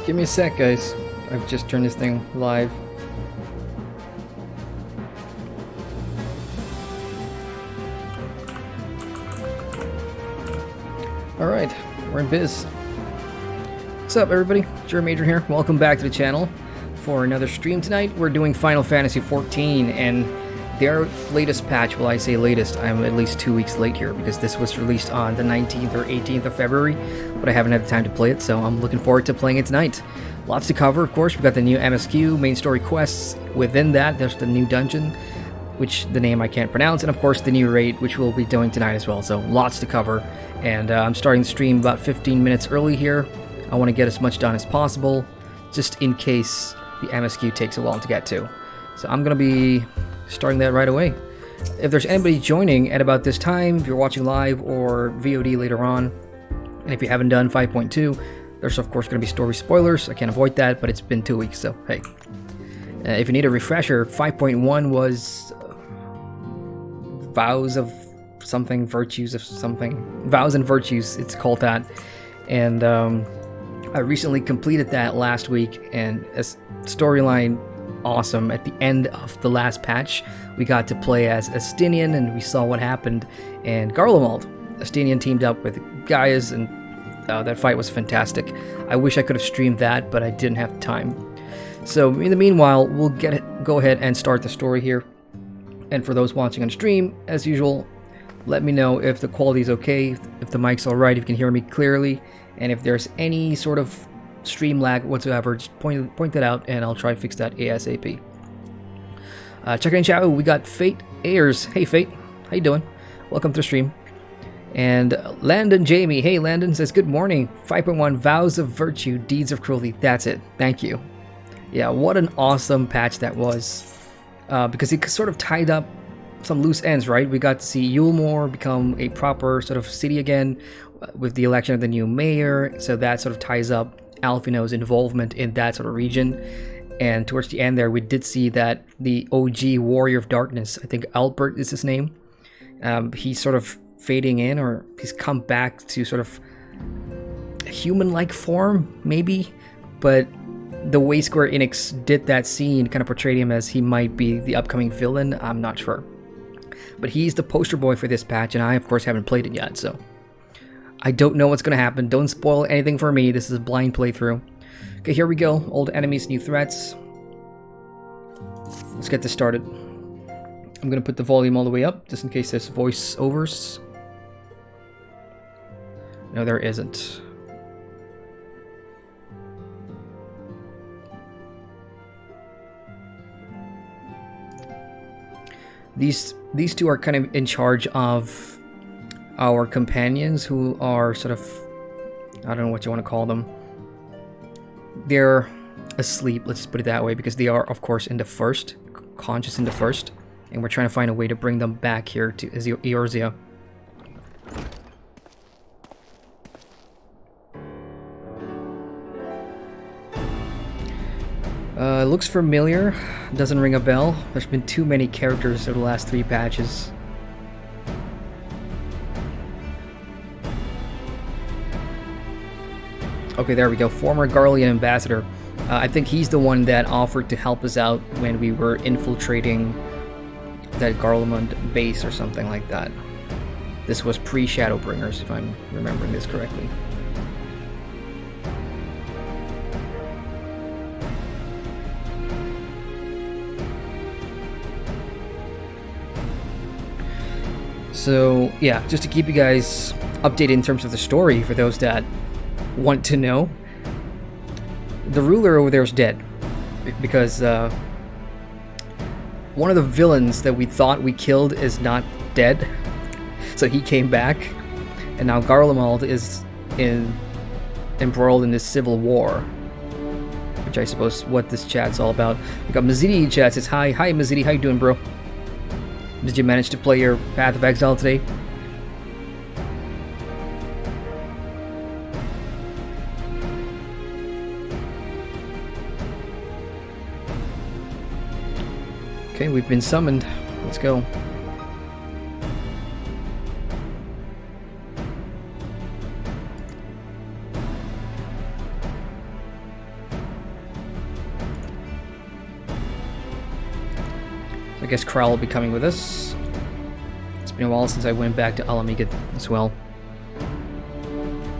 Just give me a sec, guys. I've just turned this thing live. Alright, we're in biz. What's up, everybody? Adrian here. Welcome back to the channel for another stream tonight. We're doing Final Fantasy XIV and their latest patch. Well, I say latest, I'm at least 2 weeks late here because this was released on the 19th or 18th of February, but I haven't had the time to play it, so I'm looking forward to playing it tonight. Lots to cover, of course. We've got the new MSQ, main story quests. Within that, there's the new dungeon, which the name I can't pronounce, and of course the new raid, which we'll be doing tonight as well, so lots to cover. And I'm starting the stream about 15 minutes early here. I want to get as much done as possible, just in case the MSQ takes a while to get to. So I'm going to be starting that right away. If there's anybody joining at about this time, if you're watching live or VOD later on, and if you haven't done 5.2, there's of course going to be story spoilers. I can't avoid that, but it's been 2 weeks, so hey. If you need a refresher, 5.1 was vows of something, virtues of something. Vows and virtues, it's called that. And I recently completed that last week, and a storyline awesome. At the end of the last patch, we got to play as Estinian, and we saw what happened. And Garlean, Estinian teamed up with Gaius, and that fight was fantastic. I wish I could have streamed that, but I didn't have time. So in the meanwhile, we'll go ahead and start the story here. And for those watching on stream, as usual, let me know if the quality is okay, if the mic's alright, if you can hear me clearly, and if there's any sort of stream lag whatsoever, just point that out and I'll try to fix that ASAP. Check in chat, we got Fate Ayers. Hey Fate, how you doing? Welcome to the stream. And Landon Jamie, hey Landon, says good morning. 5.1 Vows of Virtue, Deeds of Cruelty. That's it, thank you. Yeah, what an awesome patch that was. Because it sort of tied up some loose ends, right? We got to see Yulmore become a proper sort of city again with the election of the new mayor, so that sort of ties up Alphinaud's involvement in that sort of region. And towards the end there, we did see that the OG Warrior of Darkness, I think Albert is his name, he's sort of fading in, or he's come back to sort of human-like form, maybe, but the way Square Enix did that scene kind of portrayed him as he might be the upcoming villain. I'm not sure. But he's the poster boy for this patch, and I, of course, haven't played it yet, so I don't know what's going to happen. Don't spoil anything for me. This is a blind playthrough. Okay, here we go. Old enemies, new threats. Let's get this started. I'm going to put the volume all the way up, just in case there's voiceovers. No, there isn't. These two are kind of in charge of our companions, who are sort of, I don't know what you want to call them. They're asleep, let's just put it that way, because they are, of course, in the first, conscious in the first, and we're trying to find a way to bring them back here to Eorzea. Looks familiar, doesn't ring a bell. There's been too many characters over the last 3 patches. Okay, there we go. Former Garlean ambassador. I think he's the one that offered to help us out when we were infiltrating that Garlean base or something like that. This was pre-Shadowbringers, if I'm remembering this correctly. So, yeah, just to keep you guys updated in terms of the story, for those that want to know, the ruler over there is dead, because one of the villains that we thought we killed is not dead, so he came back, and now Garlean is embroiled in this civil war, which I suppose what this chat's all about. We got Mazidi in chat, says hi Mazidi, how you doing, bro? Did you manage to play your Path of Exile today? Okay, we've been summoned. Let's go. I guess Kral will be coming with us. It's been a while since I went back to Alamiga as well.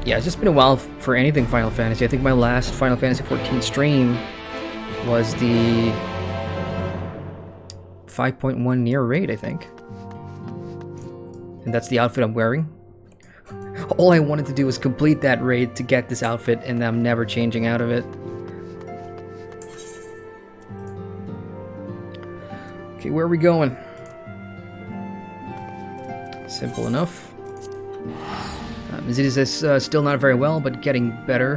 Yeah, it's just been a while for anything Final Fantasy. I think my last Final Fantasy XIV stream was the 5.1 near raid, I think. And that's the outfit I'm wearing. All I wanted to do was complete that raid to get this outfit, and I'm never changing out of it. Okay, where are we going? Simple enough. Zidis is still not very well, but getting better.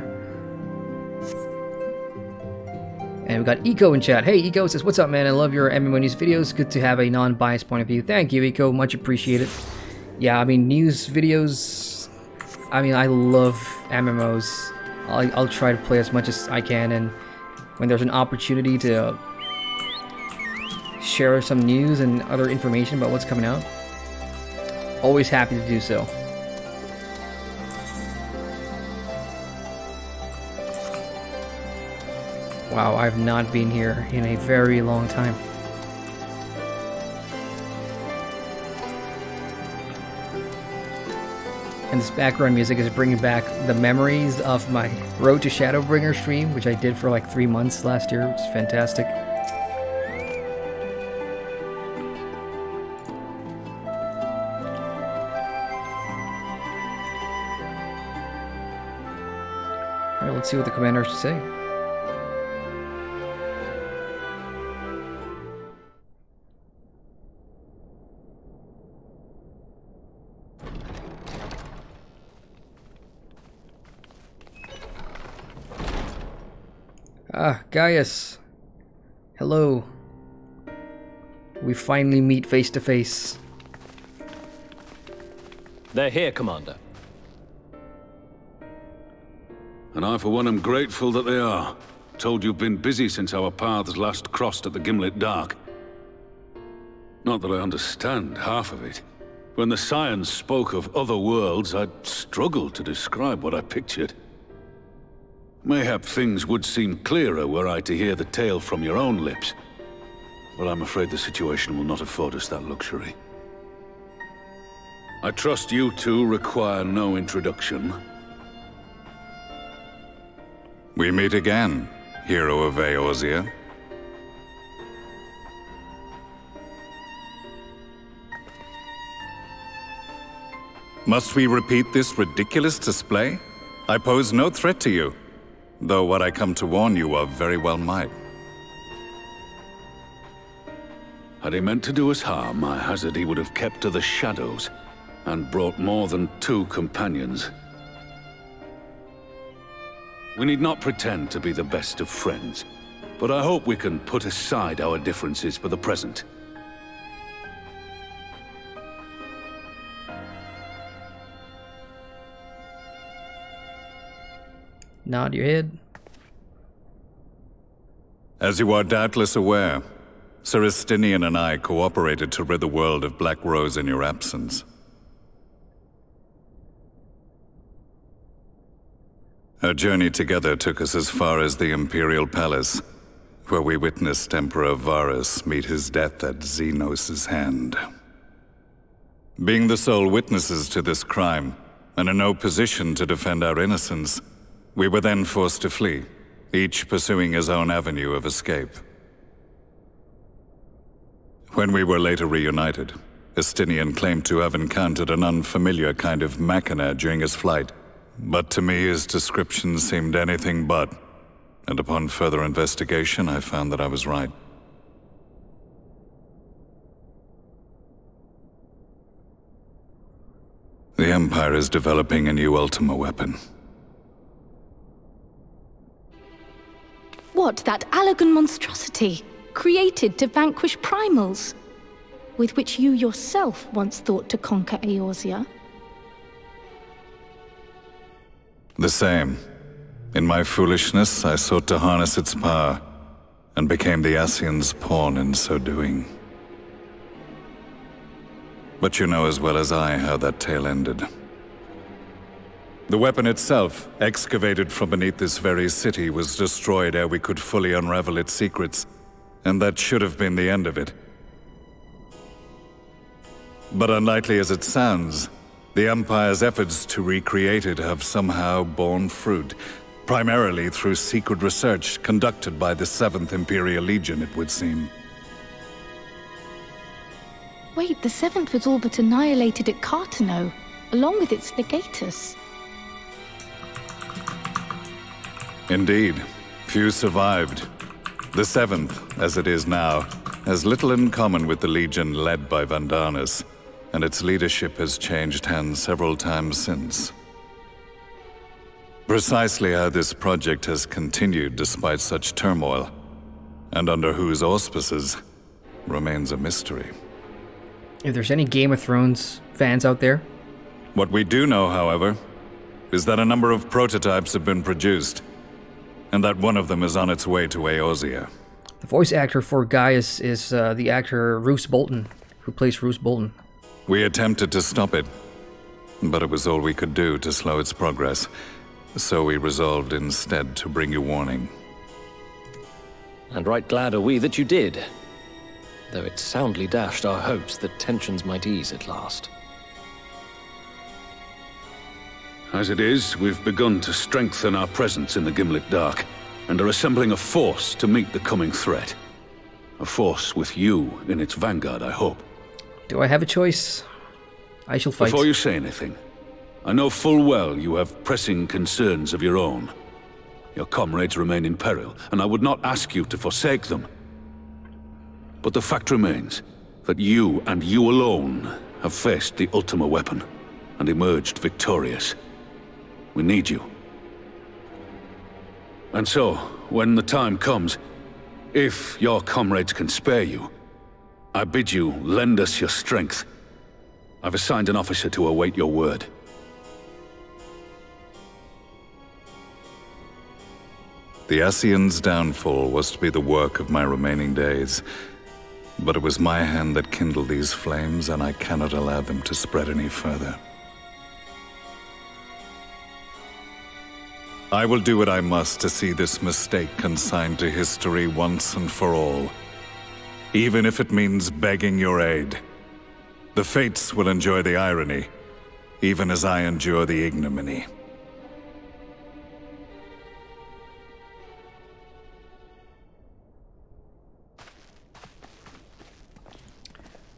And we got Eco in chat. Hey, Eco says, what's up, man? I love your MMO news videos. Good to have a non-biased point of view. Thank you, Eco. Much appreciated. Yeah, I mean, news videos... I mean, I love MMOs. I'll try to play as much as I can, and when there's an opportunity to share some news and other information about what's coming out, always happy to do so. Wow, I've not been here in a very long time. And this background music is bringing back the memories of my Road to Shadowbringer stream, which I did for like 3 months last year, which is fantastic. Alright, let's see what the commander has to say. Ah, Gaius. Hello. We finally meet face to face. They're here, Commander. And I, for one, am grateful that they are. Told you've been busy since our paths last crossed at the Gimlet Dark. Not that I understand half of it. When the Scions spoke of other worlds, I'd struggled to describe what I pictured. Mayhap things would seem clearer were I to hear the tale from your own lips. But I'm afraid the situation will not afford us that luxury. I trust you two require no introduction. We meet again, hero of Eorzea. Must we repeat this ridiculous display? I pose no threat to you, though what I come to warn you of very well might. Had he meant to do us harm, I hazard he would have kept to the shadows, and brought more than 2 companions. We need not pretend to be the best of friends, but I hope we can put aside our differences for the present. Nod your head. As you are doubtless aware, Sir Estinian and I cooperated to rid the world of Black Rose in your absence. Our journey together took us as far as the Imperial Palace, where we witnessed Emperor Varus meet his death at Xenos' hand. Being the sole witnesses to this crime, and in no position to defend our innocence, we were then forced to flee, each pursuing his own avenue of escape. When we were later reunited, Estinian claimed to have encountered an unfamiliar kind of machina during his flight, but to me his description seemed anything but, and upon further investigation I found that I was right. The Empire is developing a new Ultima weapon. What, that Allagan monstrosity, created to vanquish primals, with which you yourself once thought to conquer Eorzea? The same. In my foolishness, I sought to harness its power, and became the Ascian's pawn in so doing. But you know as well as I how that tale ended. The weapon itself, excavated from beneath this very city, was destroyed ere we could fully unravel its secrets, and that should have been the end of it. But unlikely as it sounds, the Empire's efforts to recreate it have somehow borne fruit, primarily through secret research conducted by the 7th Imperial Legion, it would seem. Wait, the 7th was all but annihilated at Cartano, along with its legatus. Indeed. Few survived. The 7th, as it is now, has little in common with the Legion led by Vandarnus, and its leadership has changed hands several times since. Precisely how this project has continued despite such turmoil, and under whose auspices, remains a mystery. If there's any Game of Thrones fans out there. What we do know, however, is that a number of prototypes have been produced, and that one of them is on its way to Eorzea. The voice actor for Gaius is the actor Roose Bolton, who plays Roose Bolton. We attempted to stop it, but it was all we could do to slow its progress, so we resolved instead to bring you warning. And right glad are we that you did, though it soundly dashed our hopes that tensions might ease at last. As it is, we've begun to strengthen our presence in the Gimlet Dark, and are assembling a force to meet the coming threat. A force with you in its vanguard, I hope. Do I have a choice? I shall fight. Before you say anything, I know full well you have pressing concerns of your own. Your comrades remain in peril, and I would not ask you to forsake them. But the fact remains that you, and you alone, have faced the Ultima weapon, and emerged victorious. We need you. And so, when the time comes, if your comrades can spare you, I bid you lend us your strength. I've assigned an officer to await your word. The Ascian's downfall was to be the work of my remaining days, but it was my hand that kindled these flames, and I cannot allow them to spread any further. I will do what I must to see this mistake consigned to history once and for all, even if it means begging your aid. The fates will enjoy the irony, even as I endure the ignominy.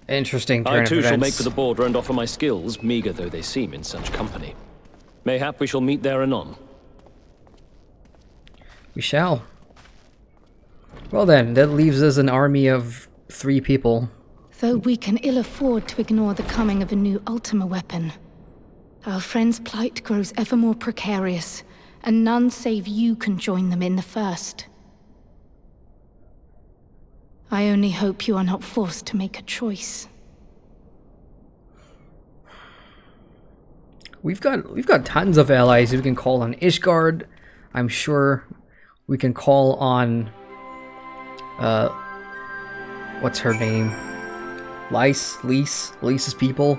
Interesting turn I of too shall events. make for the border and offer my skills, meager though they seem in such company. Mayhap we shall meet there anon. We shall. Well then, that leaves us an army of 3 people. Though we can ill afford to ignore the coming of a new Ultima weapon, our friends' plight grows ever more precarious, and none save you can join them in the first. I only hope you are not forced to make a choice. We've got tons of allies. We can call on Ishgard. I'm sure we can call on what's her name? Lisa's people,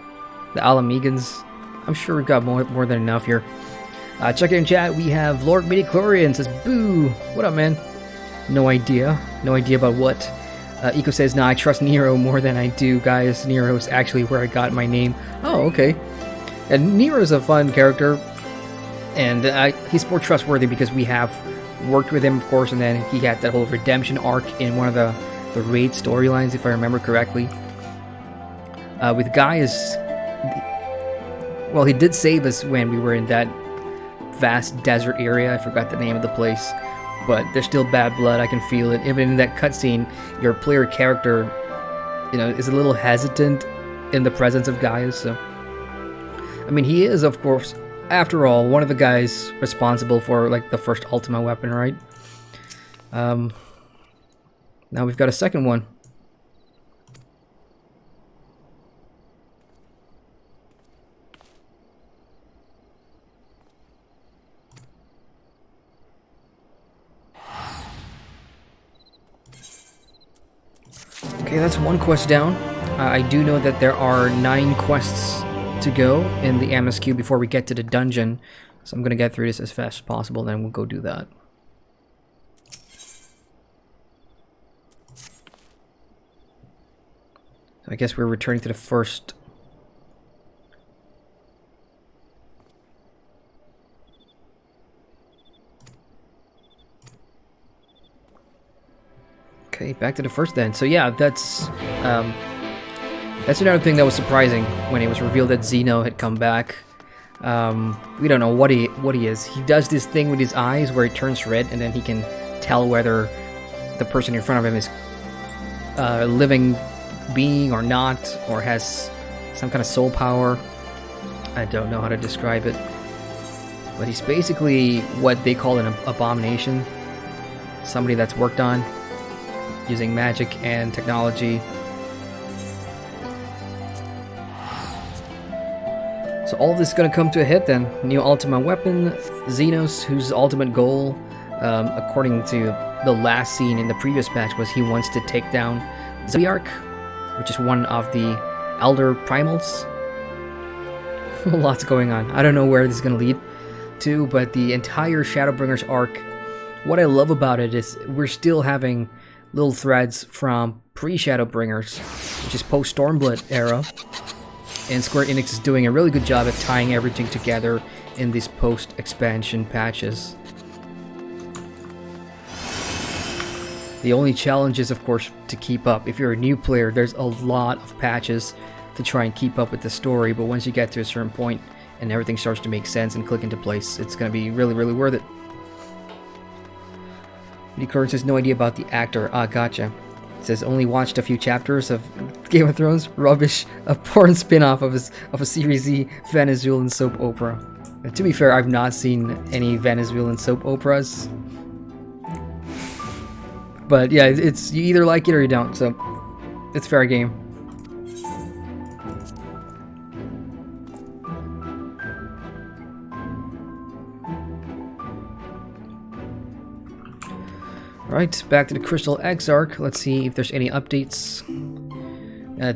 the Alamegans. I'm sure we've got more than enough here. Check it in chat. We have Lord Midichlorian says, "Boo! What up, man?" No idea about what. Eco says, "Nah, I trust Nero more than I do, guys. Nero is actually where I got my name." Oh, okay. And Nero's a fun character, and he's more trustworthy because we have worked with him, of course, and then he had that whole redemption arc in one of the raid storylines, if I remember correctly. With Gaius, well, he did save us when we were in that vast desert area. I forgot the name of the place, but there's still bad blood. I can feel it. Even in that cutscene, your player character, is a little hesitant in the presence of Gaius. So, I mean, he is, of course, after all, one of the guys responsible for like the first Ultima weapon, right? Now we've got a second one. Okay, that's one quest down. I do know that there are 9 quests to go in the MSQ before we get to the dungeon, so I'm gonna get through this as fast as possible, then we'll go do that. So I guess we're returning to the first Okay, back to the first then. So yeah, that's another thing that was surprising when it was revealed that Zeno had come back. We don't know what he is. He does this thing with his eyes where he turns red, and then he can tell whether the person in front of him is a living being or not, or has some kind of soul power. I don't know how to describe it, but he's basically what they call an abomination. Somebody that's worked on using magic and technology. So all of this is going to come to a head then. New ultimate weapon, Xenos, whose ultimate goal, according to the last scene in the previous patch, was he wants to take down Zodiarch, which is one of the Elder Primals. Lots going on. I don't know where this is going to lead to, but the entire Shadowbringers arc, what I love about it is we're still having little threads from pre-Shadowbringers, which is post-Stormblood era. And Square Enix is doing a really good job at tying everything together in these post-expansion patches. The only challenge is, of course, to keep up. If you're a new player, there's a lot of patches to try and keep up with the story, but once you get to a certain point and everything starts to make sense and click into place, it's going to be really, really worth it. Current says no idea about the actor. Ah, gotcha. It says only watched a few chapters of Game of Thrones. Rubbish. A porn spin-off of a Series Z Venezuelan soap opera. And to be fair, I've not seen any Venezuelan soap operas. But yeah, it's you either like it or you don't, so it's fair game. Right, back to the Crystal Exarch. Let's see if there's any updates.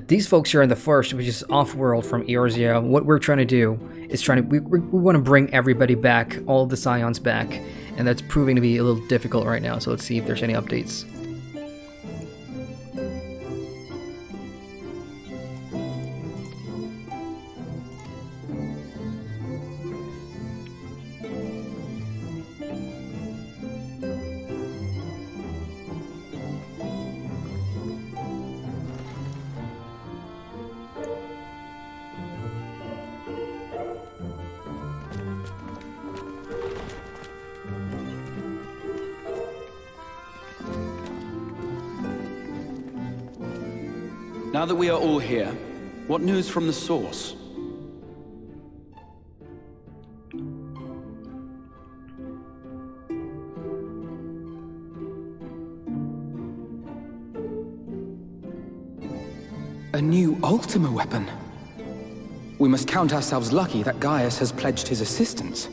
These folks here in the first, which is off-world from Eorzea, what we're trying to do is we want to bring everybody back, all the Scions back, and that's proving to be a little difficult right now, so let's see if there's any updates. Now that we are all here, what news from the source? A new Ultima weapon. We must count ourselves lucky that Gaius has pledged his assistance.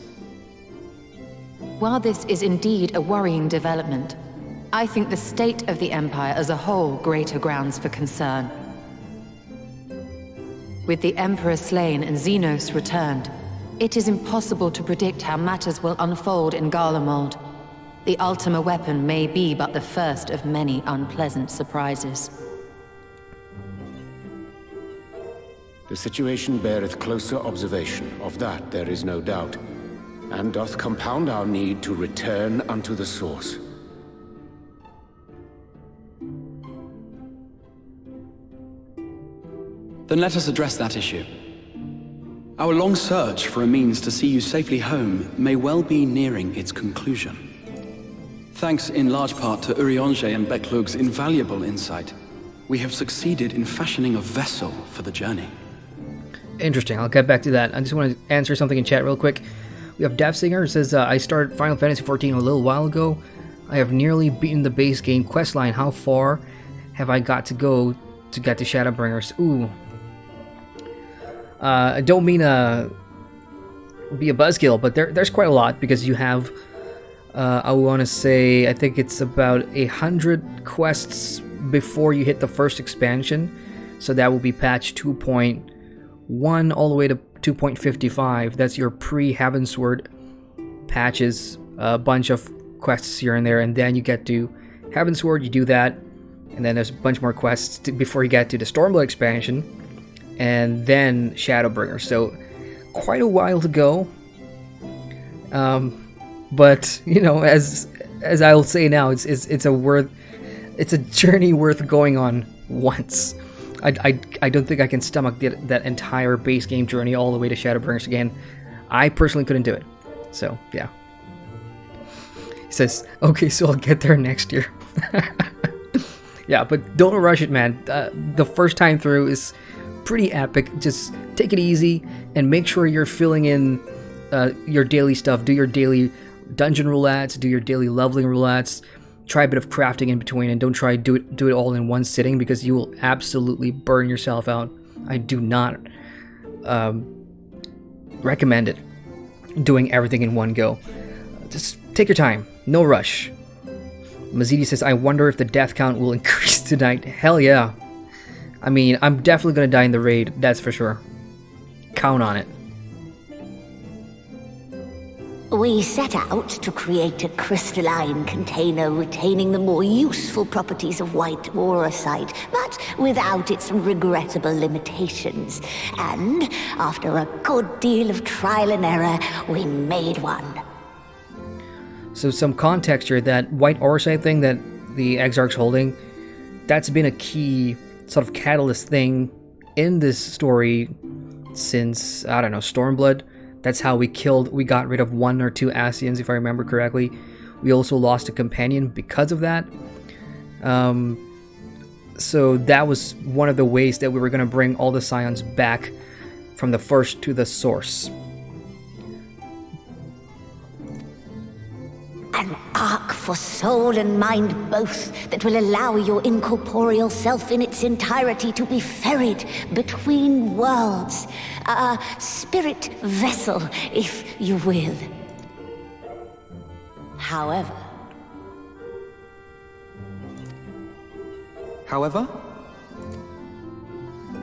While this is indeed a worrying development, I think the state of the Empire as a whole greater grounds for concern. With the Emperor slain and Xenos returned, it is impossible to predict how matters will unfold in Garlemald. The Ultima weapon may be but the first of many unpleasant surprises. The situation beareth closer observation, of that there is no doubt, and doth compound our need to return unto the source. Then let us address that issue. Our long search for a means to see you safely home may well be nearing its conclusion. Thanks in large part to Urianger and 𝒂𝒊𝒍𝒍's invaluable insight, we have succeeded in fashioning a vessel for the journey. Interesting, I'll get back to that. I just want to answer something in chat real quick. We have Devsinger, who says, I started Final Fantasy XIV a little while ago. I have nearly beaten the base game questline. How far have I got to go to get to Shadowbringers? Ooh. I don't mean to be a buzzkill, but there's quite a lot, because you have, I want to say, I think it's about 100 quests before you hit the first expansion. So that will be patch 2.1 all the way to 2.55. That's your pre-Heavensward patches, a bunch of quests here and there, and then you get to Heavensward, you do that, and then there's a bunch more quests before you get to the Stormblood expansion, and then Shadowbringers. So quite a while to go. But you know, as I'll say now, it's a it's a journey worth going on once. I don't think I can stomach that entire base game journey all the way to Shadowbringers again. I personally couldn't do it. So, yeah. He says, okay, so I'll get there next year. Yeah, but don't rush it, man. The first time through is pretty epic. Just take it easy and make sure you're filling in your daily stuff. Do your daily dungeon roulettes, do your daily leveling roulettes. Try a bit of crafting in between, and don't try do it all in one sitting, because you will absolutely burn yourself out. I do not recommend it. Doing everything in one go. Just take your time. No rush. Mazidi says, I wonder if the death count will increase tonight. Hell yeah. I mean, I'm definitely going to die in the raid, that's for sure. Count on it. We set out to create a crystalline container retaining the more useful properties of white aurosite, but without its regrettable limitations. And after a good deal of trial and error, we made one. So some context here, that white aurosite thing that the Exarch's holding, that's been a key sort of catalyst thing in this story since, I don't know, Stormblood. That's how we got rid of 1 or 2 Ascians, if I remember correctly. We also lost a companion because of that. So that was one of the ways that we were going to bring all the Scions back from the first to the source. An ark for soul and mind both, that will allow your incorporeal self in its entirety to be ferried between worlds. A spirit vessel, if you will. However?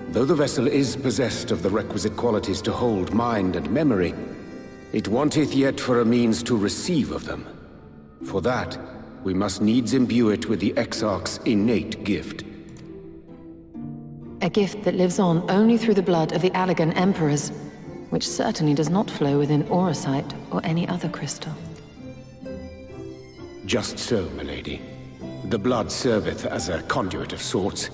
Though the vessel is possessed of the requisite qualities to hold mind and memory, it wanteth yet for a means to receive of them. For that, we must needs imbue it with the Exarch's innate gift. A gift that lives on only through the blood of the Allagan Emperors, which certainly does not flow within aurosite or any other crystal. Just so, milady. The blood serveth as a conduit of sorts.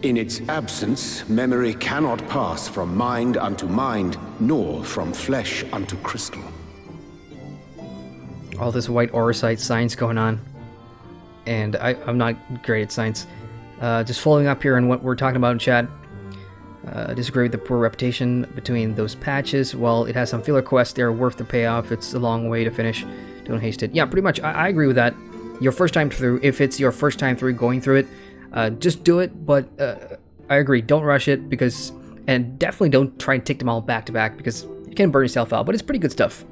In its absence, memory cannot pass from mind unto mind, nor from flesh unto crystal. All this white aurosite science going on, and I'm not great at science. Just following up here on what we're talking about in chat. Disagree with the poor reputation between those patches. While it has some filler quests, they're worth the payoff. It's a long way to finish. Don't haste it. Yeah, pretty much. I agree with that. Your first time through, if it's your first time through going through it, just do it. But I agree, don't rush it, because, and definitely don't try and take them all back to back, because you can burn yourself out. But it's pretty good stuff.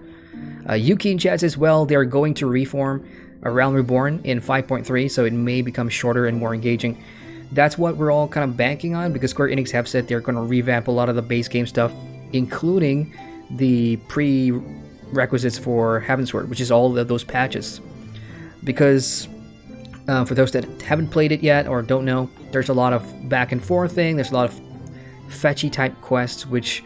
Yuki in chat says, well, they're going to reform A Realm Reborn in 5.3, so it may become shorter and more engaging. That's what we're all kind of banking on, because Square Enix have said they're going to revamp a lot of the base game stuff, including the prerequisites for Heavensward, which is all of those patches. Because for those that haven't played it yet or don't know, there's a lot of back and forth thing, there's a lot of fetchy type quests, which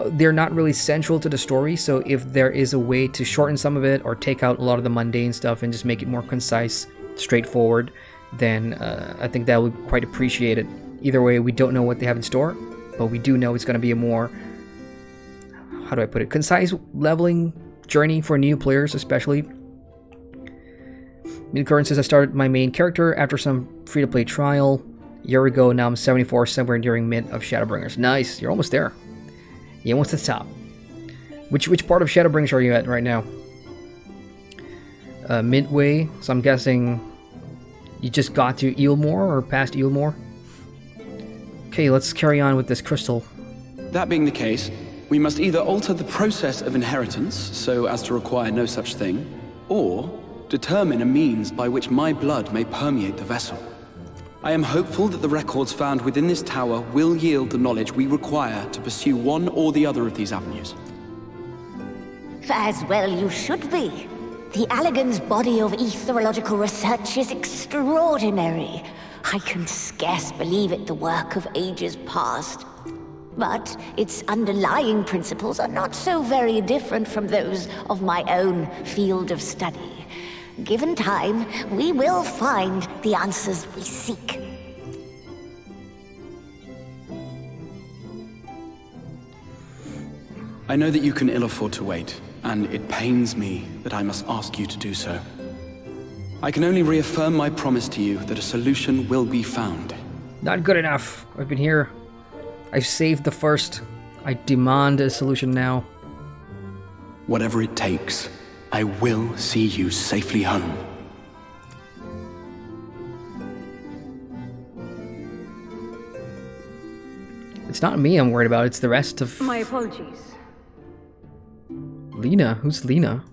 they're not really central to the story. So if there is a way to shorten some of it or take out a lot of the mundane stuff and just make it more concise, straightforward, then I think that would be quite appreciated. Either way, we don't know what they have in store, but we do know it's going to be a more, how do I put it, concise leveling journey for new players especially. Midgard says, I started my main character after some free-to-play trial a year ago. Now I'm 74, somewhere during mid of Shadowbringers. Nice, you're almost there. You're almost at the top. Which part of Shadowbringers are you at right now? Midway, so I'm guessing you just got to Eelmore or past Eelmore? Okay, let's carry on with this crystal. That being the case, we must either alter the process of inheritance so as to require no such thing, or determine a means by which my blood may permeate the vessel. I am hopeful that the records found within this tower will yield the knowledge we require to pursue one or the other of these avenues. As well you should be. The Allagan's body of etherological research is extraordinary. I can scarce believe it the work of ages past. But its underlying principles are not so very different from those of my own field of study. Given time, we will find the answers we seek. I know that you can ill afford to wait, and it pains me that I must ask you to do so. I can only reaffirm my promise to you that a solution will be found. Not good enough. I've been here. I've saved the first. I demand a solution now. Whatever it takes, I will see you safely home. It's not me I'm worried about, it's the rest of... My apologies. Lena? Who's Lena?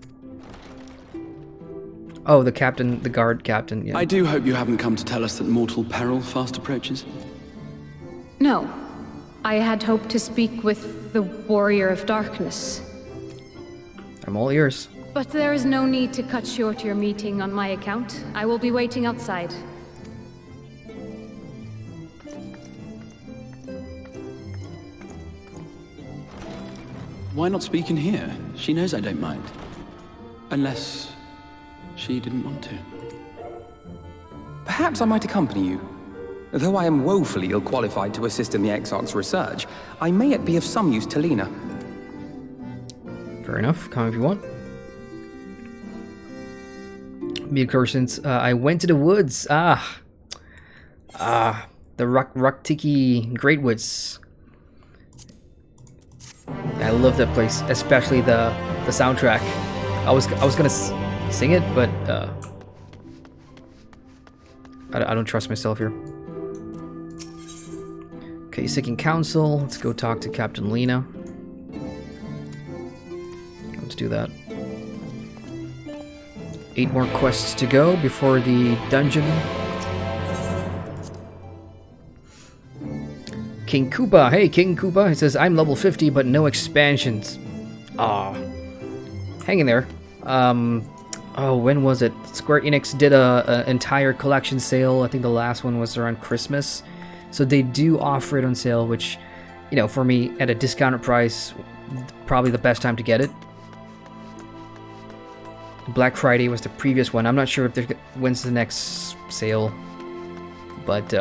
Oh, the captain, the guard captain, yeah. I do hope you haven't come to tell us that mortal peril fast approaches. No. I had hoped to speak with the Warrior of Darkness. I'm all ears. But there is no need to cut short your meeting on my account. I will be waiting outside. Why not speak in here? She knows I don't mind. Unless she didn't want to. Perhaps I might accompany you. Though I am woefully ill-qualified to assist in the Exarch's research, I may yet be of some use to Lena. Fair enough. Come if you want. Me, of course, since I went to the woods. The Ruktiki Great Woods. I love that place, especially the soundtrack. I was gonna sing it, but I don't trust myself here. Okay, seeking counsel. Let's go talk to Captain Lena. Let's do that. 8 more quests to go before the dungeon. King Koopa. Hey, King Koopa. He says, I'm level 50, but no expansions. Aw. Hang in there. Oh, when was it? Square Enix did a entire collection sale. I think the last one was around Christmas. So they do offer it on sale, which, you know, for me, at a discounted price, probably the best time to get it. Black Friday was the previous one. I'm not sure if there's when's the next sale, but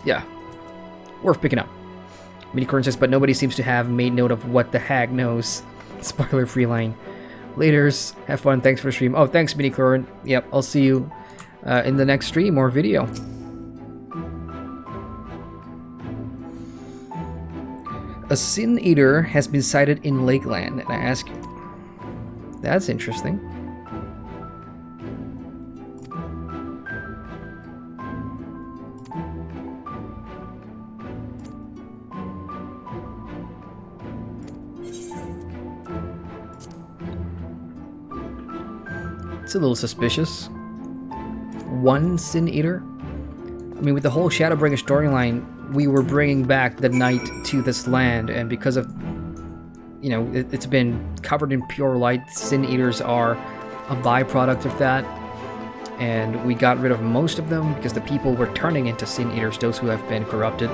yeah, worth picking up. Minicorn says, but nobody seems to have made note of what the hag knows. Spoiler free line. Laters, have fun. Thanks for the stream. Oh, thanks, Minicorn. Yep, I'll see you in the next stream or video. A Sin Eater has been sighted in Lakeland, and I ask you. That's interesting. It's a little suspicious. One Sin Eater? I mean, with the whole Shadowbringer storyline, we were bringing back the night to this land, and because of, you know, it's been covered in pure light, Sin Eaters are a byproduct of that, and we got rid of most of them because the people were turning into Sin Eaters, those who have been corrupted.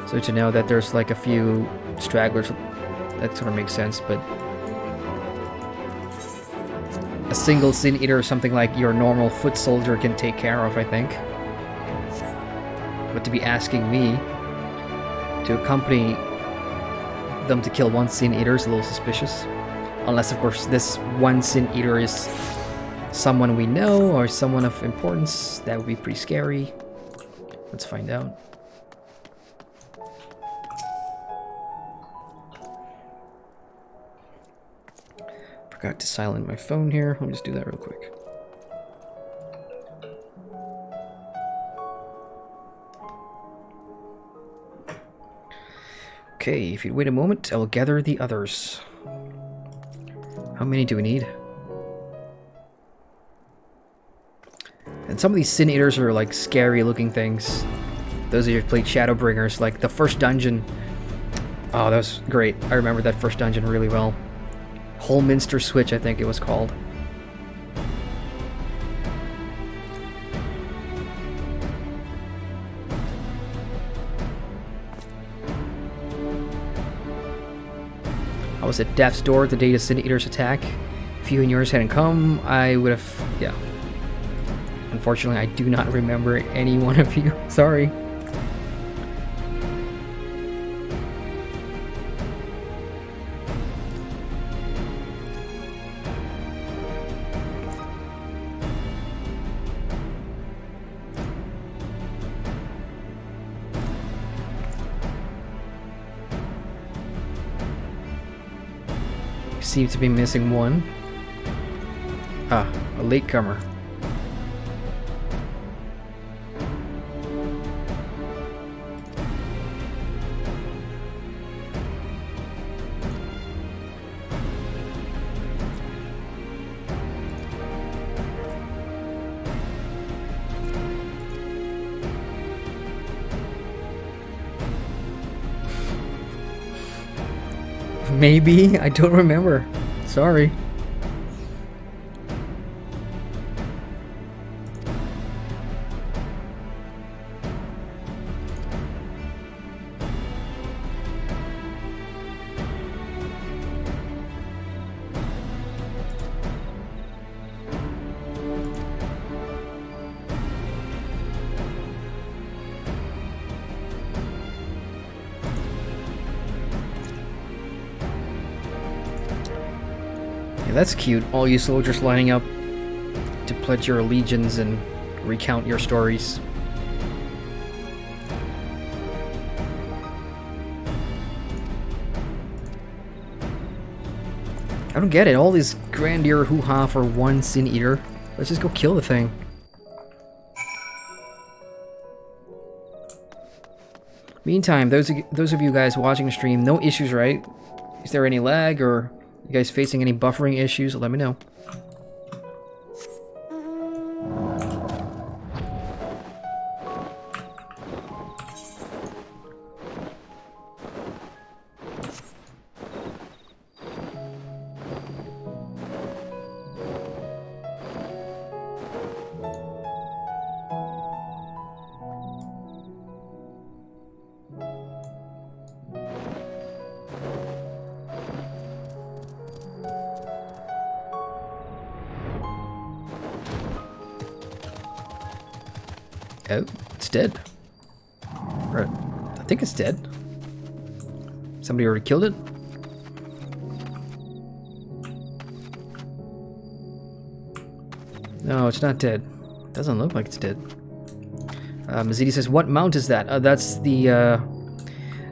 So to know that there's like a few stragglers, that sort of makes sense, but a single Sin Eater or something like your normal foot soldier can take care of, I think. But to be asking me to accompany them to kill one Sin Eater is a little suspicious. Unless, of course, this one Sin Eater is someone we know or someone of importance. That would be pretty scary. Let's find out. Forgot to silence my phone here. Let me just do that real quick. Okay, if you wait a moment, I will gather the others. How many do we need? And some of these Sin Eaters are like scary looking things. Those of you who've played Shadowbringers, like the first dungeon. Oh, that was great. I remember that first dungeon really well. Holminster Switch, I think it was called. I was at Death's Door the day the Sin Eaters attack. If you and yours hadn't come, I would have, yeah. Unfortunately, I do not remember any one of you. Sorry. Seem to be missing one. Ah, a latecomer. Maybe? I don't remember. Sorry. Yeah, that's cute. All you soldiers lining up to pledge your allegiance and recount your stories. I don't get it. All this grandeur hoo-ha for one Sin Eater. Let's just go kill the thing. Meantime, those of you guys watching the stream, no issues, right? Is there any lag, or you guys facing any buffering issues? Let me know. Oh, it's dead. Right. I think it's dead. Somebody already killed it? No, it's not dead. Doesn't look like it's dead. Mazidi says, what mount is that? That's the,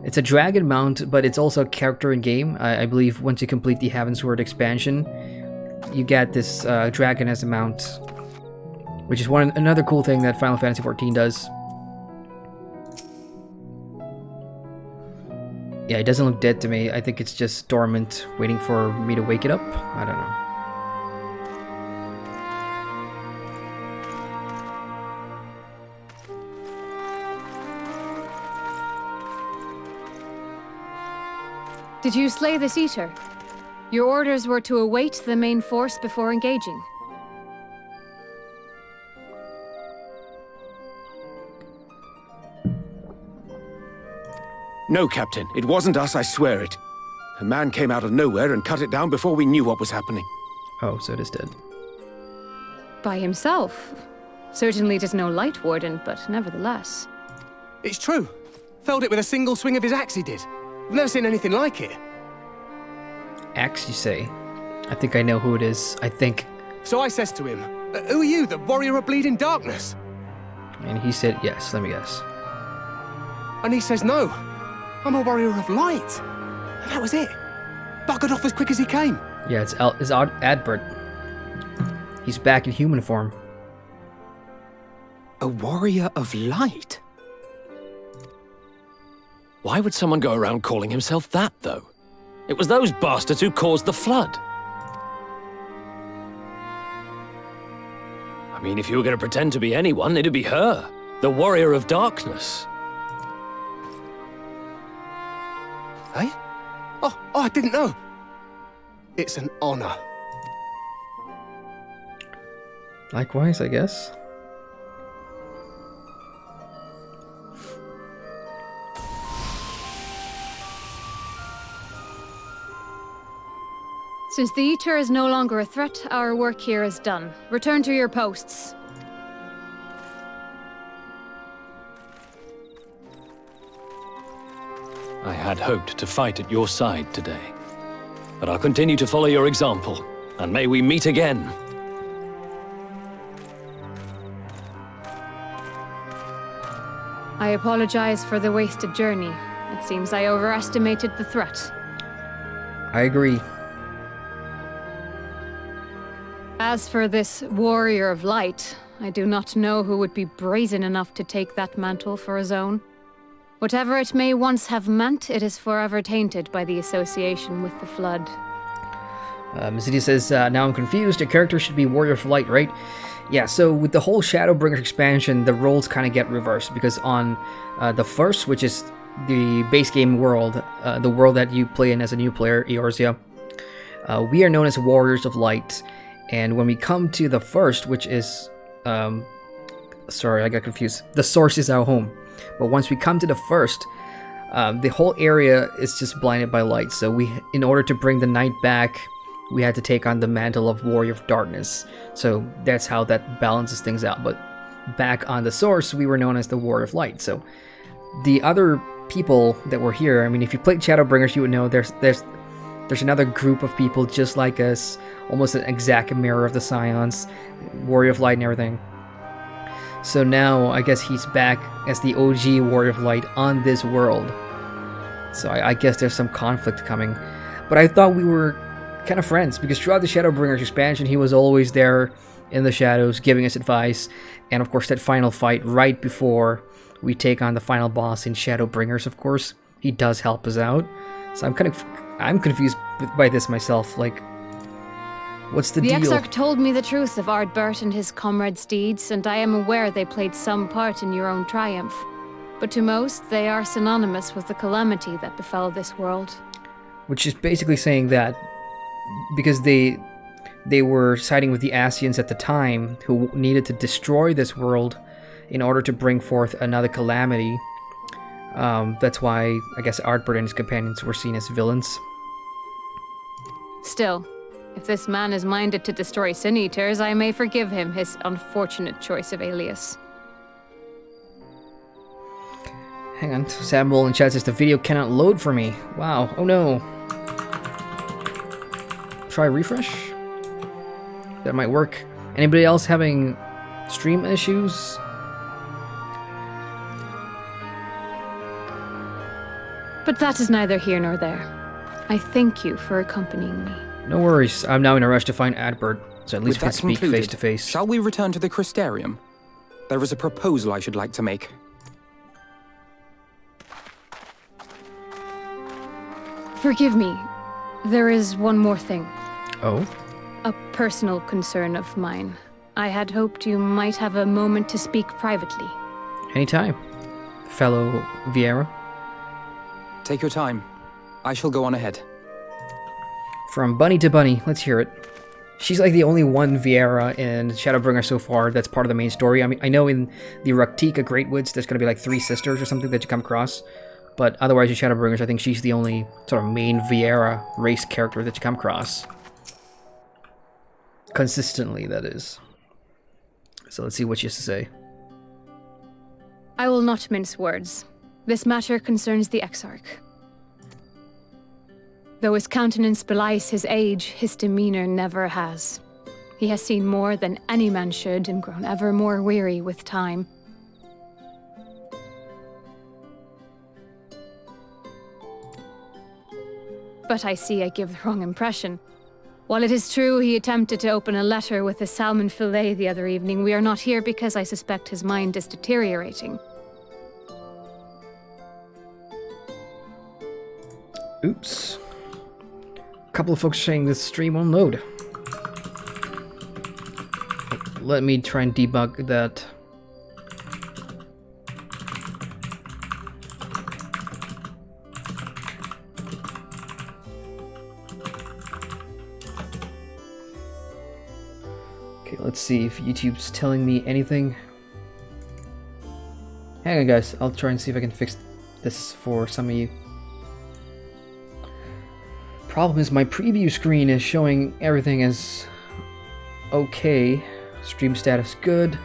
it's a dragon mount, but it's also a character in game. I believe once you complete the Heavensward expansion, you get this dragon as a mount. Which is another cool thing that Final Fantasy XIV does. Yeah, it doesn't look dead to me. I think it's just dormant, waiting for me to wake it up. I don't know. Did you slay this eater? Your orders were to await the main force before engaging. No, Captain. It wasn't us, I swear it. A man came out of nowhere and cut it down before we knew what was happening. Oh, so it is dead. By himself. Certainly it is no light warden, but nevertheless. It's true. Felled it with a single swing of his axe, he did. I've never seen anything like it. Axe, you say? I think I know who it is. I think. So I says to him, who are you, the warrior of bleeding darkness? And he said yes, let me guess. And he says no. I'm a warrior of light. And that was it. Buggered off as quick as he came. Yeah, it's Adbert. He's back in human form. A warrior of light? Why would someone go around calling himself that, though? It was those bastards who caused the flood. I mean, if you were going to pretend to be anyone, it'd be her. The warrior of darkness. Eh? Oh, I didn't know. It's an honor. Likewise, I guess. Since the Eater is no longer a threat, our work here is done. Return to your posts. I had hoped to fight at your side today. But I'll continue to follow your example, and may we meet again. I apologize for the wasted journey. It seems I overestimated the threat. I agree. As for this warrior of light, I do not know who would be brazen enough to take that mantle for his own. Whatever it may once have meant, it is forever tainted by the association with the Flood. Mizidia says, now I'm confused. A character should be Warrior of Light, right? Yeah, so with the whole Shadowbringers expansion, the roles kind of get reversed, because on the first, which is the base game world, the world that you play in as a new player, Eorzea, we are known as Warriors of Light. And when we come to the first, which is... sorry, I got confused. The source is our home. But once we come to the first, the whole area is just blinded by light. So we, in order to bring the night back, we had to take on the mantle of Warrior of Darkness. So that's how that balances things out. But back on the source, we were known as the Warrior of Light. So the other people that were here, I mean, if you played Shadowbringers, you would know there's another group of people just like us, almost an exact mirror of the Scions, Warrior of Light and everything. So now, I guess he's back as the OG Warrior of Light on this world. So I guess there's some conflict coming. But I thought we were kind of friends, because throughout the Shadowbringers expansion, he was always there in the shadows, giving us advice. And of course, that final fight right before we take on the final boss in Shadowbringers, of course, he does help us out. So I'm confused by this myself. Like, what's the deal? The Exarch told me the truth of Ardbert and his comrades' deeds, and I am aware they played some part in your own triumph. But to most, they are synonymous with the calamity that befell this world. Which is basically saying that because they were siding with the Ascians at the time, who needed to destroy this world in order to bring forth another calamity. That's why, I guess, Ardbert and his companions were seen as villains. Still, if this man is minded to destroy Sin Eaters, I may forgive him his unfortunate choice of alias. Hang on, Samuel in chat says the video cannot load for me. Wow, oh no. Try refresh? That might work. Anybody else having stream issues? But that is neither here nor there. I thank you for accompanying me. No worries. I'm now in a rush to find Ardbert, so at least we can speak concluded, face to face. Shall we return to the Crystarium? There is a proposal I should like to make. Forgive me. There is one more thing. Oh? A personal concern of mine. I had hoped you might have a moment to speak privately. Anytime, fellow Vieira. Take your time. I shall go on ahead. From bunny to bunny, let's hear it. She's like the only one Vieira in Shadowbringer so far that's part of the main story. I mean, I know in the Raktika Great Woods there's going to be like 3 sisters or something that you come across. But otherwise in Shadowbringers, I think she's the only sort of main Vieira race character that you come across. Consistently, that is. So let's see what she has to say. I will not mince words. This matter concerns the Exarch. Though his countenance belies his age, his demeanor never has. He has seen more than any man should and grown ever more weary with time. But I see I give the wrong impression. While it is true he attempted to open a letter with a salmon fillet the other evening, we are not here because I suspect his mind is deteriorating. Oops. A couple of folks saying this stream won't load. Let me try and debug that. Okay, let's see if YouTube's telling me anything. Hang on, guys. I'll try and see if I can fix this for some of you. Problem is my preview screen is showing everything as okay. Stream status good.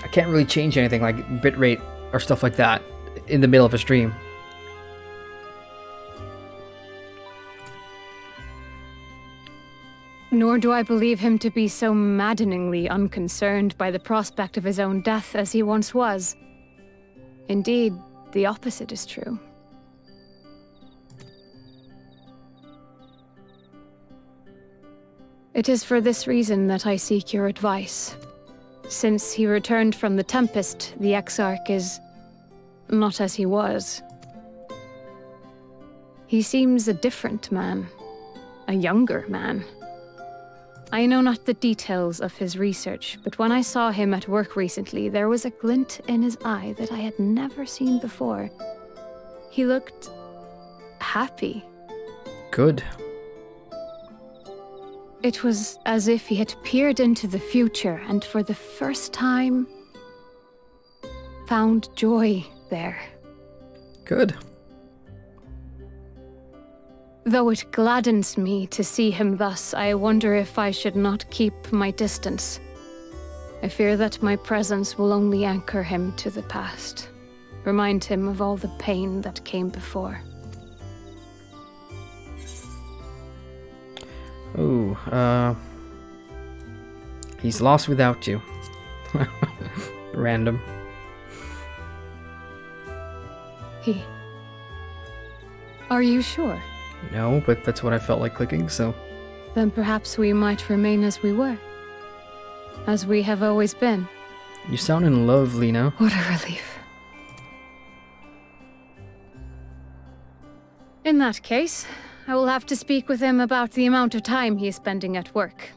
I I can't really change anything like bitrate or stuff like that in the middle of a stream. Nor do I believe him to be so maddeningly unconcerned by the prospect of his own death as he once was. Indeed, the opposite is true. It is for this reason that I seek your advice. Since he returned from the Tempest, the Exarch is not as he was. He seems a different man, a younger man. I know not the details of his research, but when I saw him at work recently, there was a glint in his eye that I had never seen before. He looked happy. Good. It was as if he had peered into the future and for the first time found joy there. Good. Though it gladdens me to see him thus, I wonder if I should not keep my distance. I fear that my presence will only anchor him to the past, remind him of all the pain that came before. Oh, he's lost without you. Random. Are you sure? No, but that's what I felt like clicking, so... Then perhaps we might remain as we were. As we have always been. You sound in love, Lena. What a relief. In that case, I will have to speak with him about the amount of time he is spending at work.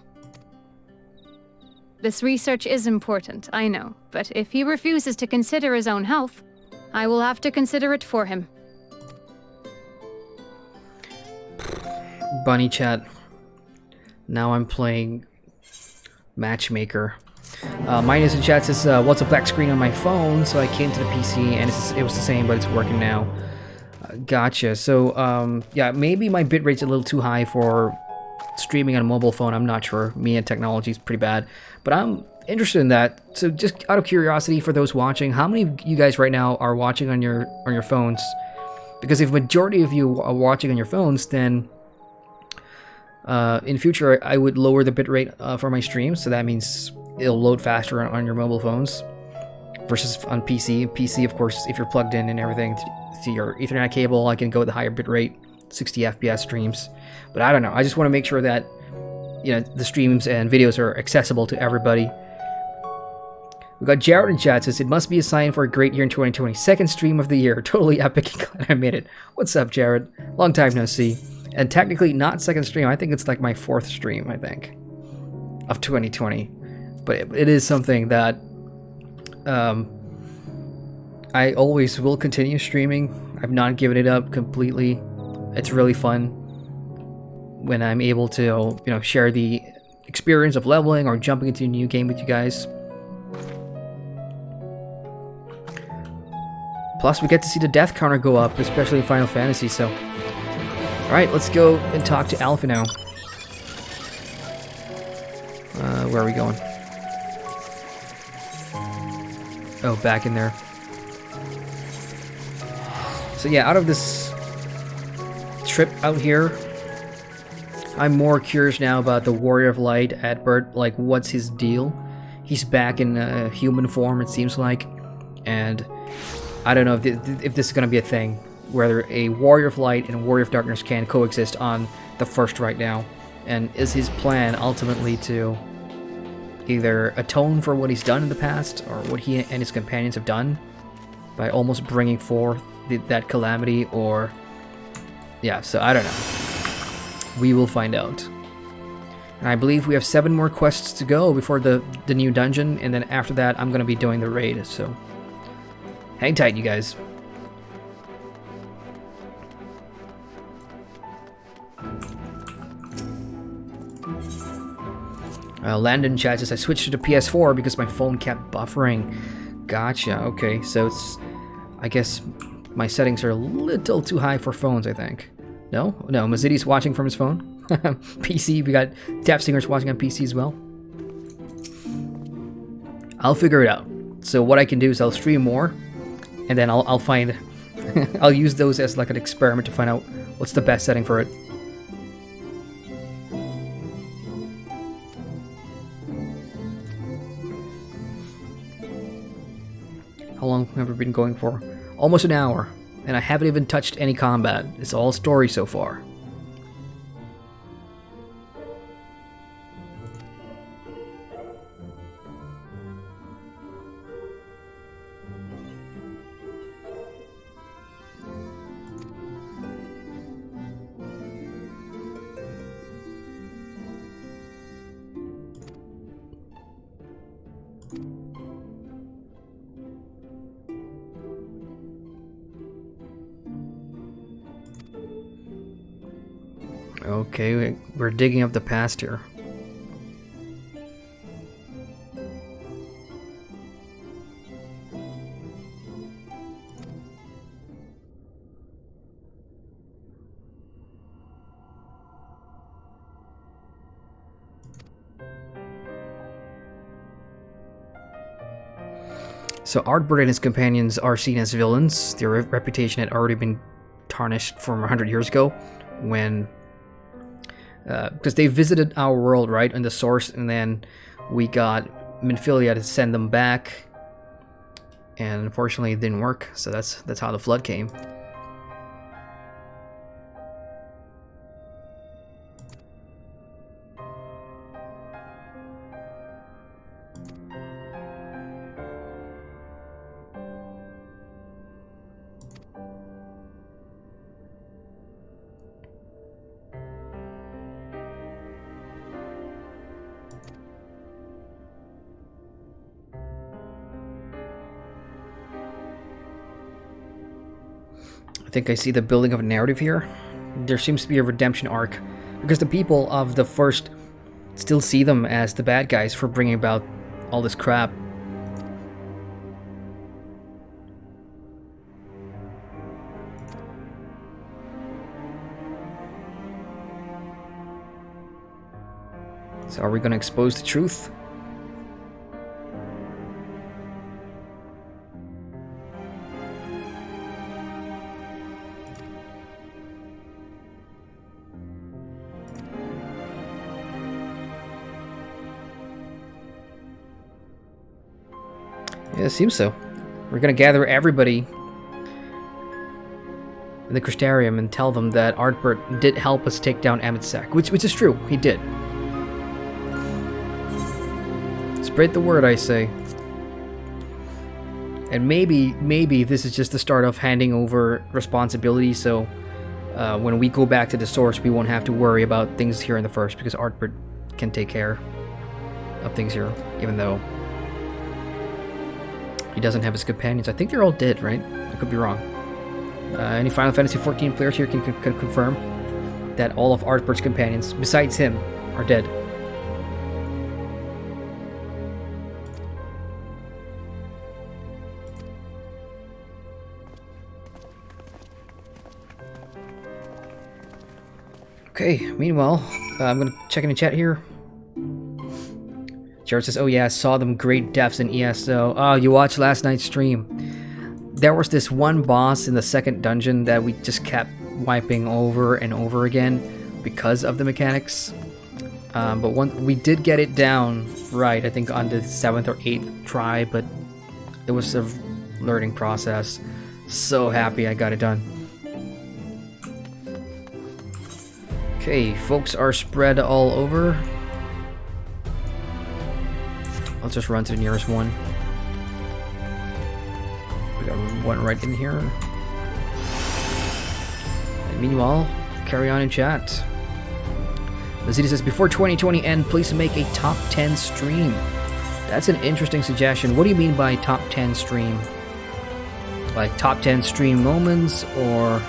This research is important, I know, but if he refuses to consider his own health, I will have to consider it for him. Bunny chat. Now I'm playing Matchmaker. Minus in chat says, what's a black screen on my phone? So I came to the PC and it was the same, but it's working now. Gotcha. So, yeah, maybe my bitrate's a little too high for streaming on a mobile phone. I'm not sure. Me and technology is pretty bad. But I'm interested in that. So just out of curiosity for those watching, how many of you guys right now are watching on your phones? Because if majority of you are watching on your phones, then in future I would lower the bitrate for my streams. So that means it'll load faster on your mobile phones versus on PC. PC, of course, if you're plugged in and everything to your Ethernet cable, I can go with the higher bitrate, 60 FPS streams. But I don't know. I just want to make sure that, you know, the streams and videos are accessible to everybody. We got Jared in chat says, it must be a sign for a great year in 2020. Second stream of the year. Totally epic. Glad I made it. What's up, Jared? Long time no see. And technically not second stream. I think it's like my fourth stream, I think, of 2020. But it is something that I always will continue streaming. I've not given it up completely. It's really fun when I'm able to, you know, share the experience of leveling or jumping into a new game with you guys. Plus, we get to see the death counter go up, especially in Final Fantasy, so... Alright, let's go and talk to Alpha now. Where are we going? Oh, back in there. So yeah, out of this trip out here, I'm more curious now about the Warrior of Light, Edbert. Like, what's his deal? He's back in human form, it seems like. And I don't know if this is going to be a thing, whether a Warrior of Light and a Warrior of Darkness can coexist on the first right now. And is his plan ultimately to either atone for what he's done in the past, or what he and his companions have done by almost bringing forth that calamity, or... Yeah, so I don't know. We will find out. And I believe we have 7 more quests to go before the new dungeon, and then after that I'm going to be doing the raid, so... Hang tight, you guys. Landon chat says, I switched to the PS4 because my phone kept buffering. Gotcha, okay, so it's... I guess my settings are a little too high for phones, I think. No? No, Mazidi's watching from his phone. PC, we got Deaf Singers watching on PC as well. I'll figure it out. So what I can do is I'll stream more, and then I'll find I'll use those as like an experiment to find out what's the best setting for it. How long have we been going for? Almost an hour, and I haven't even touched any combat. It's all story so far. Okay, we're digging up the past here. So Ardbert and his companions are seen as villains. Their reputation had already been tarnished from 100 years ago when... because they visited our world, right, in the source, and then we got Minfilia to send them back, and unfortunately it didn't work, so that's how the flood came. I think I see the building of a narrative here. There seems to be a redemption arc, because the people of the first still see them as the bad guys for bringing about all this crap. So are we going to expose the truth? Yeah, it seems so. We're gonna gather everybody in the Crystarium and tell them that Ardbert did help us take down Emissary, which is true, he did. Spread the word, I say. And maybe this is just the start of handing over responsibility, so when we go back to the source, we won't have to worry about things here in the first, because Ardbert can take care of things here, even though he doesn't have his companions. I think they're all dead, right? I could be wrong. Any Final Fantasy XIV players here can confirm that all of Ardbert's companions, besides him, are dead. Okay, meanwhile, I'm gonna check in the chat here. Jared says, oh yeah, I saw them great deaths in ESO. Oh, you watched last night's stream. There was this one boss in the second dungeon that we just kept wiping over and over again because of the mechanics. But we did get it down right, I think on the 7th or 8th try, but it was a learning process. So happy I got it done. Okay, folks are spread all over. I'll just run to the nearest one. We got one right in here. And meanwhile, carry on in chat. Mazita says, before 2020 end, please make a top 10 stream. That's an interesting suggestion. What do you mean by top 10 stream? Like top 10 stream moments, or...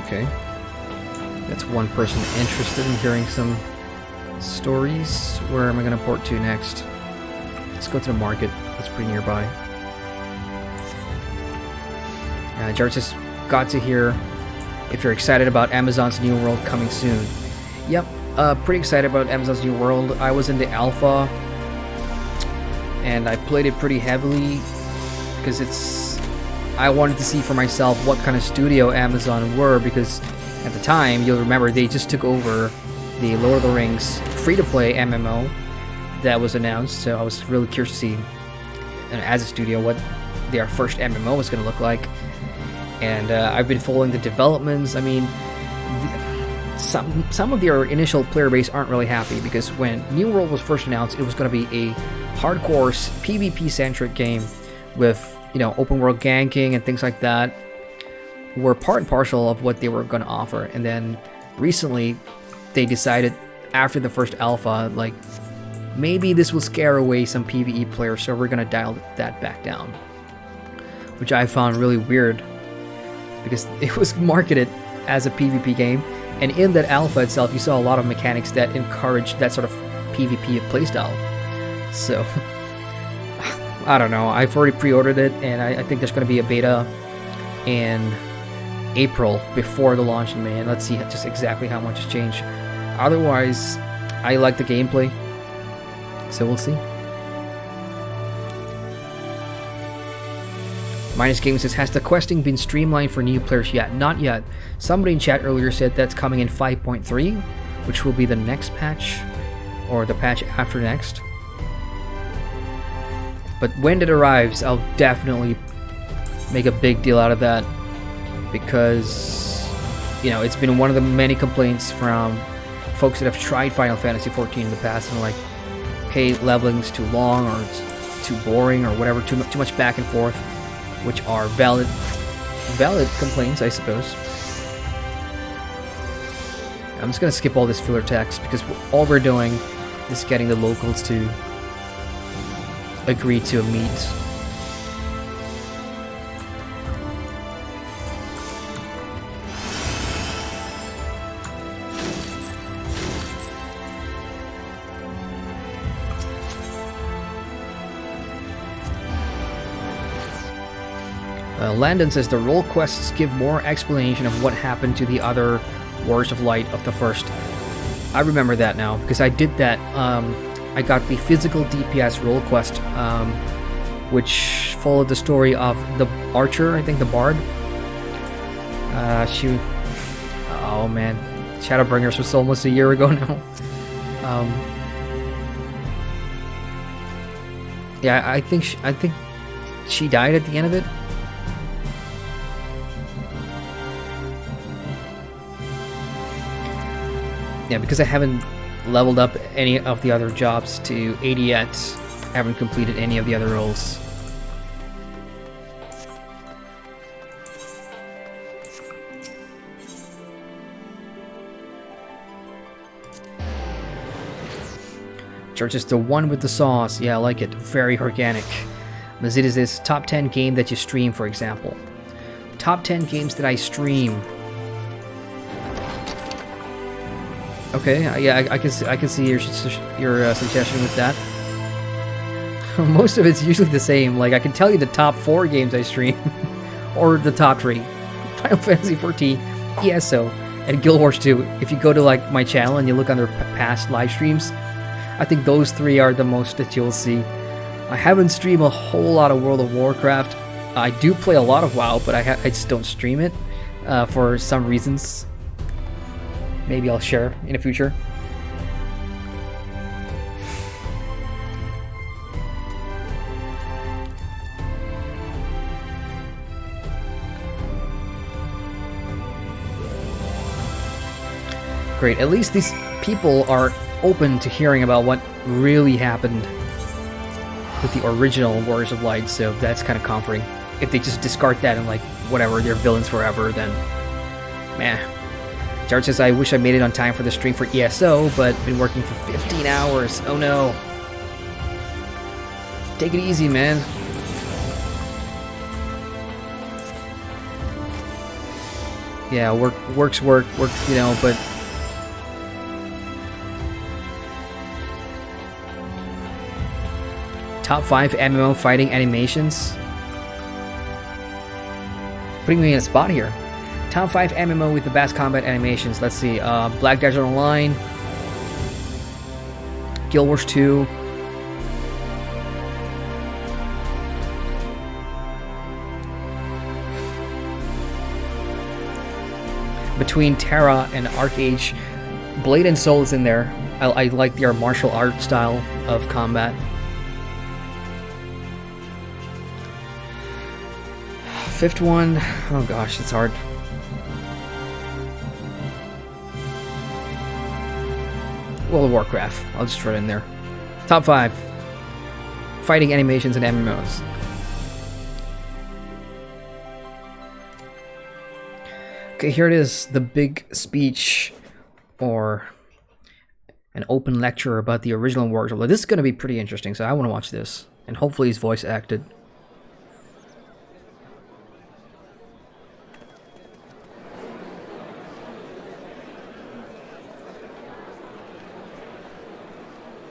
Okay. That's one person interested in hearing some stories. Where am I going to port to next? Let's go to the market. That's pretty nearby. Jarvis got to hear if you're excited about Amazon's New World coming soon. Yep, pretty excited about Amazon's New World. I was in the alpha, and I played it pretty heavily because I wanted to see for myself what kind of studio Amazon were, because at the time, you'll remember, they just took over the Lord of the Rings free-to-play MMO that was announced, so I was really curious to see, as a studio, what their first MMO was going to look like. And I've been following the developments. I mean, some of their initial player base aren't really happy, because when New World was first announced, it was going to be a hardcore PvP-centric game with, you know, open world ganking and things like that were part and parcel of what they were going to offer. And then recently, they decided after the first alpha, like, maybe this will scare away some PvE players, so we're going to dial that back down. Which I found really weird, because it was marketed as a PvP game, and in that alpha itself, you saw a lot of mechanics that encouraged that sort of PvP playstyle. So, I don't know. I've already pre-ordered it, and I think there's going to be a beta in April before the launch in May, and let's see just exactly how much has changed. Otherwise, I like the gameplay, so we'll see. Minus Gaming says, has the questing been streamlined for new players yet? Not yet. Somebody in chat earlier said that's coming in 5.3, which will be the next patch, or the patch after next. But when it arrives, I'll definitely make a big deal out of that, because, you know, it's been one of the many complaints from folks that have tried Final Fantasy XIV in the past, and like, okay, leveling's too long, or it's too boring, or whatever, too much back and forth, which are valid complaints, I suppose. I'm just gonna skip all this filler text, because all we're doing is getting the locals to agree to a meet. Landon says the role quests give more explanation of what happened to the other Warriors of Light of the first. I remember that now, because I did that. I got the physical DPS role quest, which followed the story of the archer, I think the bard. Oh man, Shadowbringers was almost a year ago now. Yeah, I think she died at the end of it. Yeah, because I haven't leveled up any of the other jobs to 80 yet. I haven't completed any of the other roles. George is the one with the sauce. Yeah, I like it. Very organic. Mazid is this top 10 game that you stream, for example. Top 10 games that I stream. Okay, yeah, I can see your suggestion with that. Most of it's usually the same. Like, I can tell you the top 4 games I stream, or the top 3: Final Fantasy XIV, ESO, and Guild Wars 2. If you go to like my channel and you look under past live streams, I think those 3 are the most that you'll see. I haven't streamed a whole lot of World of Warcraft. I do play a lot of WoW, but I just don't stream it for some reasons. Maybe I'll share in the future. Great, at least these people are open to hearing about what really happened with the original Warriors of Light, so that's kind of comforting. If they just discard that and like, whatever, they're villains forever, then meh. George says, I wish I made it on time for the stream for ESO, but been working for 15 hours. Oh no. Take it easy, man. yeah, work, you know, but top 5 MMO fighting animations. Putting me in a spot here. Top 5 MMO with the best combat animations. Let's see. Black Desert Online, Guild Wars 2, between Terra and Arcage, Blade and Soul is in there. I like their martial art style of combat. Fifth one, oh gosh, it's hard. World of Warcraft, I'll just throw it in there. Top 5 fighting animations and MMOs. Okay, here it is, the big speech or an open lecture about the original world. This is going to be pretty interesting, so I want to watch this. And hopefully he's voice acted.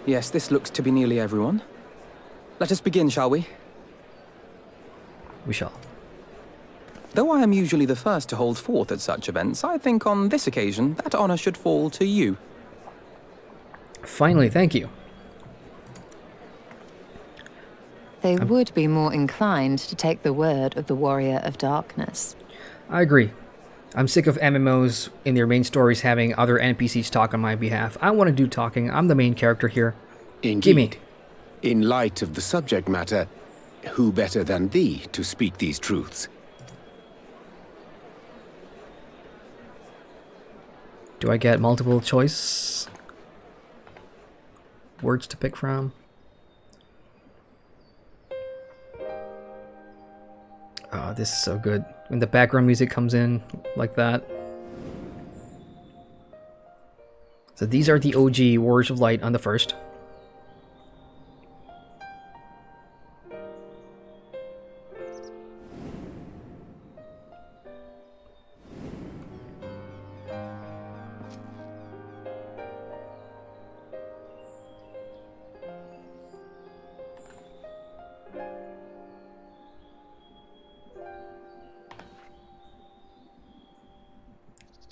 Yes, this looks to be nearly everyone. Let us begin, shall we? We shall. Though I am usually the first to hold forth at such events, I think on this occasion that honor should fall to you. Finally, thank you. They would be more inclined to take the word of the Warrior of Darkness. I agree. I'm sick of MMOs in their main stories having other NPCs talk on my behalf. I want to do talking. I'm the main character here. Indeed. Gimme. In light of the subject matter, who better than thee to speak these truths? Do I get multiple choice words to pick from? Oh, this is so good. When the background music comes in like that. So these are the OG Warriors of Light on the first.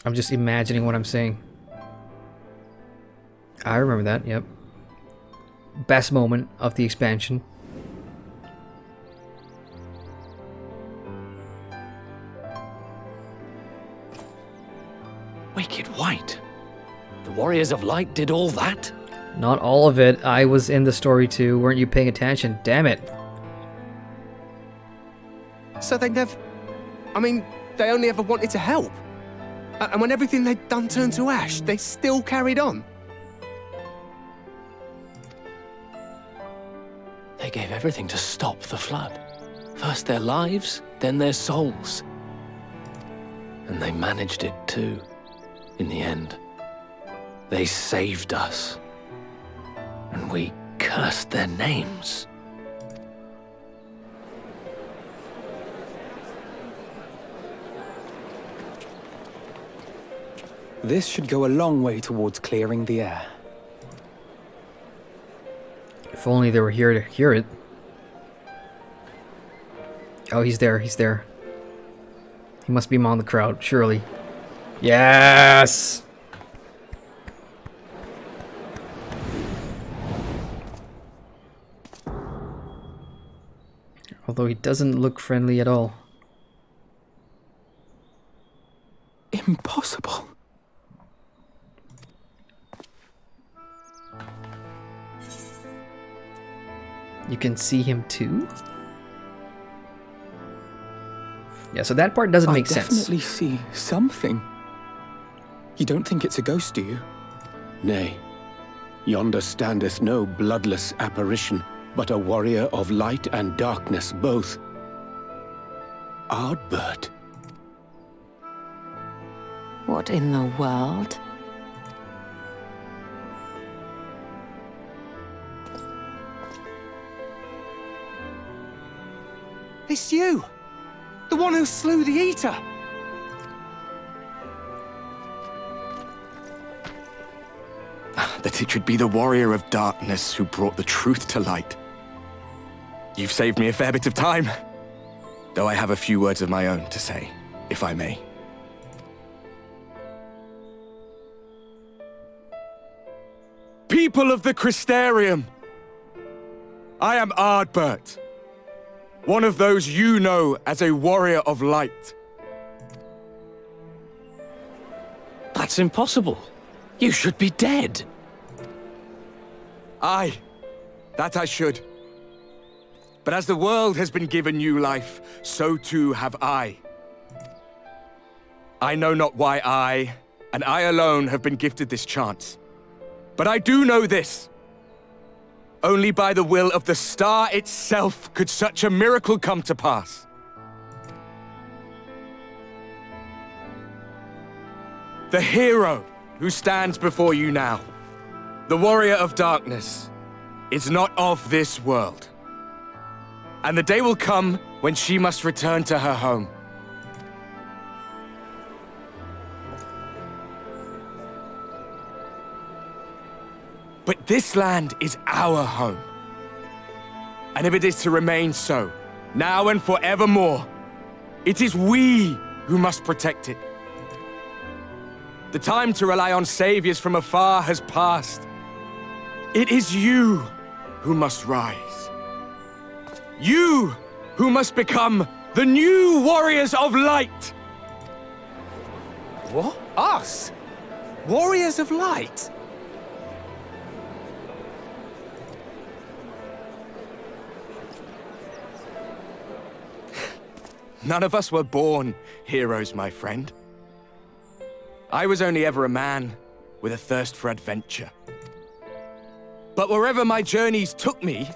I'm just imagining what I'm saying. I remember that, yep. Best moment of the expansion. Wicked White? The Warriors of Light did all that? Not all of it. I was in the story too. Weren't you paying attention? Damn it. So they never... I mean, they only ever wanted to help. And when everything they'd done turned to ash, they still carried on. They gave everything to stop the flood. First their lives, then their souls. And they managed it too, in the end. They saved us. And we cursed their names. This should go a long way towards clearing the air. If only they were here to hear it. Oh, he's there, he's there. He must be among the crowd, surely. Yes! Although he doesn't look friendly at all. Impossible. You can see him too? Yeah, so that part doesn't make sense. I definitely see something. You don't think it's a ghost, do you? Nay. Yonder standeth no bloodless apparition, but a warrior of light and darkness both. Ardbert. What in the world? It's you! The one who slew the Eater! that it should be the warrior of darkness who brought the truth to light. You've saved me a fair bit of time, though I have a few words of my own to say, if I may. People of the Crystarium, I am Ardbert, one of those you know as a warrior of light. That's impossible. You should be dead. Aye, that I should. But as the world has been given new life, so too have I. I know not why I, and I alone, have been gifted this chance. But I do know this. Only by the will of the star itself could such a miracle come to pass. The hero who stands before you now, the warrior of darkness, is not of this world. And the day will come when she must return to her home. But this land is our home. And if it is to remain so, now and forevermore, it is we who must protect it. The time to rely on saviors from afar has passed. It is you who must rise. You who must become the new warriors of light. What? Us? Warriors of light? None of us were born heroes, my friend. I was only ever a man with a thirst for adventure. But wherever my journeys took me,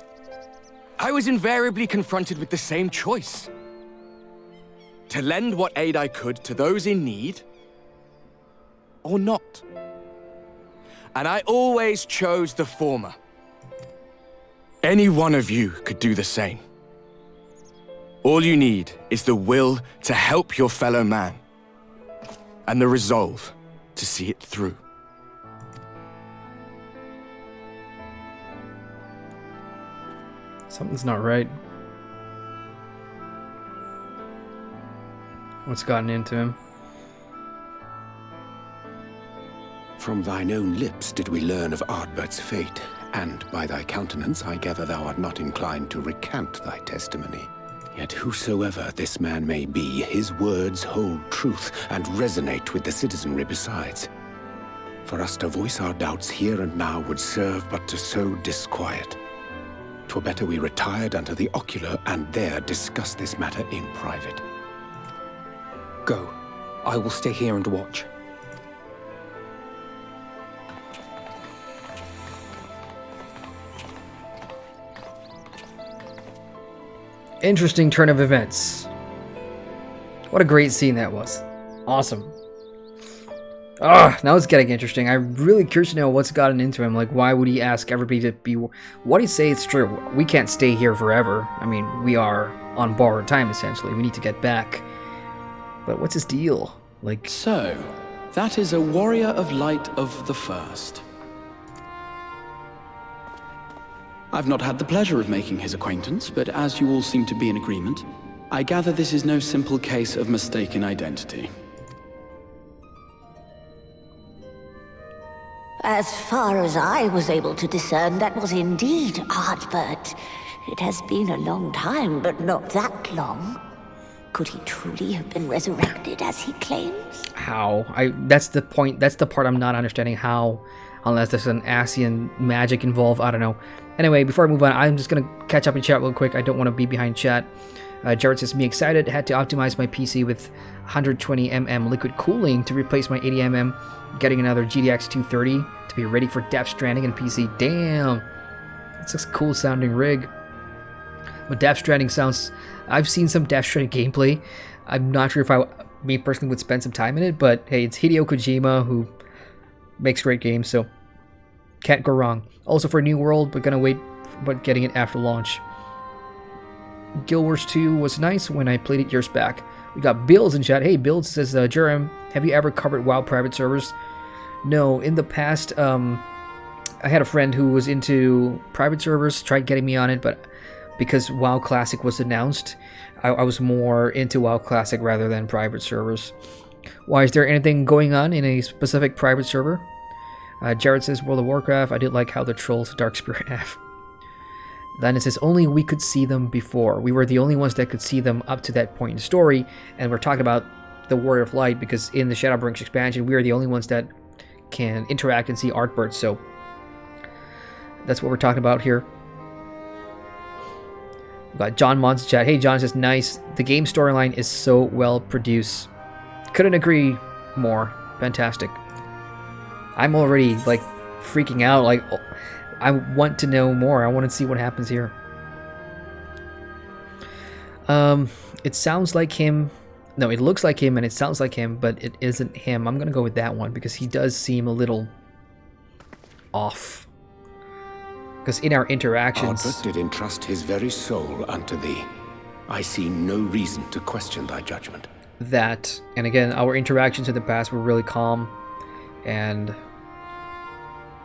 I was invariably confronted with the same choice. To lend what aid I could to those in need, or not. And I always chose the former. Any one of you could do the same. All you need is the will to help your fellow man, and the resolve to see it through. Something's not right. What's gotten into him? From thine own lips did we learn of Ardbert's fate, and by thy countenance I gather thou art not inclined to recant thy testimony. Yet whosoever this man may be, his words hold truth and resonate with the citizenry besides. For us to voice our doubts here and now would serve but to sow disquiet. 'Twere better we retired unto the ocular and there discuss this matter in private. Go. I will stay here and watch. Interesting turn of events. What a great scene that was. Awesome. Now it's getting interesting. I'm really curious to know what's gotten into him. Like, why would he ask everybody to be... What he say it's true. We can't stay here forever. I mean, we are on borrowed time, essentially. We need to get back. But what's his deal? Like... So, that is a warrior of light of the first. I've not had the pleasure of making his acquaintance, but as you all seem to be in agreement, I gather this is no simple case of mistaken identity. As far as I was able to discern, that was indeed Ardbert. It has been a long time, but not that long. Could he truly have been resurrected as he claims? How? That's the point. That's the part I'm not understanding. How? Unless there's an Asian magic involved. I don't know. Anyway, before I move on, I'm just going to catch up in chat real quick. I don't want to be behind chat. Jared says, me excited. Had to optimize my PC with 120mm liquid cooling to replace my 80mm. Getting another GTX 230 to be ready for Death Stranding and PC. Damn. It's a cool sounding rig. But Death Stranding sounds... I've seen some Death Stranding gameplay. I'm not sure if me personally would spend some time in it, but hey, it's Hideo Kojima who makes great games, so can't go wrong. Also for New World, but gonna wait, but getting it after launch. Guild Wars 2 was nice when I played it years back. We got Bills in chat. Hey, Bills says, Jerem, have you ever covered WoW private servers? No, in the past, I had a friend who was into private servers, tried getting me on it, but because WoW Classic was announced, I was more into WoW Classic rather than private servers. Why, is there anything going on in a specific private server? Jared says World of Warcraft. I did like how the trolls Dark Spirit have. Then it says only we could see them before. We were the only ones that could see them up to that point in the story, and we're talking about the Warrior of Light because in the Shadowbring's expansion, we are the only ones that can interact and see Artbirds, so that's what we're talking about here. We got John Mons chat. Hey, John says, nice. The game storyline is so well produced. Couldn't agree more. Fantastic. I'm already, like, freaking out. Like, I want to know more. I want to see what happens here. It sounds like him. No, it looks like him and it sounds like him, but it isn't him. I'm going to go with that one because he does seem a little off. Because in our interactions... Ardbert did entrust his very soul unto thee. I see no reason to question thy judgment. That, and again, our interactions in the past were really calm and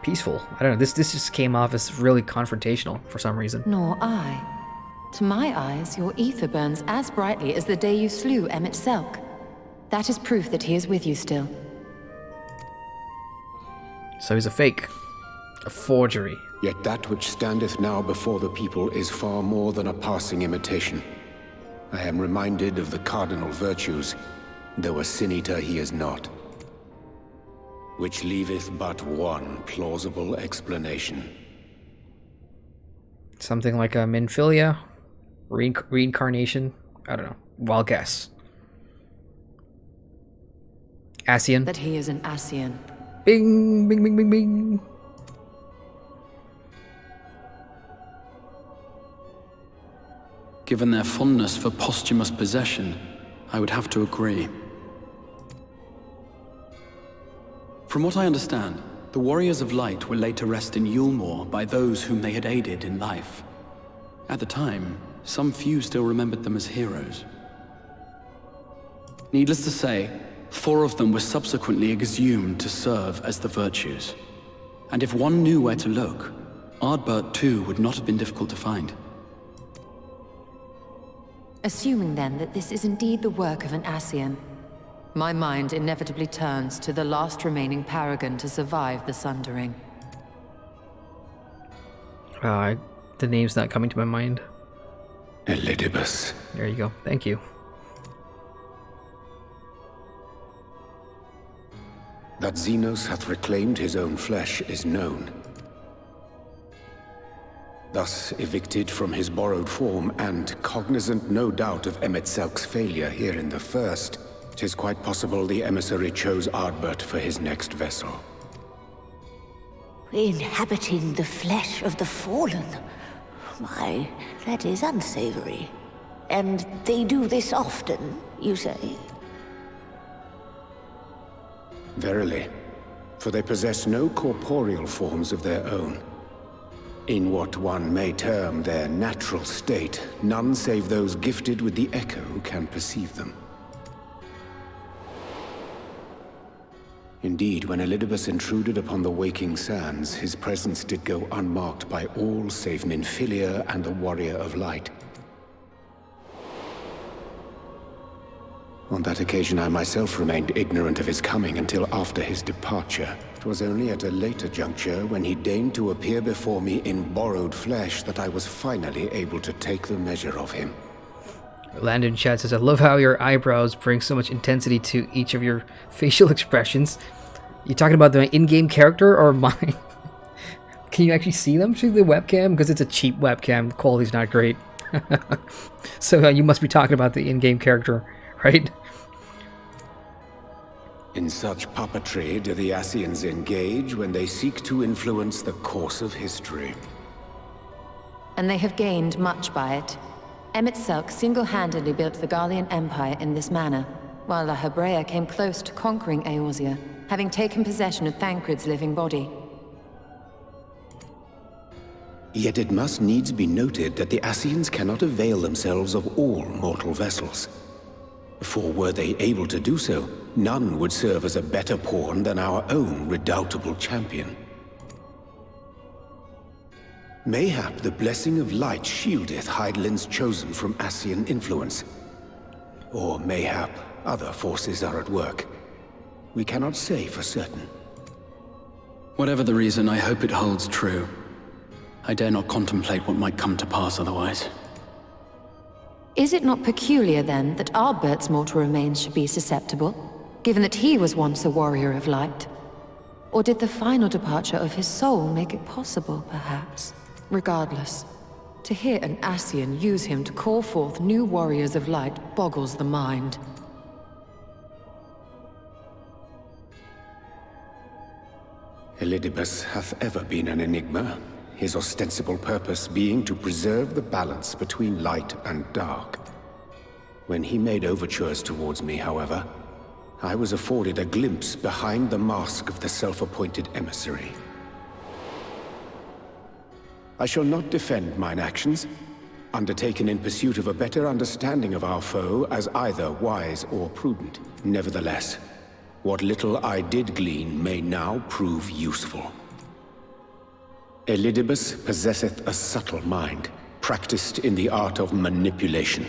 peaceful. I don't know, this just came off as really confrontational for some reason. Nor I. To my eyes, your ether burns as brightly as the day you slew 𝒂𝒊𝒍𝒊𝒍. That is proof that he is with you still. So he's a fake. A forgery. Yet that which standeth now before the people is far more than a passing imitation. I am reminded of the cardinal virtues, though a sin-eater he is not. Which leaveth but one plausible explanation. Something like a Minfilia? Reincarnation? I don't know. Wild guess. Ascian? That he is an Ascian. Bing, bing, bing, bing, bing. Given their fondness for posthumous possession, I would have to agree. From what I understand, the Warriors of Light were laid to rest in Yulmore by those whom they had aided in life. At the time, some few still remembered them as heroes. Needless to say, 4 of them were subsequently exhumed to serve as the virtues. And if one knew where to look, Ardbert too would not have been difficult to find. Assuming then that this is indeed the work of an Ascian, my mind inevitably turns to the last remaining paragon to survive the Sundering. The name's not coming to my mind. Elidibus. There you go. Thank you. That Xenos hath reclaimed his own flesh is known. Thus evicted from his borrowed form, and cognizant no doubt of 𝒂𝒊𝒍𝒊𝒍's failure here in the first, 'tis quite possible the emissary chose Ardbert for his next vessel. Inhabiting the flesh of the fallen? Why, that is unsavory. And they do this often, you say? Verily, for they possess no corporeal forms of their own. In what one may term their natural state, none save those gifted with the echo can perceive them. Indeed, when Elidibus intruded upon the waking sands, his presence did go unmarked by all save Minfilia and the Warrior of Light. On that occasion, I myself remained ignorant of his coming until after his departure. It was only at a later juncture, when he deigned to appear before me in borrowed flesh, that I was finally able to take the measure of him. Landon chat says, I love how your eyebrows bring so much intensity to each of your facial expressions. You talking about the in-game character or mine? Can you actually see them through the webcam? Because it's a cheap webcam, the quality's not great. So you must be talking about the in-game character, right? In such puppetry do the Ascians engage when they seek to influence the course of history. And they have gained much by it. 𝒂𝒊𝒍𝒊𝒍 single-handedly built the Garlean Empire in this manner, while La Hebrea came close to conquering Eorzea, having taken possession of Thancred's living body. Yet it must needs be noted that the Ascians cannot avail themselves of all mortal vessels. For were they able to do so, none would serve as a better pawn than our own redoubtable champion. Mayhap the blessing of light shieldeth Hydaelyn's chosen from Ascian influence. Or mayhap other forces are at work. We cannot say for certain. Whatever the reason, I hope it holds true. I dare not contemplate what might come to pass otherwise. Is it not peculiar, then, that Ardbert's mortal remains should be susceptible, given that he was once a warrior of light? Or did the final departure of his soul make it possible, perhaps? Regardless, to hear an Ascian use him to call forth new warriors of light boggles the mind. Elidibus hath ever been an enigma, his ostensible purpose being to preserve the balance between light and dark. When he made overtures towards me, however, I was afforded a glimpse behind the mask of the self-appointed emissary. I shall not defend mine actions, undertaken in pursuit of a better understanding of our foe as either wise or prudent. Nevertheless, what little I did glean may now prove useful. Elidibus possesseth a subtle mind, practiced in the art of manipulation.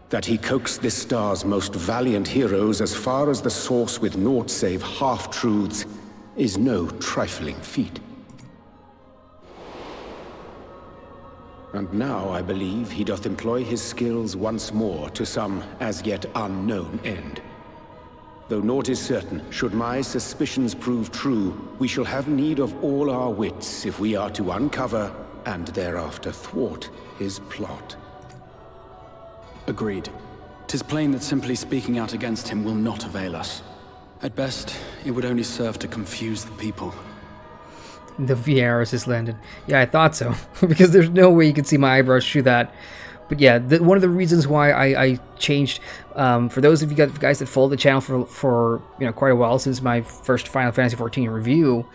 That he coaxed this star's most valiant heroes as far as the source with naught save half-truths is no trifling feat. And now I believe he doth employ his skills once more to some as yet unknown end. Though naught is certain, should my suspicions prove true, we shall have need of all our wits if we are to uncover and thereafter thwart his plot. Agreed. 'Tis plain that simply speaking out against him will not avail us. At best, it would only serve to confuse the people. The Vieras has landed. Yeah, I thought so. Because there's no way you can see my eyebrows through that. But yeah, one of the reasons why I changed, for those of you guys that follow the channel for quite a while, since my first Final Fantasy XIV review,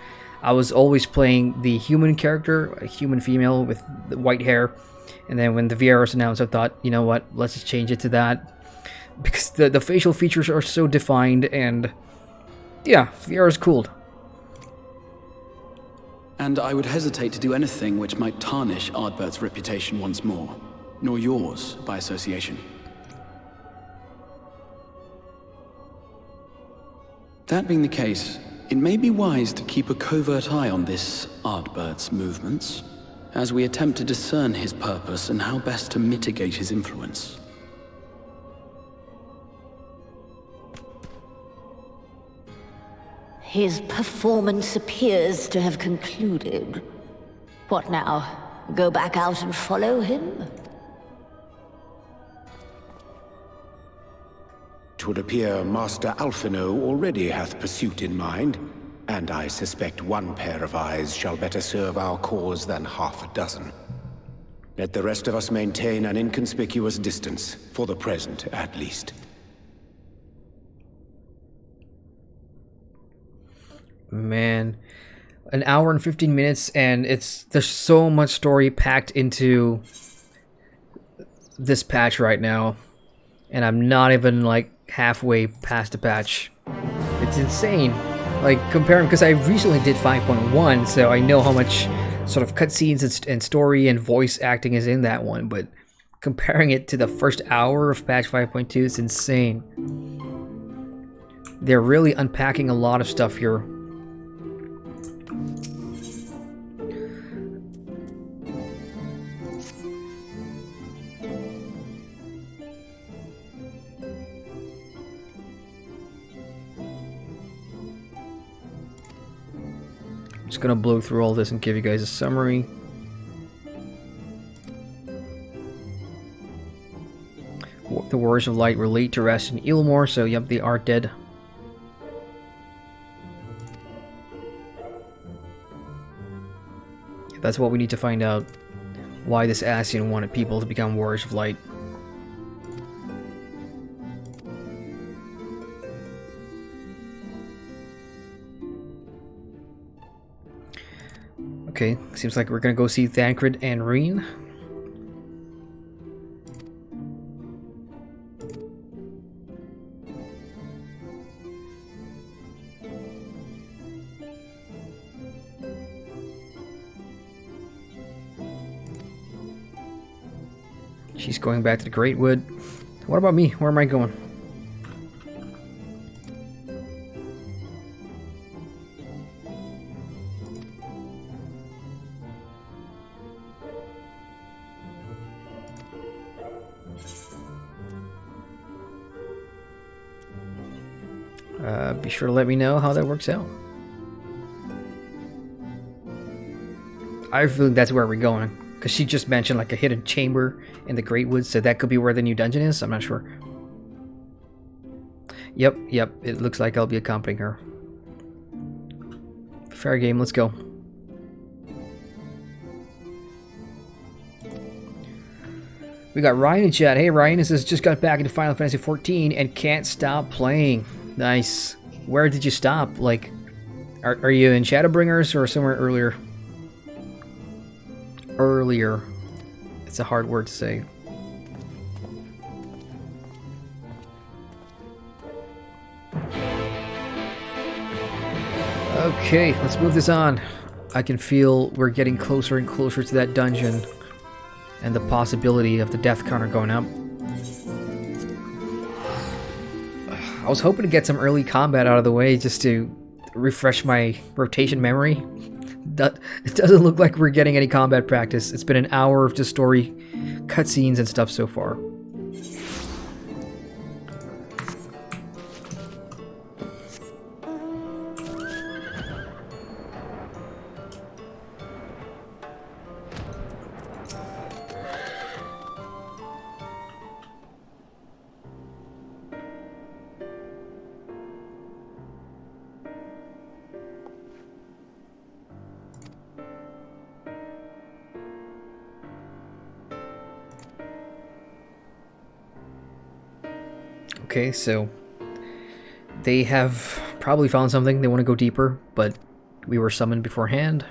I was always playing the human character, a human female with the white hair. And then when the Vieras announced, I thought, you know what, let's just change it to that. Because the facial features are so defined, and yeah, Vieras cooled. And I would hesitate to do anything which might tarnish Ardbert's reputation once more, nor yours by association. That being the case, it may be wise to keep a covert eye on this Ardbert's movements, as we attempt to discern his purpose and how best to mitigate his influence. His performance appears to have concluded. What now? Go back out and follow him? 'Twould appear Master Alphino already hath pursuit in mind, and I suspect one pair of eyes shall better serve our cause than half a dozen. Let the rest of us maintain an inconspicuous distance, for the present at least. Man, an hour and 15 minutes, and there's so much story packed into this patch right now, and I'm not even like halfway past the patch. It's insane. Like, comparing, because I recently did 5.1, so I know how much sort of cutscenes and story and voice acting is in that one, but comparing it to the first hour of patch 5.2, it's insane. They're really unpacking a lot of stuff here. Just gonna blow through all this and give you guys a summary. The Warriors of Light were laid to rest in Ilmore, so yep, they are dead. That's what we need to find out. Why this Ascian wanted people to become Warriors of Light. Okay, seems like we're gonna go see Thancred and Reen. She's going back to the Great Wood. What about me? Where am I going? Be sure to let me know how that works out. I have a feeling that's where we're going, because she just mentioned like a hidden chamber in the Great Woods, so that could be where the new dungeon is. I'm not sure. Yep, it looks like I'll be accompanying her. Fair game, let's go. We got Ryan in chat. Hey Ryan, this just got back into Final Fantasy XIV and can't stop playing. Nice. Where did you stop? Like, are you in Shadowbringers or somewhere earlier? Earlier. It's a hard word to say. Okay, let's move this on. I can feel we're getting closer and closer to that dungeon and the possibility of the death counter going up. I was hoping to get some early combat out of the way just to refresh my rotation memory. It doesn't look like we're getting any combat practice. It's been an hour of just story cutscenes and stuff so far. Okay, so they have probably found something. They want to go deeper, but we were summoned beforehand.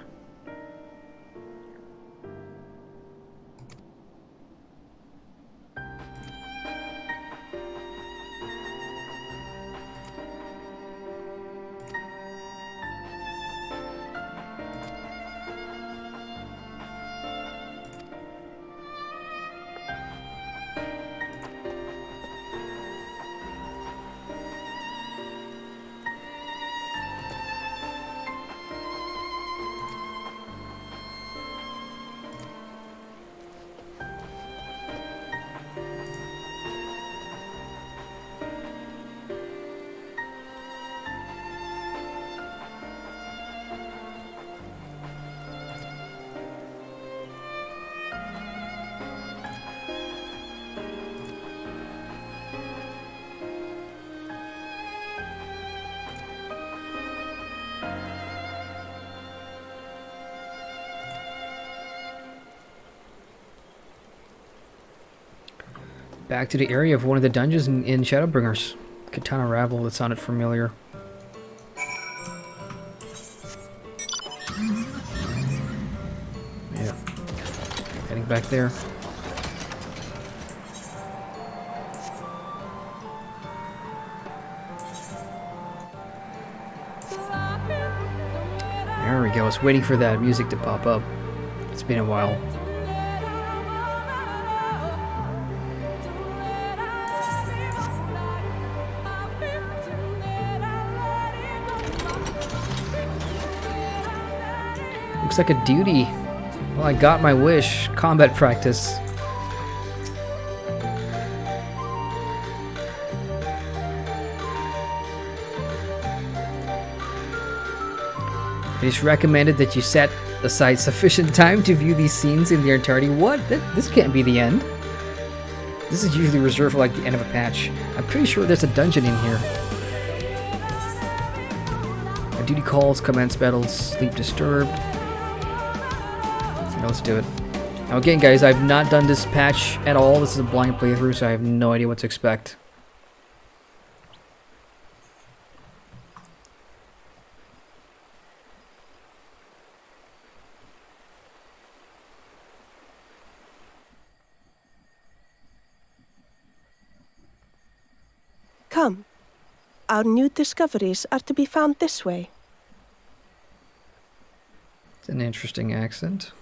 Back to the area of one of the dungeons in Shadowbringers. Katana Ravel, that sounded familiar. Yeah. Heading back there. There we go. I was waiting for that music to pop up. It's been a while. Looks like a duty. Well, I got my wish. Combat practice. It is recommended that you set aside sufficient time to view these scenes in their entirety. What? This can't be the end. This is usually reserved for like the end of a patch. I'm pretty sure there's a dungeon in here. Duty calls, commence battles, sleep disturbed. Now let's do it. Now again guys, I've not done this patch at all. This is a blind playthrough, so I have no idea what to expect. Come. Our new discoveries are to be found this way. It's an interesting accent.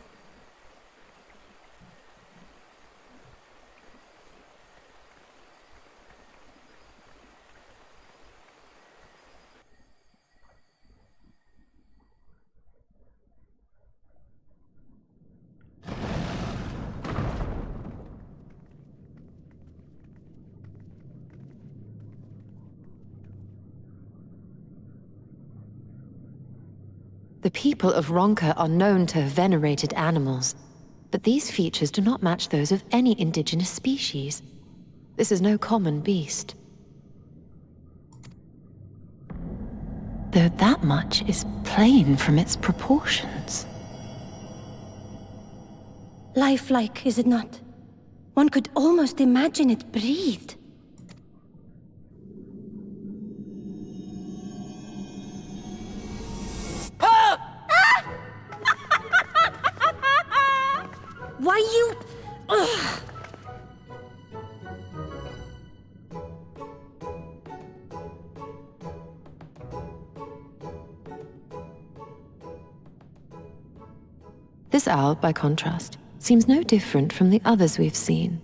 The people of Ronka are known to have venerated animals, but these features do not match those of any indigenous species. This is no common beast. Though that much is plain from its proportions. Lifelike, is it not? One could almost imagine it breathed. Why you... Ugh. This owl, by contrast, seems no different from the others we've seen.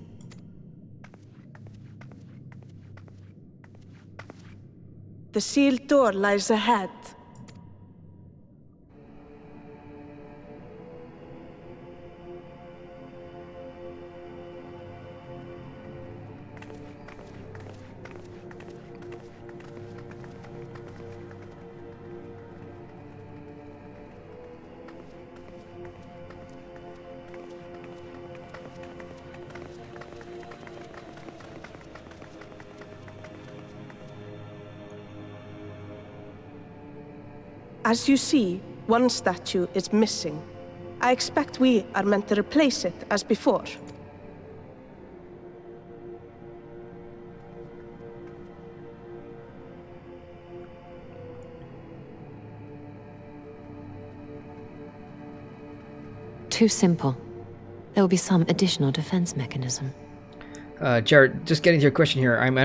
The sealed door lies ahead. As you see, one statue is missing. I expect we are meant to replace it as before. Too simple. There will be some additional defense mechanism. Jared, just getting to your question here, I'm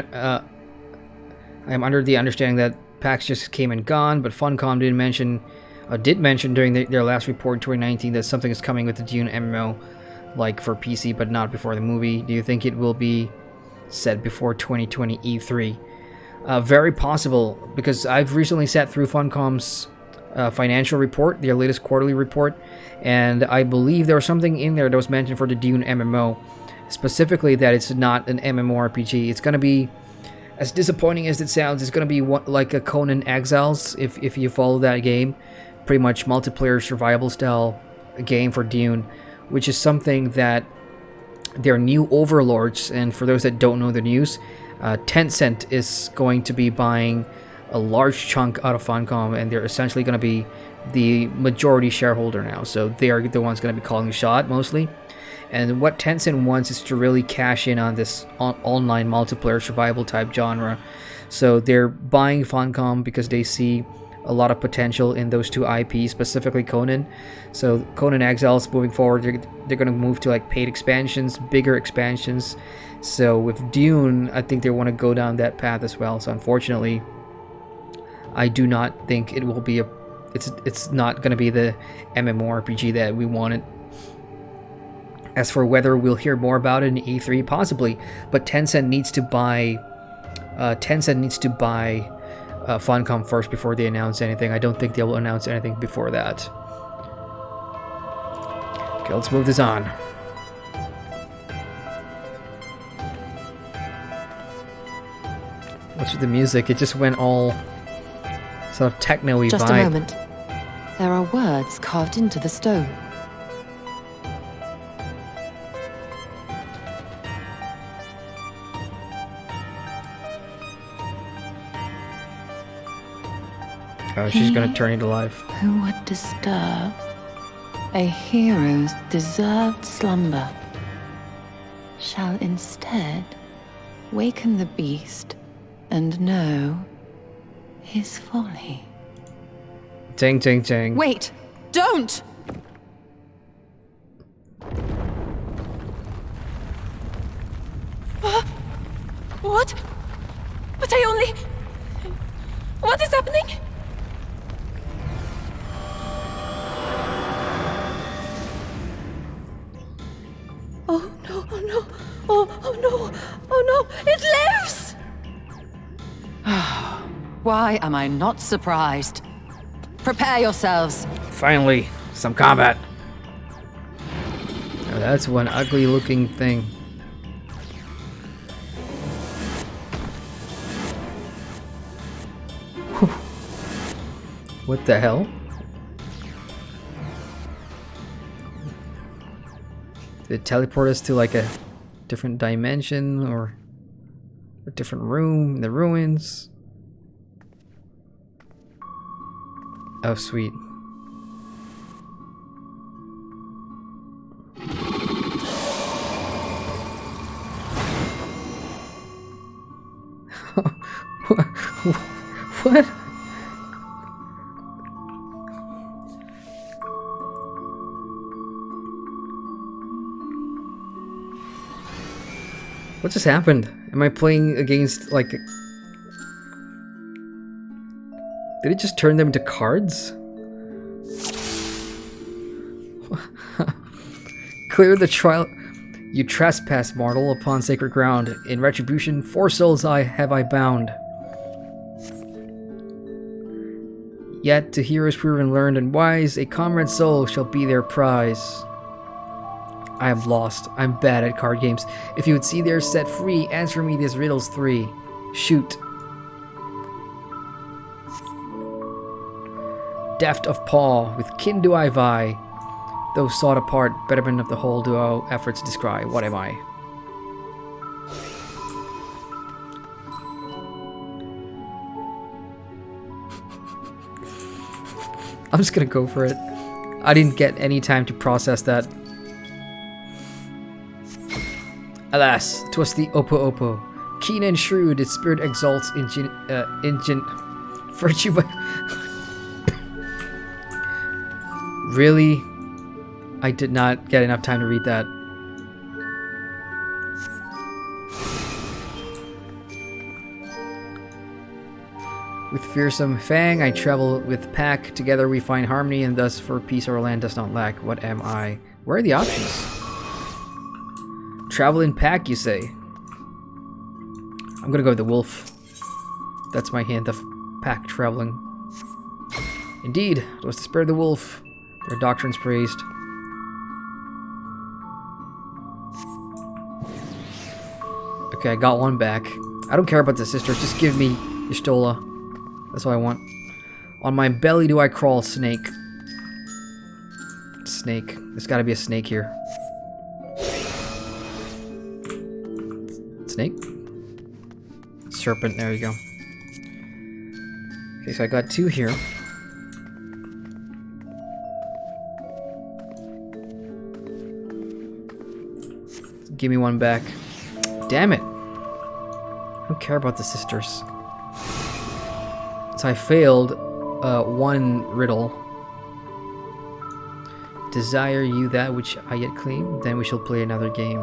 under the understanding that packs just came and gone, but Funcom did mention during their last report in 2019 that something is coming with the Dune MMO, like for PC, but not before the movie. Do you think it will be set before 2020 E3? Very possible, because I've recently sat through Funcom's financial report, their latest quarterly report, and I believe there was something in there that was mentioned for the Dune MMO, specifically that it's not an MMORPG. It's going to be, as disappointing as it sounds, it's going to be like a Conan Exiles, if you follow that game. Pretty much multiplayer survival style game for Dune, which is something that their new overlords, and for those that don't know the news, Tencent is going to be buying a large chunk out of Funcom, and they're essentially going to be the majority shareholder now. So they are the ones going to be calling the shot mostly. And what Tencent wants is to really cash in on this online multiplayer survival type genre. So they're buying Funcom because they see a lot of potential in those two IPs, specifically Conan. So Conan Exiles moving forward, they're going to move to like paid expansions, bigger expansions. So with Dune, I think they want to go down that path as well. So unfortunately, I do not think it will be it's not going to be the MMORPG that we wanted. As for whether we'll hear more about it in E3, possibly, but Tencent needs to buy Funcom first before they announce anything. I don't think they will announce anything before that. Okay, let's move this on. What's with the music? It just went all sort of techno-y vibe. Just a moment. There are words carved into the stone. Oh, she's gonna turn into life. Who would disturb a hero's deserved slumber shall instead waken the beast and know his folly. Ting, ting, ting. Wait! Don't! What? But I only... What is happening? Oh no, oh no, oh no, oh no, it lives! Why am I not surprised? Prepare yourselves. Finally, some combat. Oh, that's one ugly looking thing. What the hell? Did it teleport us to like a different dimension or a different room in the ruins? Oh, sweet. What? What just happened? Am I playing against, like... Did it just turn them into cards? Clear the trial... You trespass, mortal, upon sacred ground. In retribution, 4 souls have I bound. Yet, to heroes proven learned and wise, a comrade's soul shall be their prize. I am lost. I'm bad at card games. If you would see theirs set free, answer me these riddles 3. Shoot. Deft of paw, with kin do I vie. Though sought apart, betterment of the whole do our efforts descry. What am I? I'm just gonna go for it. I didn't get any time to process that. Alas, 'twas the Opo. Keen and shrewd, its spirit exalts virtue, but... Really? I did not get enough time to read that. With fearsome fang, I travel with pack. Together we find harmony, and thus for peace our land does not lack. What am I? Where are the options? Travel in pack, you say? I'm gonna go with the wolf. That's my hint of pack traveling. Indeed, it was to spare the wolf. Their doctrines praised. Okay, I got one back. I don't care about the sisters, just give me Y'shtola. That's all I want. On my belly do I crawl, snake. Snake. There's gotta be a snake here. Snake? Serpent, there you go. Okay, so I got 2 here. Give me one back. Damn it. I don't care about the sisters. So I failed 1 riddle. Desire you that which I yet claim? Then we shall play another game.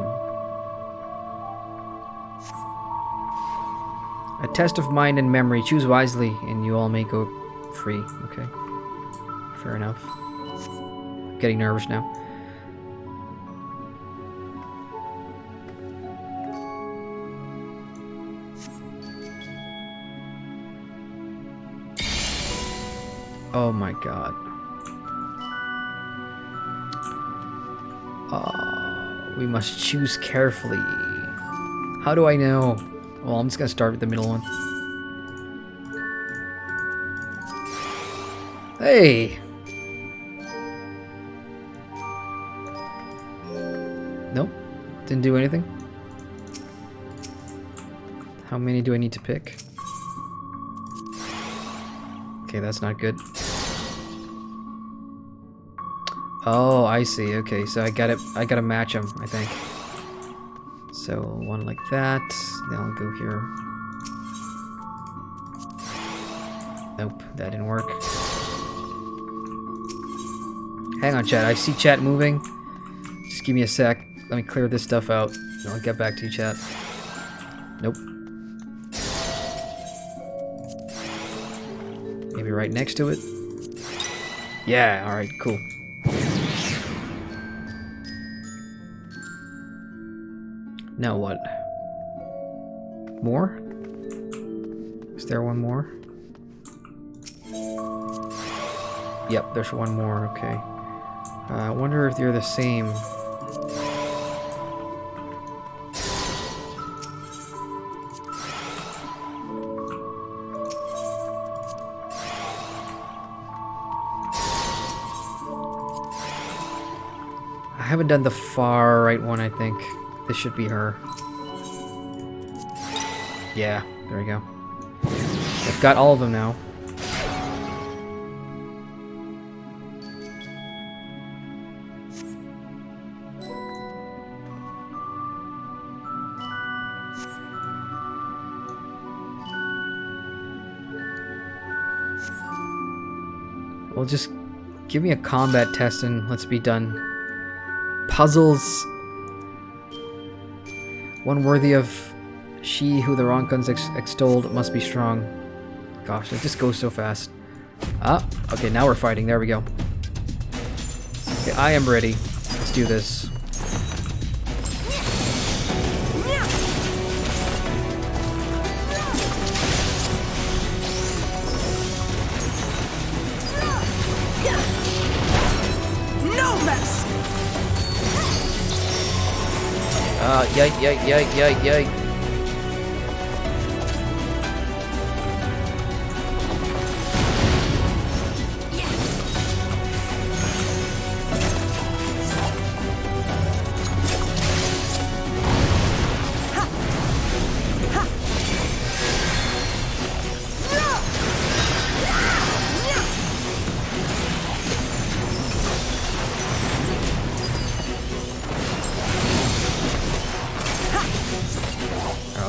A test of mind and memory. Choose wisely, and you all may go free. Okay. Fair enough. Getting nervous now. Oh my god. We must choose carefully. How do I know? Well, I'm just gonna start with the middle one. Hey! Nope. Didn't do anything. How many do I need to pick? Okay, that's not good. Oh, I see. Okay, so I gotta match them, I think. So one like that. Then I'll go here. Nope, that didn't work. Hang on, chat. I see chat moving. Just give me a sec. Let me clear this stuff out. And I'll get back to you, chat. Nope. Maybe right next to it. Yeah, alright, cool. Now what? More? Is there one more? Yep, there's one more, okay. I wonder if they're the same. I haven't done the far right one, I think. This should be her. Yeah, there we go. I've got all of them now. Well, just give me a combat test and let's be done. Puzzles. One worthy of she who the Ronkans extolled must be strong. Gosh, it just goes so fast. Ah, okay, now we're fighting. There we go. Okay, I am ready. Let's do this. Yay.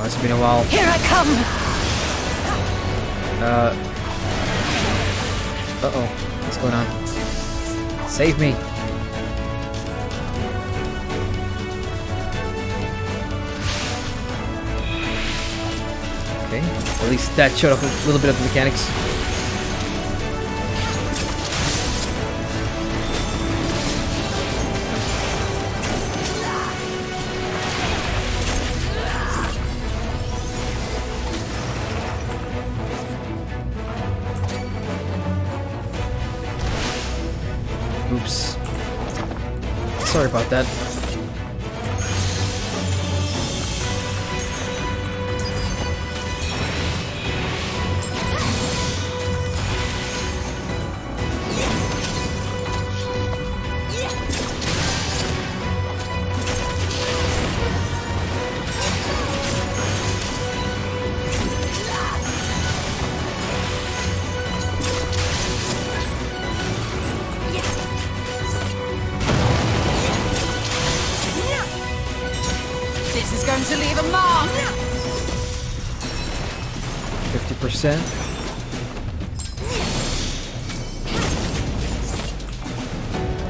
It's been a while. Here I come! Uh-oh. What's going on? Save me! Okay. At least that showed off a little bit of the mechanics. Oops. Sorry about that. To leave a mark. 50%. I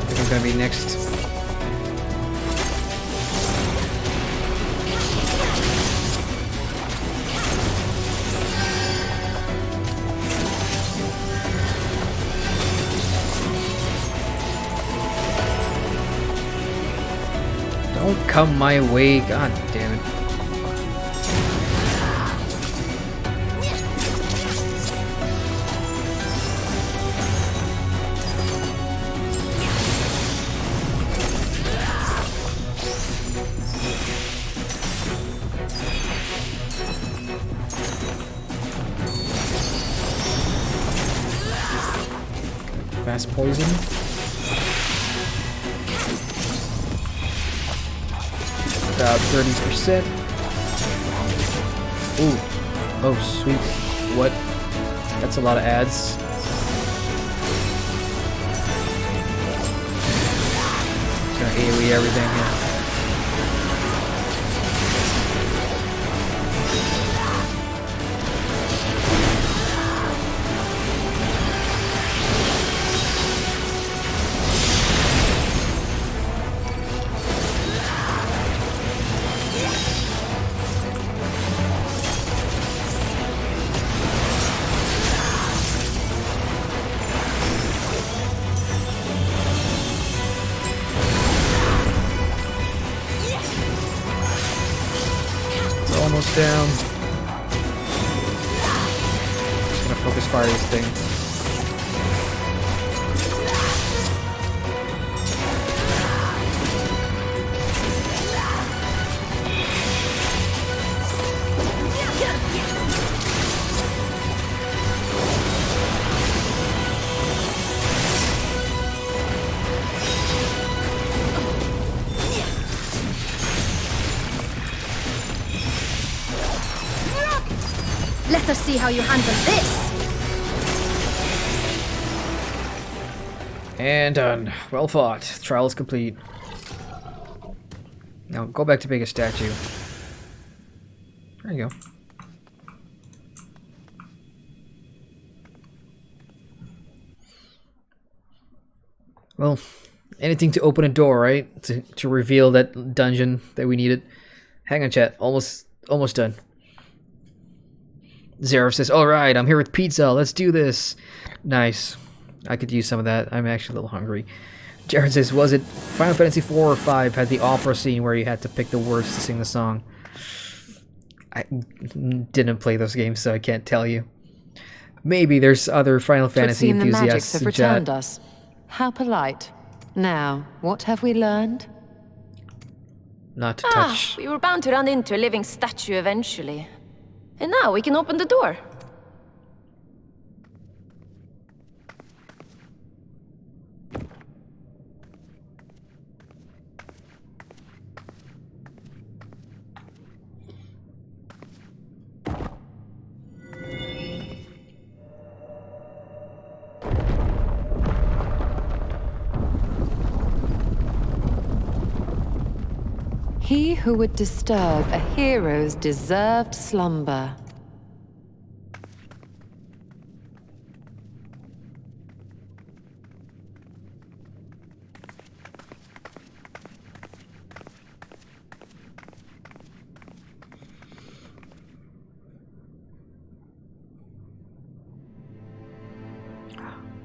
think I'm gonna be next. Don't come my way, god damn it. Fast poison. About 30%. Ooh. Oh, sweet. What? That's a lot of ads. Just gonna AoE everything here. Almost down. Just gonna focus fire this thing. to see how you handle this! And done. Well fought. Trial is complete. Now go back to being a statue. There you go. Well, anything to open a door, right? To reveal that dungeon that we needed. Hang on, chat. Almost done. Zeref says, "Alright, I'm here with pizza. Let's do this." Nice. I could use some of that. I'm actually a little hungry. Jared says, "Was it Final Fantasy 4 or 5 had the opera scene where you had to pick the words to sing the song?" I didn't play those games, so I can't tell you. Maybe there's other Final Fantasy enthusiasts the magics have in returned chat. us. How polite. Now, what have we learned? Not to touch. We were bound to run into a living statue eventually. And now we can open the door. He who would disturb a hero's deserved slumber.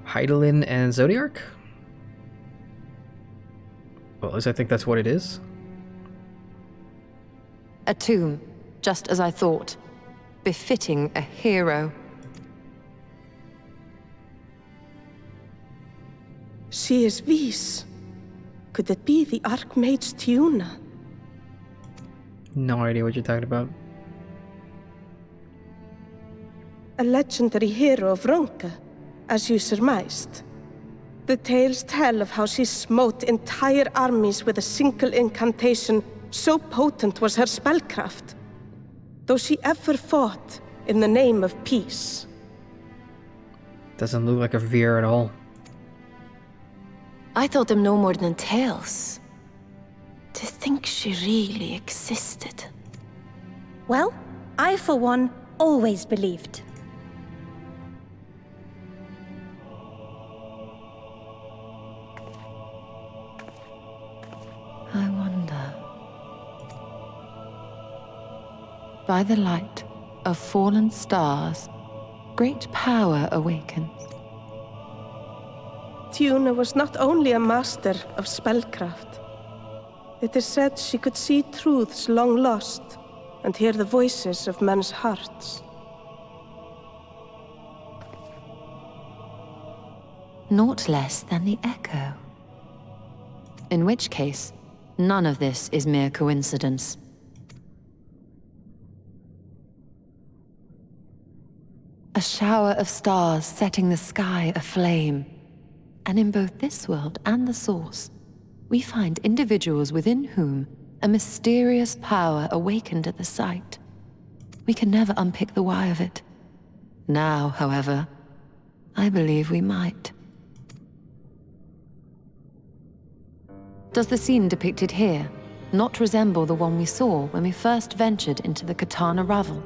Hydaelyn and Zodiark? Well, at least I think that's what it is. A tomb, just as I thought. Befitting a hero. She is Vis. Could it be the Archmage Tiuna? No idea what you're talking about. A legendary hero of Ronka, as you surmised. The tales tell of how she smote entire armies with a single incantation. So potent was her spellcraft, though she ever fought in the name of peace. Doesn't look like a Veer at all. I thought them no more than tales. To think she really existed. Well, I for one always believed. I wonder. By the light of fallen stars, great power awakens. Tiuna was not only a master of spellcraft. It is said she could see truths long lost and hear the voices of men's hearts. Naught less than the echo. In which case, none of this is mere coincidence. A shower of stars setting the sky aflame. And in both this world and the Source, we find individuals within whom a mysterious power awakened at the sight. We can never unpick the why of it. Now, however, I believe we might. Does the scene depicted here not resemble the one we saw when we first ventured into the Katana Ravel?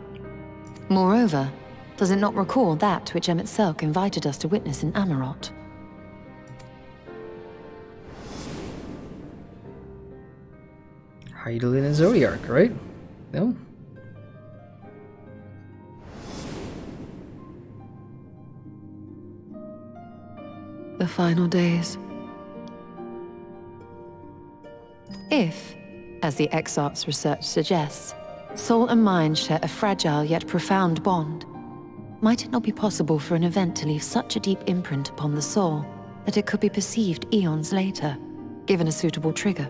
Moreover, does it not recall that which 𝒂𝒐 invited us to witness in Amarot? Hydaelyn and Zodiark, right? No? The final days. If, as the Exarch's research suggests, soul and mind share a fragile yet profound bond, might it not be possible for an event to leave such a deep imprint upon the soul that it could be perceived eons later, given a suitable trigger?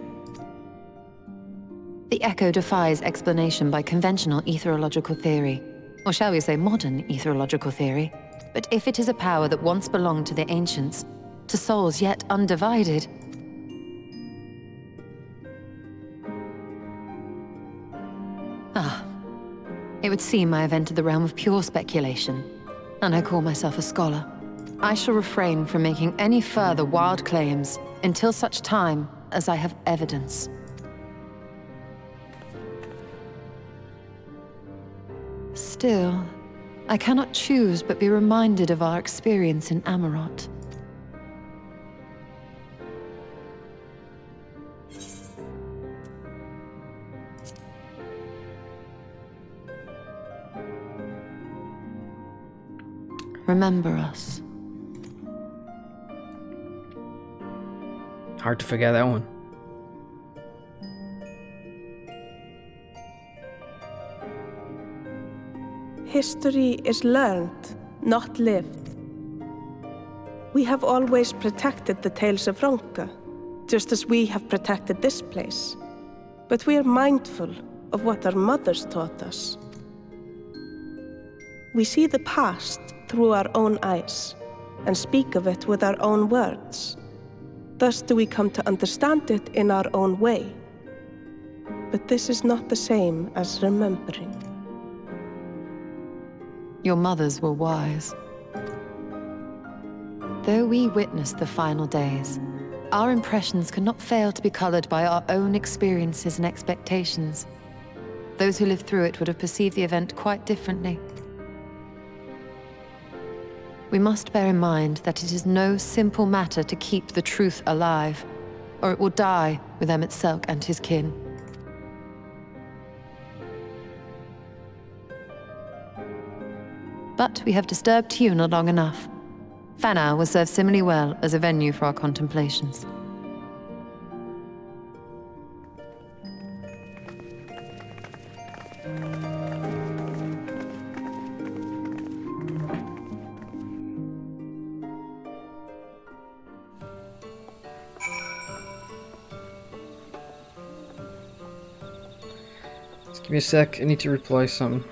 The echo defies explanation by conventional etherological theory, or shall we say modern etherological theory, but if it is a power that once belonged to the ancients, to souls yet undivided, it would seem I have entered the realm of pure speculation, and I call myself a scholar. I shall refrain from making any further wild claims until such time as I have evidence. Still, I cannot choose but be reminded of our experience in Amarot. Remember us. Hard to forget that one. History is learned, not lived. We have always protected the tales of Ronka, just as we have protected this place. But we are mindful of what our mothers taught us. We see the past through our own eyes, and speak of it with our own words. Thus do we come to understand it in our own way. But this is not the same as remembering. Your mothers were wise. Though we witnessed the final days, our impressions cannot fail to be colored by our own experiences and expectations. Those who lived through it would have perceived the event quite differently. We must bear in mind that it is no simple matter to keep the truth alive, or it will die with Emet-Selch and his kin. But we have disturbed Tuna long enough. Fanau will serve similarly well as a venue for our contemplations. Just give me a sec, I need to reply something.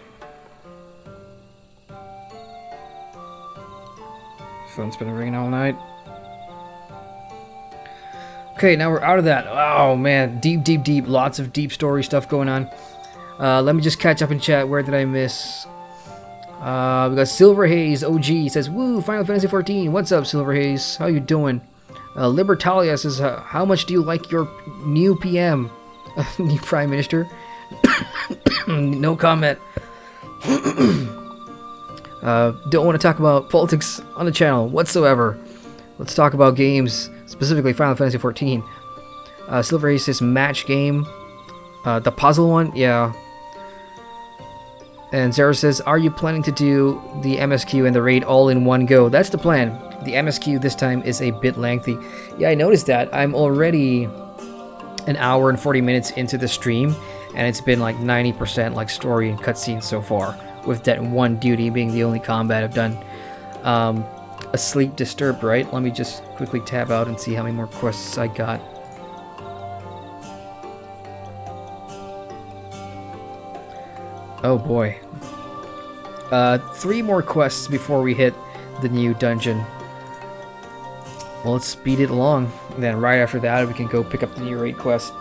Phone's been ringing all night. Okay, now we're out of that. Oh man, deep, lots of deep story stuff going on. Let me just catch up in chat. Where did I miss? We got Silverhaze OG. He says, woo, Final Fantasy XIV. What's up, Silverhaze? How you doing? Libertalia says, how much do you like your new PM? New Prime Minister? No comment. Don't want to talk about politics on the channel whatsoever. Let's talk about games, specifically Final Fantasy XIV. Silverhaze says match game. The puzzle one? Yeah. And Zara says, are you planning to do the MSQ and the raid all in one go? That's the plan. The MSQ this time is a bit lengthy. Yeah, I noticed that. I'm already an hour and 40 minutes into the stream, and it's been like 90% like story and cutscenes so far, with that one duty being the only combat I've done. Asleep Disturbed, right? Let me just quickly tab out and see how many more quests I got. Oh boy. 3 more quests before we hit the new dungeon. Well, let's speed it along. And then right after that, we can go pick up the new raid quest.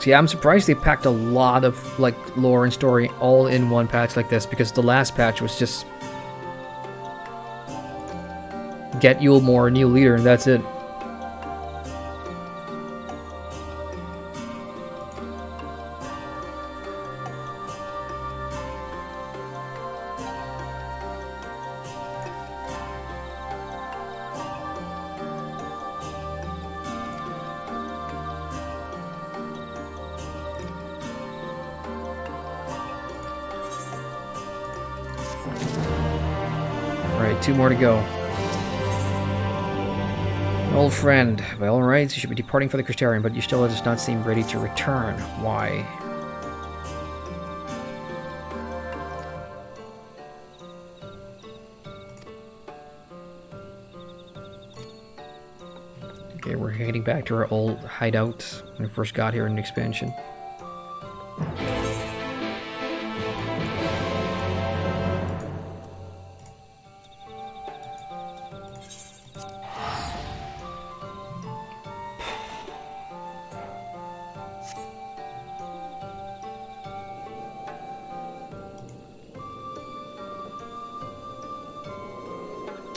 So yeah, I'm surprised they packed a lot of like lore and story all in one patch like this, because the last patch was just get Yulmore a new leader and that's it. Alright, 2 more to go. An old friend. By all rights, you should be departing for the Crystarium, but you still does not seem ready to return. Why? Okay, we're heading back to our old hideout when we first got here in the expansion.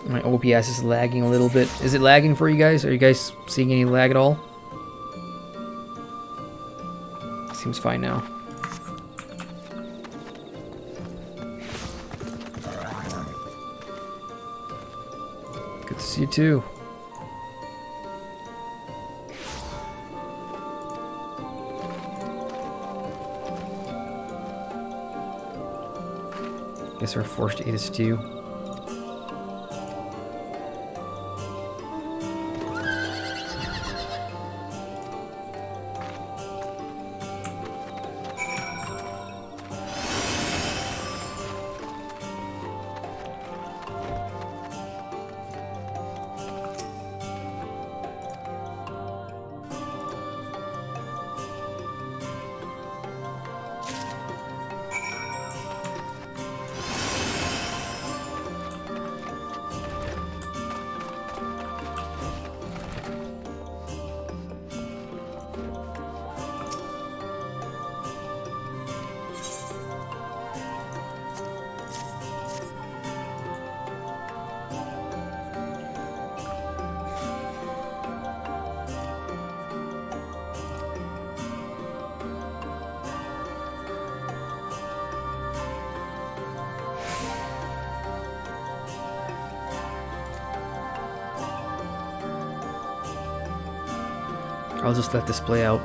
My OBS is lagging a little bit. Is it lagging for you guys? Are you guys seeing any lag at all? Seems fine now. Good to see you too. Guess we're forced to eat a stew. I'll just let this play out.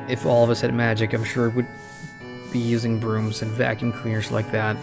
If all of us had magic, I'm sure it would be using brooms and vacuum cleaners like that.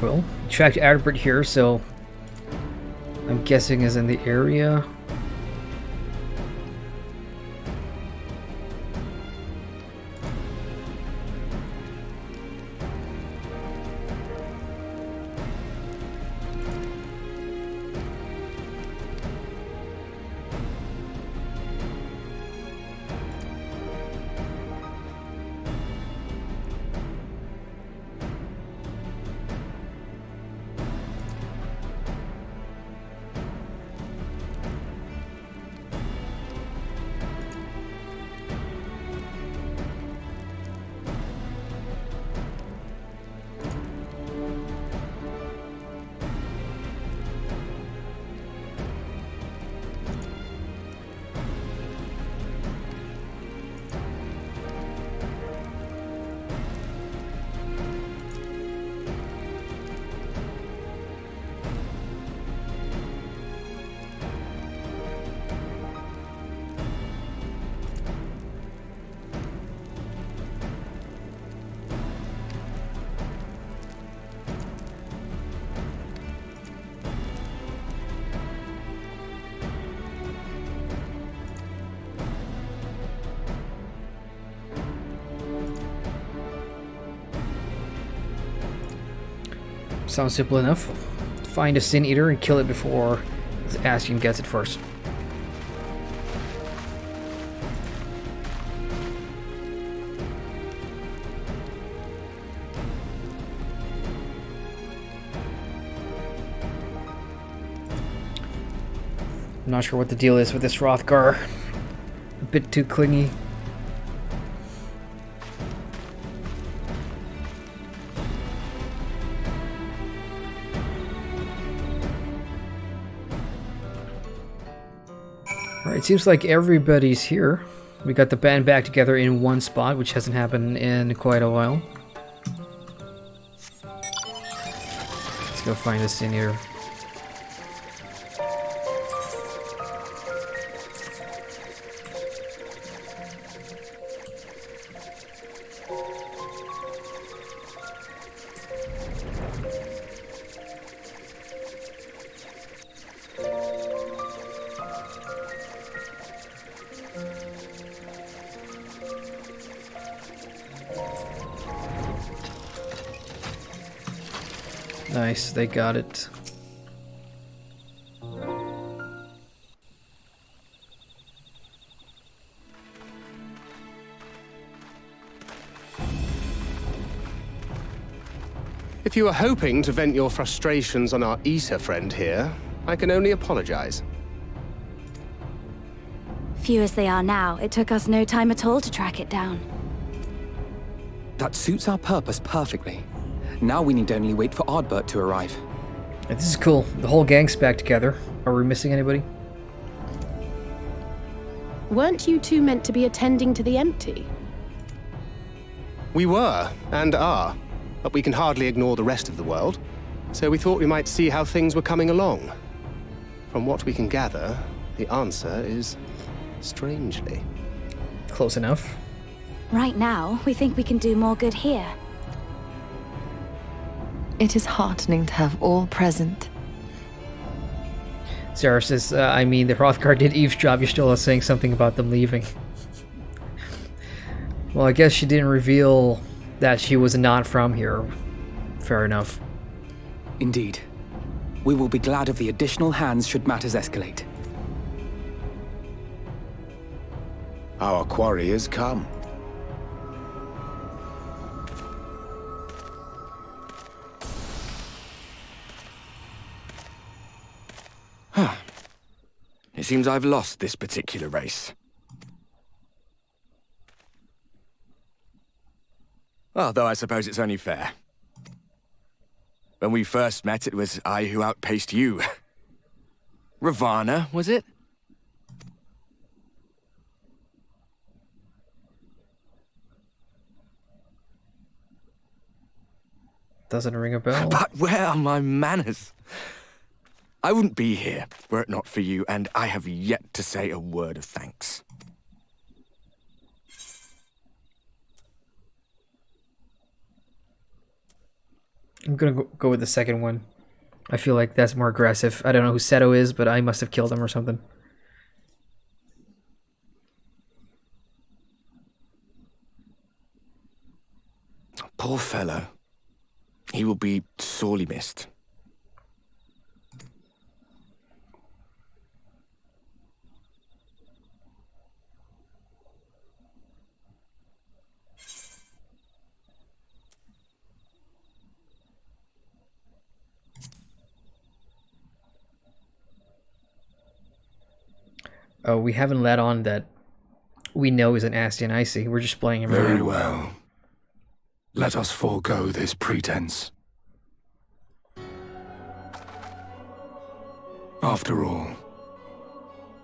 Well, tracked Albert here, so I'm guessing is in the area. Sounds simple enough. Find a Sin Eater and kill it before Azreck gets it first. I'm not sure what the deal is with this Hrothgar. A bit too clingy. Alright, seems like everybody's here. We got the band back together in one spot, which hasn't happened in quite a while. Let's go find a Sin Eater. Nice, they got it. If you were hoping to vent your frustrations on our Issa friend here, I can only apologize. Few as they are now, it took us no time at all to track it down. That suits our purpose perfectly. Now we need only wait for Ardbert to arrive. Yeah, this is cool. The whole gang's back together. Are we missing anybody? Weren't you two meant to be attending to the empty? We were, and are, but we can hardly ignore the rest of the world. So we thought we might see how things were coming along. From what we can gather, the answer is strangely. Close enough. Right now, we think we can do more good here. It is heartening to have all present. Sarah says, I mean, the Hrothgar did eavesdrop. You're still saying something about them leaving. Well, I guess she didn't reveal that she was not from here. Fair enough. Indeed. We will be glad of the additional hands should matters escalate. Our quarry has come. Huh. It seems I've lost this particular race. Well, though I suppose it's only fair. When we first met, it was I who outpaced you. Ravana, was it? Doesn't ring a bell. But where are my manners? I wouldn't be here were it not for you, and I have yet to say a word of thanks. I'm gonna go with the second one. I feel like that's more aggressive. I don't know who Seto is, but I must have killed him or something. Poor fellow. He will be sorely missed. Oh, we haven't let on that we know is an Asti and Icy. We're just playing him. Very well. Let us forego this pretense. After all,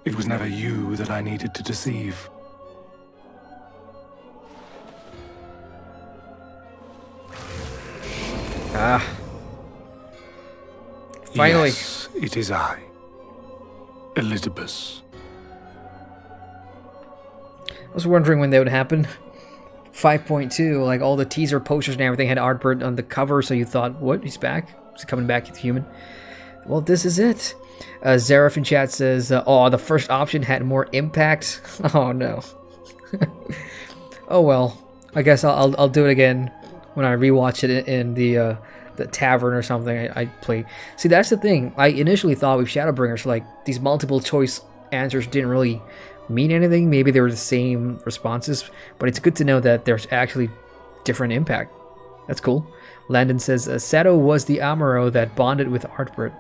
it was never you that I needed to deceive. Ah. Finally. Yes, it is I. Elizabeth. I was wondering when that would happen. 5.2, like all the teaser posters and everything had Ardbert on the cover, so you thought, what? He's back? He's coming back, he's human. Well, this is it. Zareth in chat says, oh, the first option had more impact. Oh no. Oh well. I guess I'll do it again when I rewatch it in the the tavern or something I played. See, that's the thing. I initially thought with Shadowbringers, like, these multiple choice answers didn't really mean anything. Maybe they were the same responses, but it's good to know that there's actually different impact. That's cool. Landon says, Sato was the Amuro that bonded with Artbert.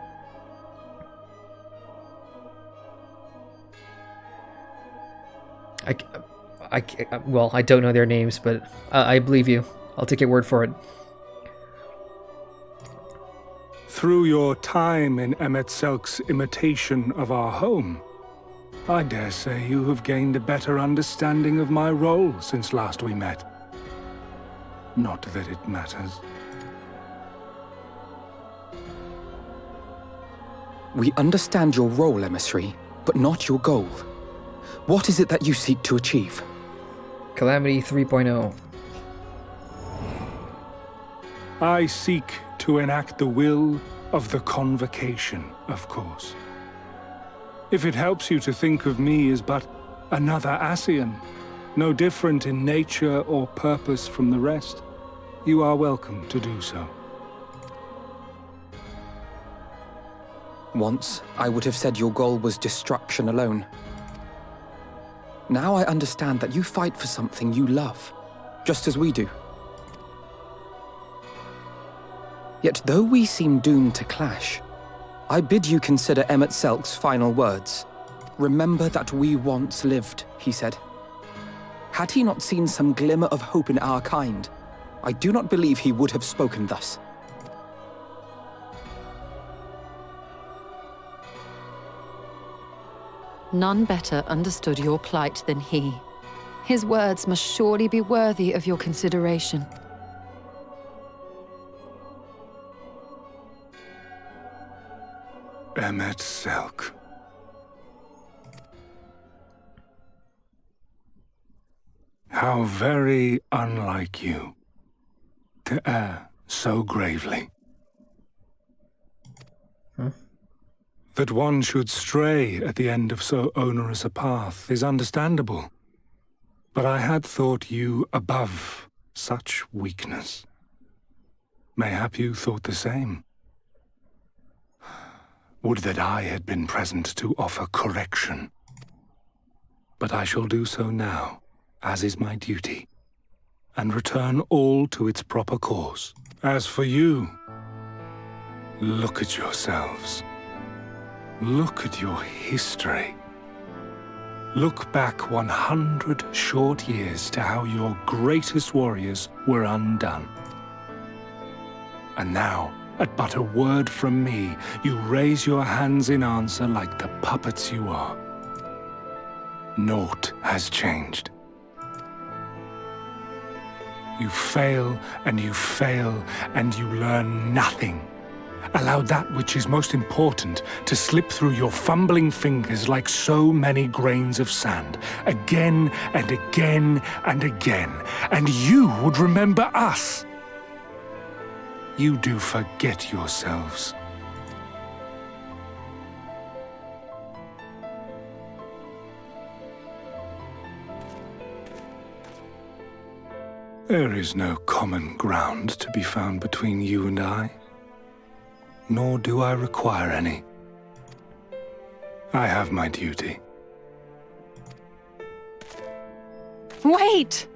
Well, I don't know their names, but I believe you. I'll take your word for it. Through your time in 𝒂𝒊𝒍𝒍𝒆𝒊𝒍's imitation of our home, I dare say you have gained a better understanding of my role since last we met. Not that it matters. We understand your role, Emissary, but not your goal. What is it that you seek to achieve? Calamity 3.0. I seek to enact the will of the Convocation, of course. If it helps you to think of me as but another Ascian, no different in nature or purpose from the rest, you are welcome to do so. Once, I would have said your goal was destruction alone. Now I understand that you fight for something you love, just as we do. Yet though we seem doomed to clash, I bid you consider 𝒂𝒊𝒍𝒆𝒊𝒍's final words. Remember that we once lived, he said. Had he not seen some glimmer of hope in our kind, I do not believe he would have spoken thus. None better understood your plight than he. His words must surely be worthy of your consideration. 𝒂𝒊𝒍𝒆𝒊𝒍. How very unlike you to err so gravely. That one should stray at the end of so onerous a path is understandable, but I had thought you above such weakness. Mayhap you thought the same. Would that I had been present to offer correction. But I shall do so now, as is my duty, and return all to its proper course. As for you, look at yourselves. Look at your history. Look back 100 short years to how your greatest warriors were undone. And now, at but a word from me, you raise your hands in answer like the puppets you are. Naught has changed. You fail, and you fail, and you learn nothing. Allow that which is most important to slip through your fumbling fingers like so many grains of sand, again and again and again, and you would remember us. You do forget yourselves. There is no common ground to be found between you and I. Nor do I require any. I have my duty. Wait!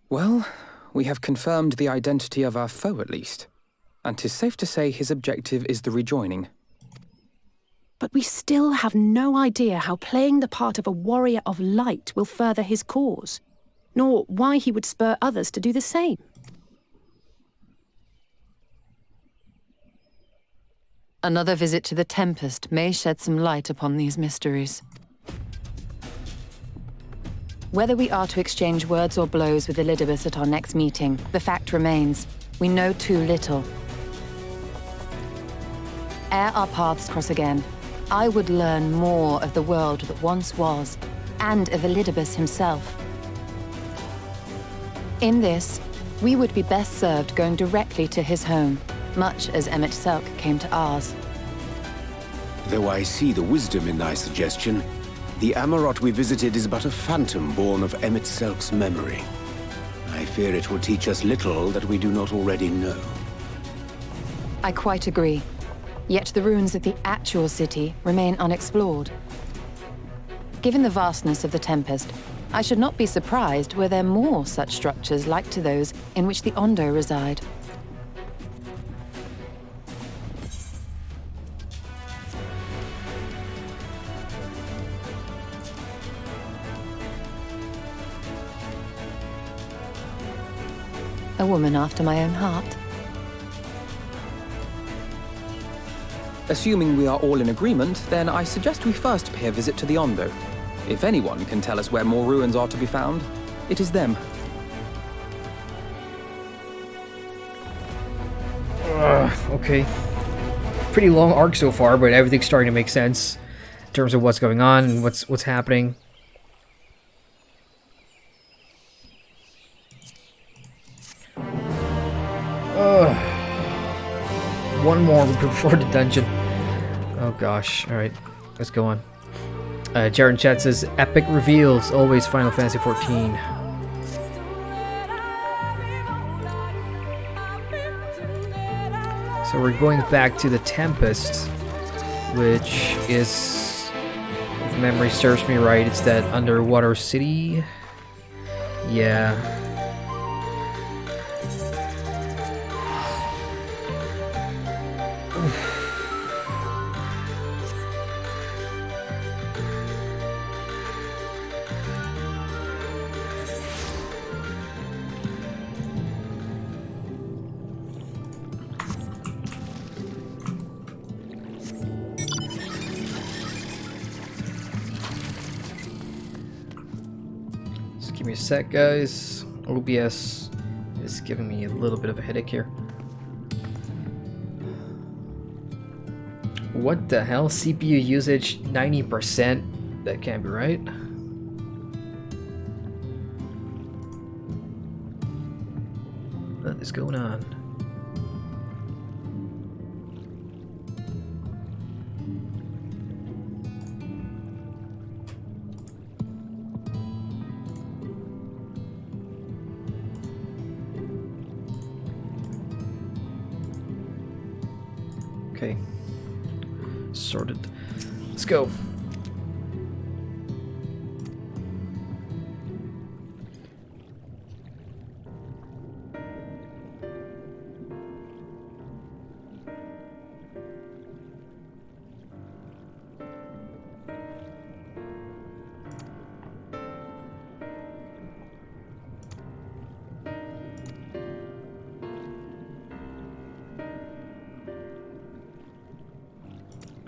Well, we have confirmed the identity of our foe at least. And 'tis safe to say his objective is the rejoining. But we still have no idea how playing the part of a warrior of light will further his cause, nor why he would spur others to do the same. Another visit to the Tempest may shed some light upon these mysteries. Whether we are to exchange words or blows with Elidibus at our next meeting, the fact remains, we know too little. Ere our paths cross again, I would learn more of the world that once was, and of Elidibus himself. In this, we would be best served going directly to his home, much as 𝒂𝒍𝒍𝒊𝒍 came to ours. Though I see the wisdom in thy suggestion, the Amarot we visited is but a phantom born of 𝒂𝒍𝒍𝒊𝒍's memory. I fear it will teach us little that we do not already know. I quite agree. Yet the ruins of the actual city remain unexplored. Given the vastness of the Tempest, I should not be surprised were there more such structures like to those in which the Ondo reside. A woman after my own heart. Assuming we are all in agreement, then I suggest we first pay a visit to the Ondo. If anyone can tell us where more ruins are to be found, it is them. Okay. Pretty long arc so far, but everything's starting to make sense in terms of what's going on and what's happening. One more before the dungeon. Oh gosh. Alright, let's go on. Jared in chat says, epic reveals, always Final Fantasy XIV. So we're going back to the Tempest, which is, if memory serves me right, it's that underwater city. Yeah. Give me a sec, guys. OBS is giving me a little bit of a headache here. What the hell? CPU usage 90%? That can't be right. What is going on? Okay. Sorted. Let's go.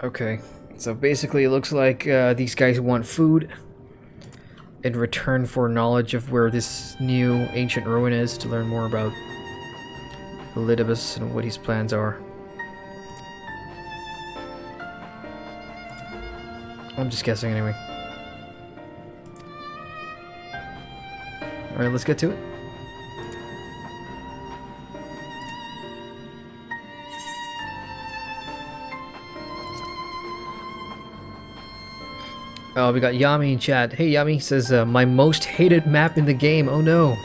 Okay, so basically it looks like these guys want food in return for knowledge of where this new ancient ruin is to learn more about Elidibus and what his plans are. I'm just guessing anyway. Alright, let's get to it. Oh, we got Yami in chat. Hey, Yami says, my most hated map in the game. Oh no.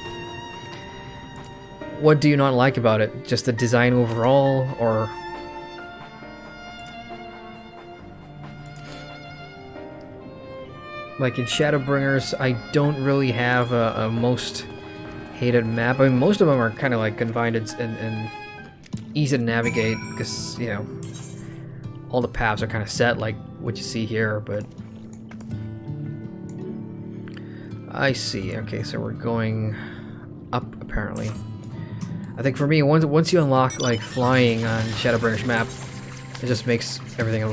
What do you not like about it? Just the design overall, or... Like in Shadowbringers, I don't really have a most hated map. I mean, most of them are kind of like confined and easy to navigate because, you know, all the paths are kind of set like what you see here, but... I see. Okay, so we're going up, apparently. I think for me, once you unlock, like, flying on Shadowbringers map, it just makes everything a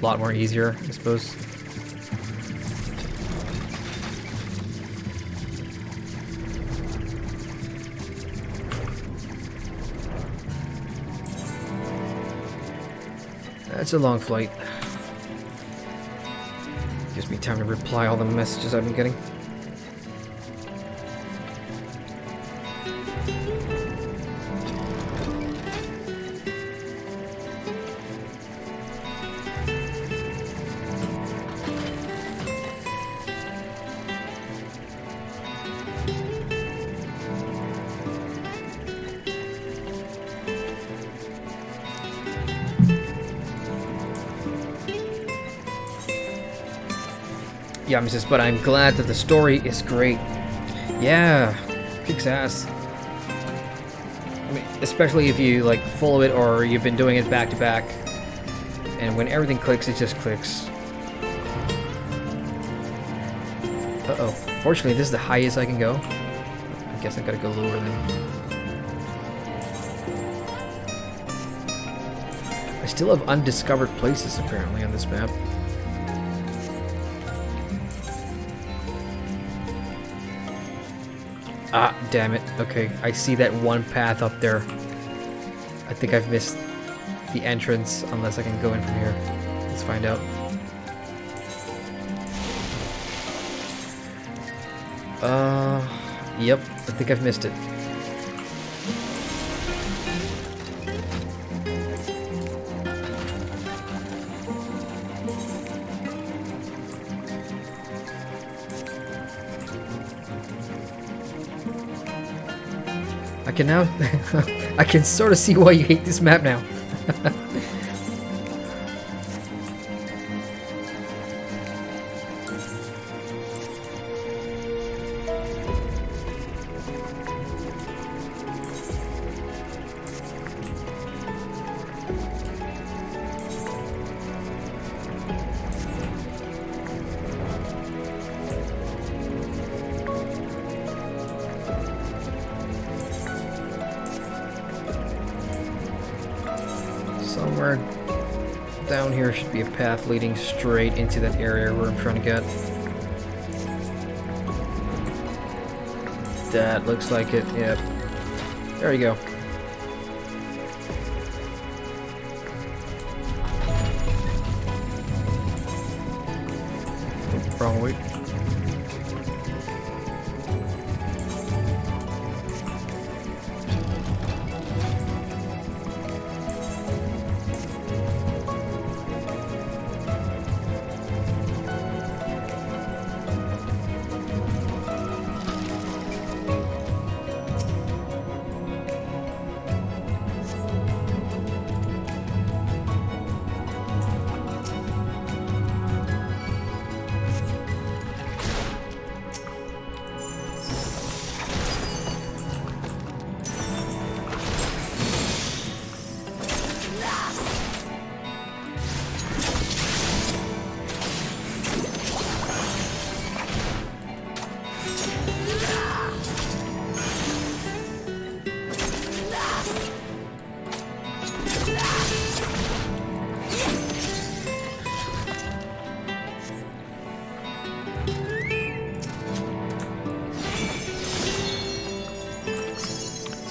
lot more easier, I suppose. That's a long flight. Gives me time to reply all the messages I've been getting. Yami says, but I'm glad that the story is great. Yeah, kicks ass. I mean, especially if you like follow it or you've been doing it back to back. And when everything clicks, it just clicks. Uh-oh. Fortunately, this is the highest I can go. I guess I gotta go lower then. I still have undiscovered places apparently on this map. Ah, damn it. Okay, I see that one path up there. I think I've missed the entrance unless I can go in from here. Let's find out. Yep, I think I've missed it. I can now I can sort of see why you hate this map now. Somewhere down here should be a path leading straight into that area where I'm trying to get. That looks like it, yep. There you go. Wrong way.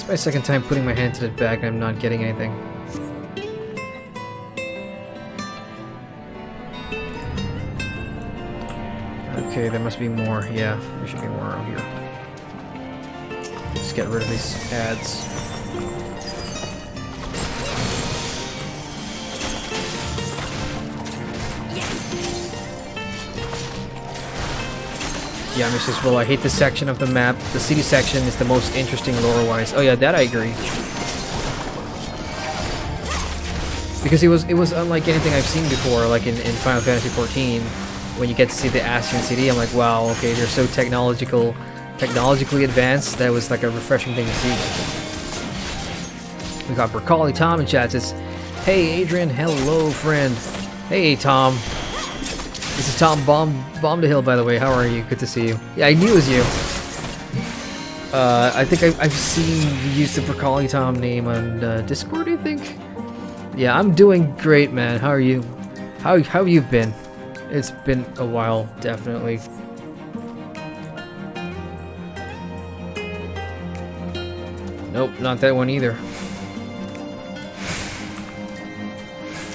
My second time putting my hand to the bag and I'm not getting anything. Okay, there must be more. Yeah, there should be more around here. Let's get rid of these ads. Yeah, Mrs. Well, I hate this section of the map. The city section is the most interesting lore-wise. Oh yeah, that I agree. Because it was unlike anything I've seen before, like in Final Fantasy XIV, when you get to see the Ascian city. I'm like, wow, okay, they're so technologically advanced. That was like a refreshing thing to see. We got Broccoli Tom in chat. Says, "Hey Adrian, hello friend." Hey Tom. This is TomBombdahill, by the way. How are you? Good to see you. Yeah, I knew it was you. I think I've seen you use the Broccoli Tom name on Discord, I think. Yeah, I'm doing great, man. How are you? How have you been? It's been a while, definitely. Nope, not that one either.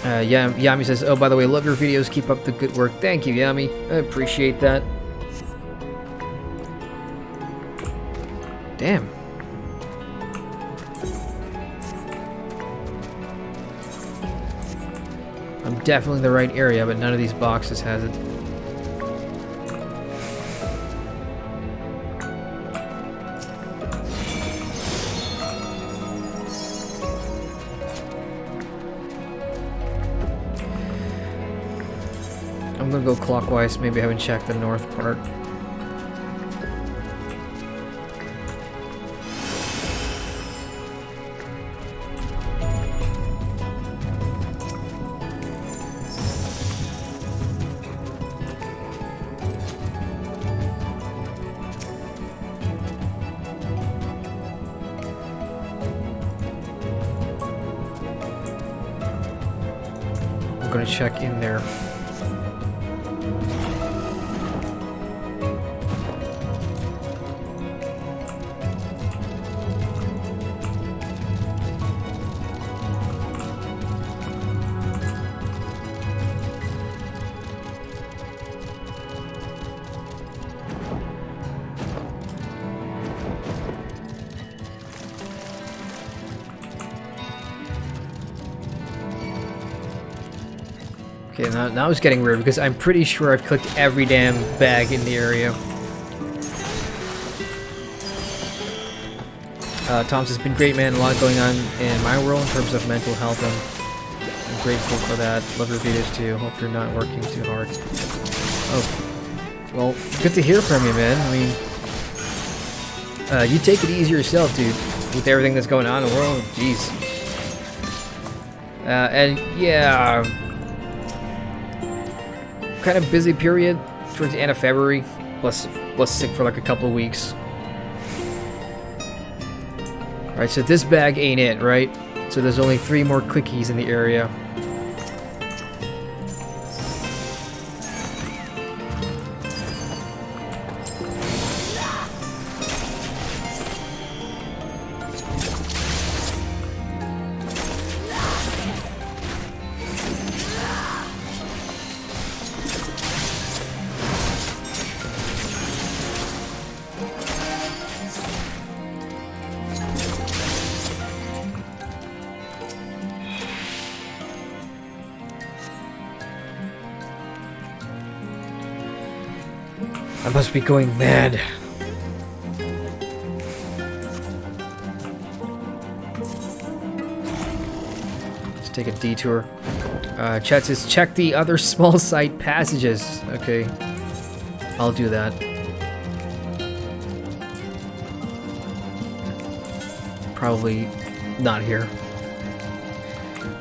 Yami says, "Oh, by the way, love your videos. Keep up the good work." Thank you, Yami. I appreciate that. Damn. I'm definitely in the right area, but none of these boxes has it. I'm gonna go clockwise. Maybe I haven't checked the north part. I'm gonna check in there. Okay, now it's getting weird because I'm pretty sure I've clicked every damn bag in the area. Tom's has been great, man. A lot going on in my world in terms of mental health. I'm grateful for that. Love your videos too. Hope you're not working too hard. Oh, well, good to hear from you, man. I mean, you take it easy yourself, dude. With everything that's going on in the world, jeez. And yeah. Kind of busy period towards the end of February, plus sick for like a couple of weeks. Alright, so this bag ain't it, right? So there's only 3 more clickies in the area. I must be going mad. Let's take a detour. Chat says, check the other small site passages. Okay, I'll do that. Probably not here.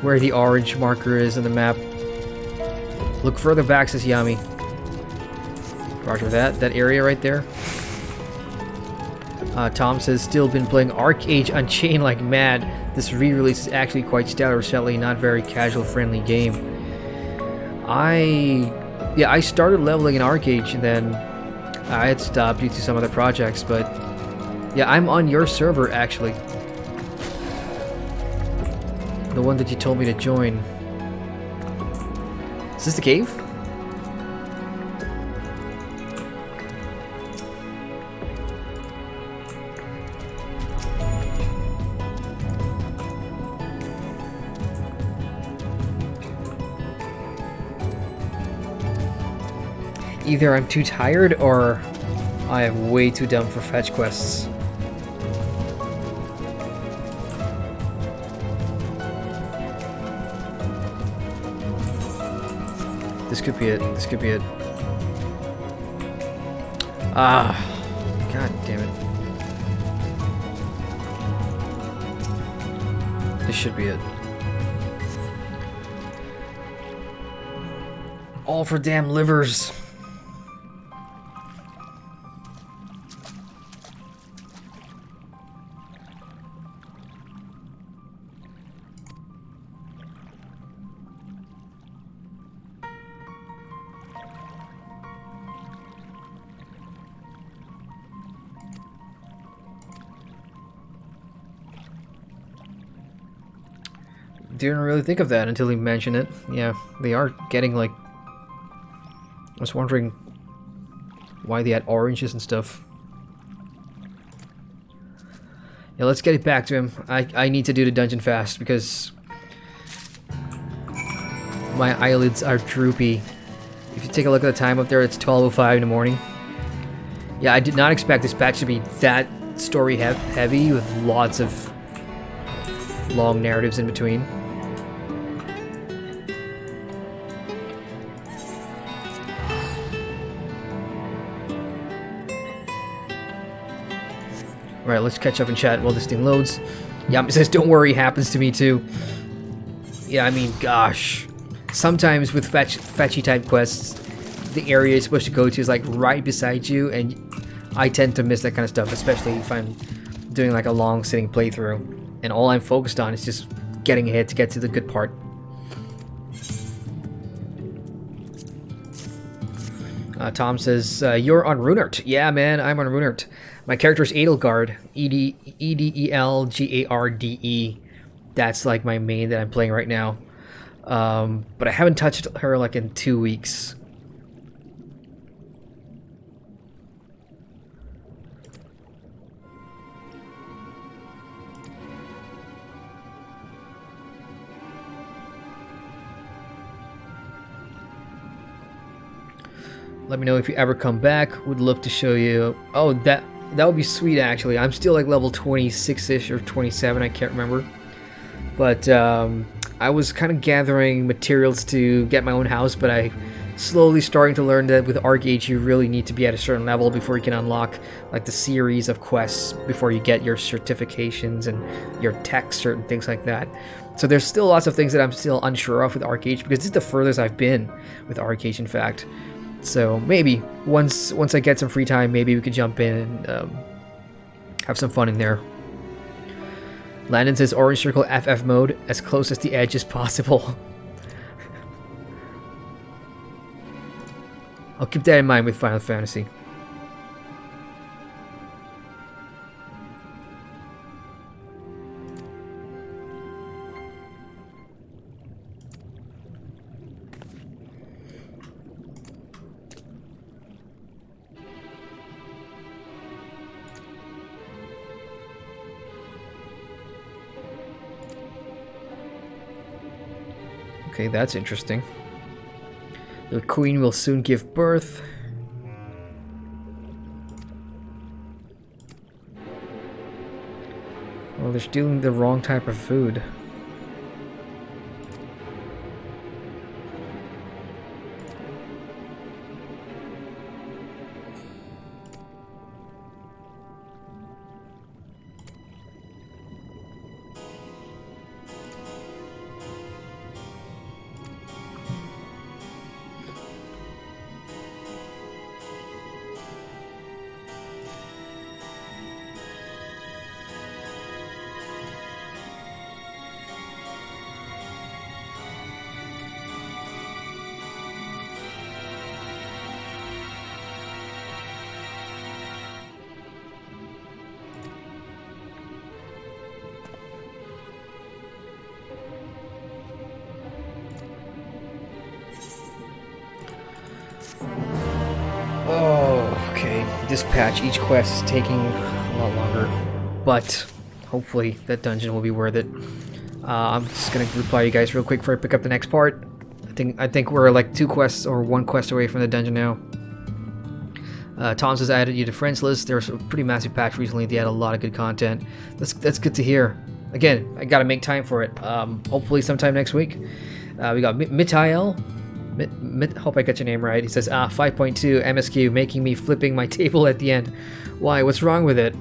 Where the orange marker is on the map. Look further back, says Yami. Roger that. That area right there. Tom says, still been playing Arcade Unchained like mad. This re-release is actually quite stellar, sadly not very casual-friendly game. I started leveling in Arcade and then I had stopped due to some other projects, but yeah, I'm on your server actually. The one that you told me to join. Is this the cave? Either I'm too tired or I am way too dumb for fetch quests. This could be it. This could be it. Ah, god damn it. This should be it. All for damn livers. Didn't really think of that until he mentioned it. Yeah, they are getting like... I was wondering why they had oranges and stuff. Yeah, let's get it back to him. I need to do the dungeon fast because my eyelids are droopy. If you take a look at the time up there, it's 12:05 in the morning. Yeah, I did not expect this patch to be that story heavy with lots of long narratives in between. Right, let's catch up and chat while this thing loads. Yum, it says, don't worry, it happens to me too. Yeah, I mean, gosh. Sometimes with fetchy type quests, the area you're supposed to go to is like right beside you, and I tend to miss that kind of stuff, especially if I'm doing like a long sitting playthrough, and all I'm focused on is just getting ahead to get to the good part. Tom says, you're on Runert. Yeah, man, I'm on Runert. My character is Edelgard. Edelgarde. That's like my main that I'm playing right now. But I haven't touched her like in 2 weeks. Let me know if you ever come back. Would love to show you. Oh, that would be sweet, actually. I'm still like level 26-ish or 27, I can't remember. But I was kind of gathering materials to get my own house, but I slowly starting to learn that with ArcAge you really need to be at a certain level before you can unlock like the series of quests, before you get your certifications and your tech, certain things like that. So there's still lots of things that I'm still unsure of with ArcAge, because this is the furthest I've been with ArcAge, in fact. So maybe once I get some free time, maybe we could jump in and have some fun in there. Landon says orange circle FF mode, as close as the edge as possible. I'll keep that in mind with Final Fantasy. Okay, that's interesting. The queen will soon give birth. Well, they're stealing the wrong type of food. This patch, each quest is taking a lot longer, but hopefully that dungeon will be worth it. I'm just gonna reply you guys real quick before I pick up the next part. I think we're like 2 quests or 1 quest away from the dungeon now. Tom says I added you to friends list. There was a pretty massive patch recently. They had a lot of good content. That's good to hear. Again, I gotta make time for it. Hopefully sometime next week. We got Mitael. Hope I got your name right. He says, 5.2 MSQ, making me flipping my table at the end. Why? What's wrong with it?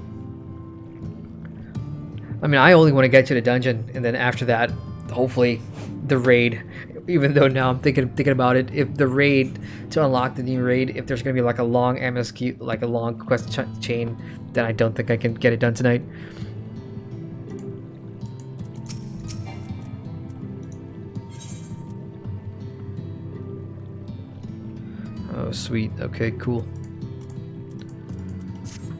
I mean, I only want to get to the dungeon, and then after that, hopefully, the raid. Even though now I'm thinking about it, if the raid, to unlock the new raid, if there's going to be like a long MSQ, like a long quest chain, then I don't think I can get it done tonight. Oh, sweet. Okay, cool.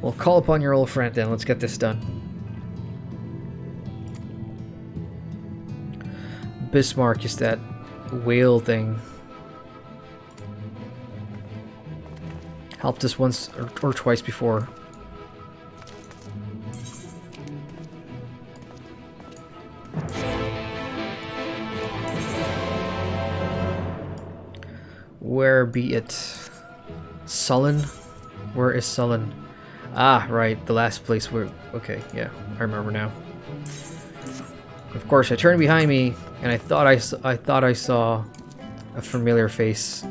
Well, call upon your old friend then. Let's get this done. Bismarck is that whale thing. Helped us once or twice before. Where be it? Sullen? Where is Sullen? Ah, right, the last place where... Okay, yeah, I remember now. Of course, I turned behind me, and I thought I saw a familiar face.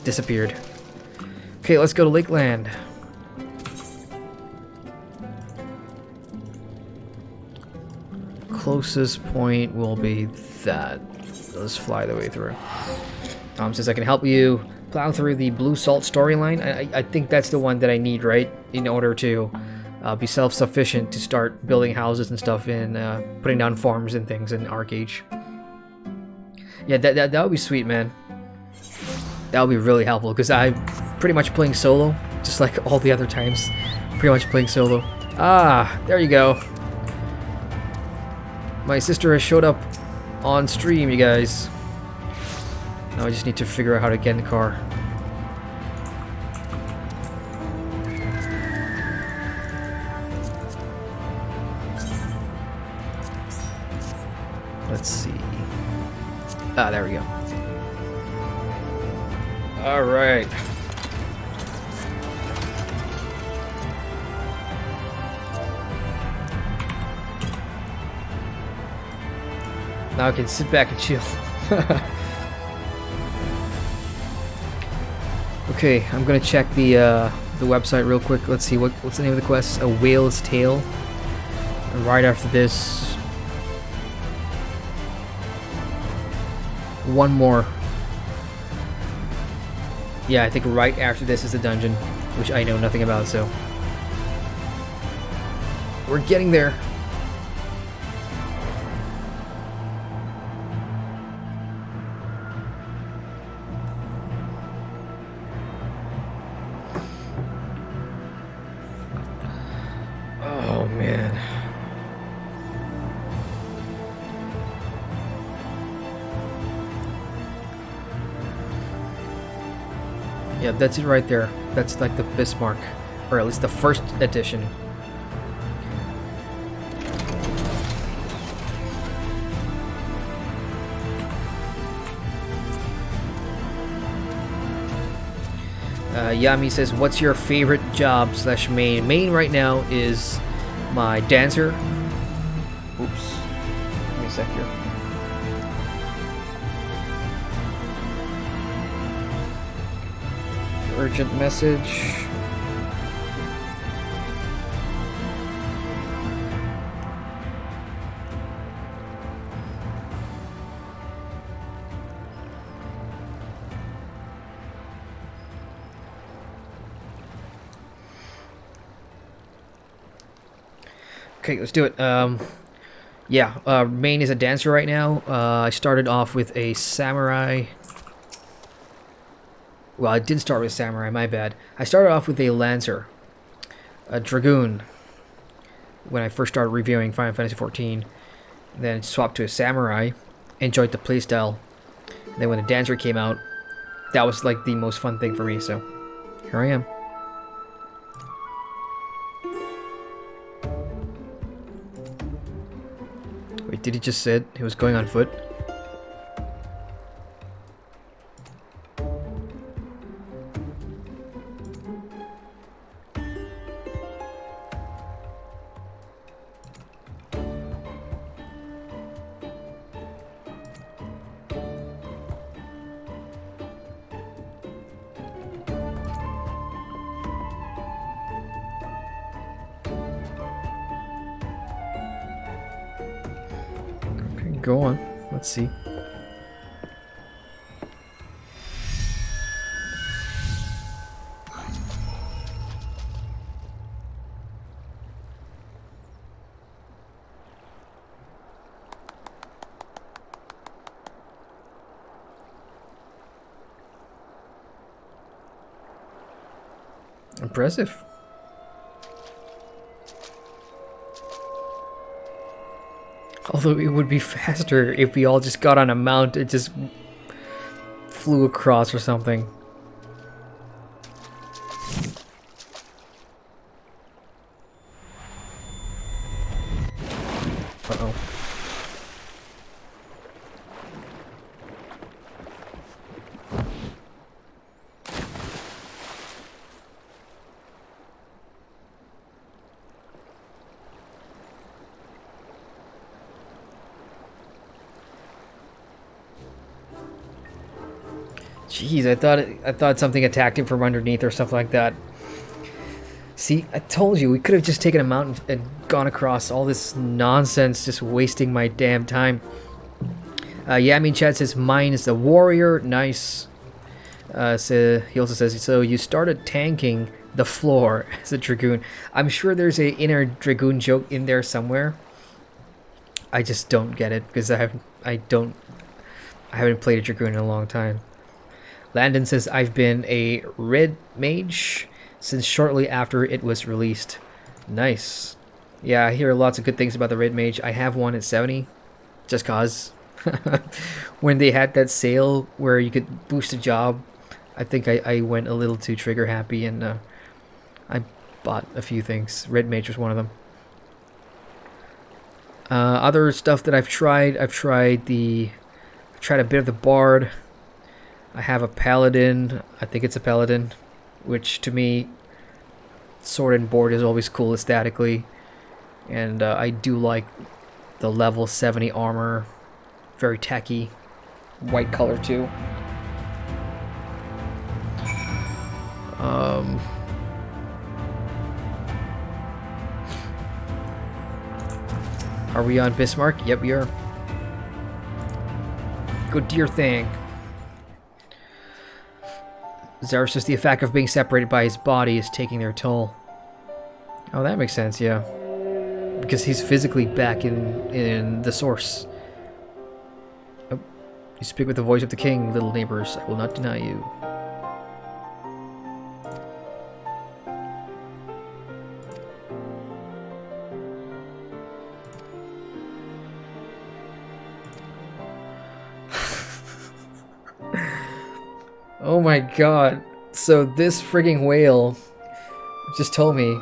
Disappeared. Okay, let's go to Lakeland. closest point will be that. Let's fly the way through. Says I can help you plow through the Blue Salt storyline. I think that's the one that I need, right? In order to be self-sufficient to start building houses and stuff and putting down farms and things in Arcage. Yeah, that would be sweet, man. That would be really helpful because I'm pretty much playing solo, just like all the other times. Pretty much playing solo. Ah, there you go. My sister has showed up on stream, you guys. Now I just need to figure out how to get in the car. Let's see. Ah, there we go. All right. Now I can sit back and chill. Okay, I'm gonna check the website real quick. Let's see what's the name of the quest. A Whale's Tale. And right after this, one more. Yeah, I think right after this is the dungeon, which I know nothing about. So we're getting there. Yeah, that's it right there. That's like the Bismarck, or at least the first edition. Yami says, what's your favorite job / main? Main right now is my dancer. Oops. Give me a sec here. Urgent message. Okay, let's do it. Yeah, main is a dancer right now. I started off with a samurai. Well, I did start with samurai, my bad. I started off with a lancer, a dragoon, when I first started reviewing Final Fantasy XIV. Then swapped to a samurai, enjoyed the playstyle. Then when the dancer came out, that was like the most fun thing for me, so here I am. Wait, did he just say he was going on foot? Go on, let's see. Impressive. Although it would be faster if we all just got on a mount and just flew across or something. Uh-oh. Jeez, I thought something attacked him from underneath or something like that. See, I told you, we could have just taken a mountain and gone across all this nonsense, just wasting my damn time. Yeah, I mean, Chad says, mine is the warrior. Nice. So he also says, so you started tanking the floor as a Dragoon. I'm sure there's a inner Dragoon joke in there somewhere. I just don't get it, because I haven't played a Dragoon in a long time. Landon says, I've been a red mage since shortly after it was released. Nice. Yeah, I hear lots of good things about the red mage. I have one at 70, just cause. When they had that sale where you could boost a job, I think I went a little too trigger happy, and I bought a few things. Red mage was one of them. Other stuff that I've tried a bit of the bard. I have a paladin. I think it's a paladin, which to me, sword and board is always cool aesthetically, and I do like the level 70 armor. Very tacky, white color too. Are we on Bismarck? Yep, we are. Go do your thing. Zara says the effect of being separated by his body is taking their toll. Oh, that makes sense, yeah. Because he's physically back in the source. Oh, you speak with the voice of the king, little neighbors. I will not deny you. Oh my god. So this frigging whale just told me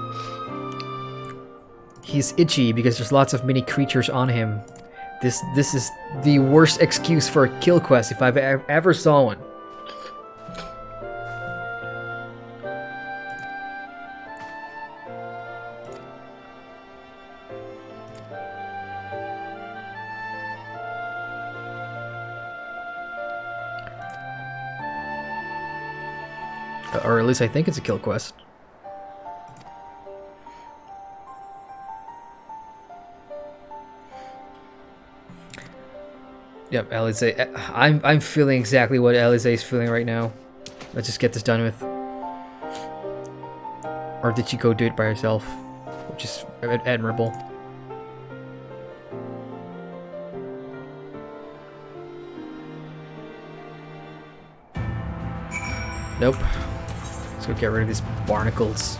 he's itchy because there's lots of mini creatures on him. This is the worst excuse for a kill quest if I've ever saw one. Or at least I think it's a kill quest. Yep, Alize. I'm feeling exactly what Alize is feeling right now. Let's just get this done with. Or did she go do it by herself? Which is admirable. Nope. Let's go get rid of these barnacles.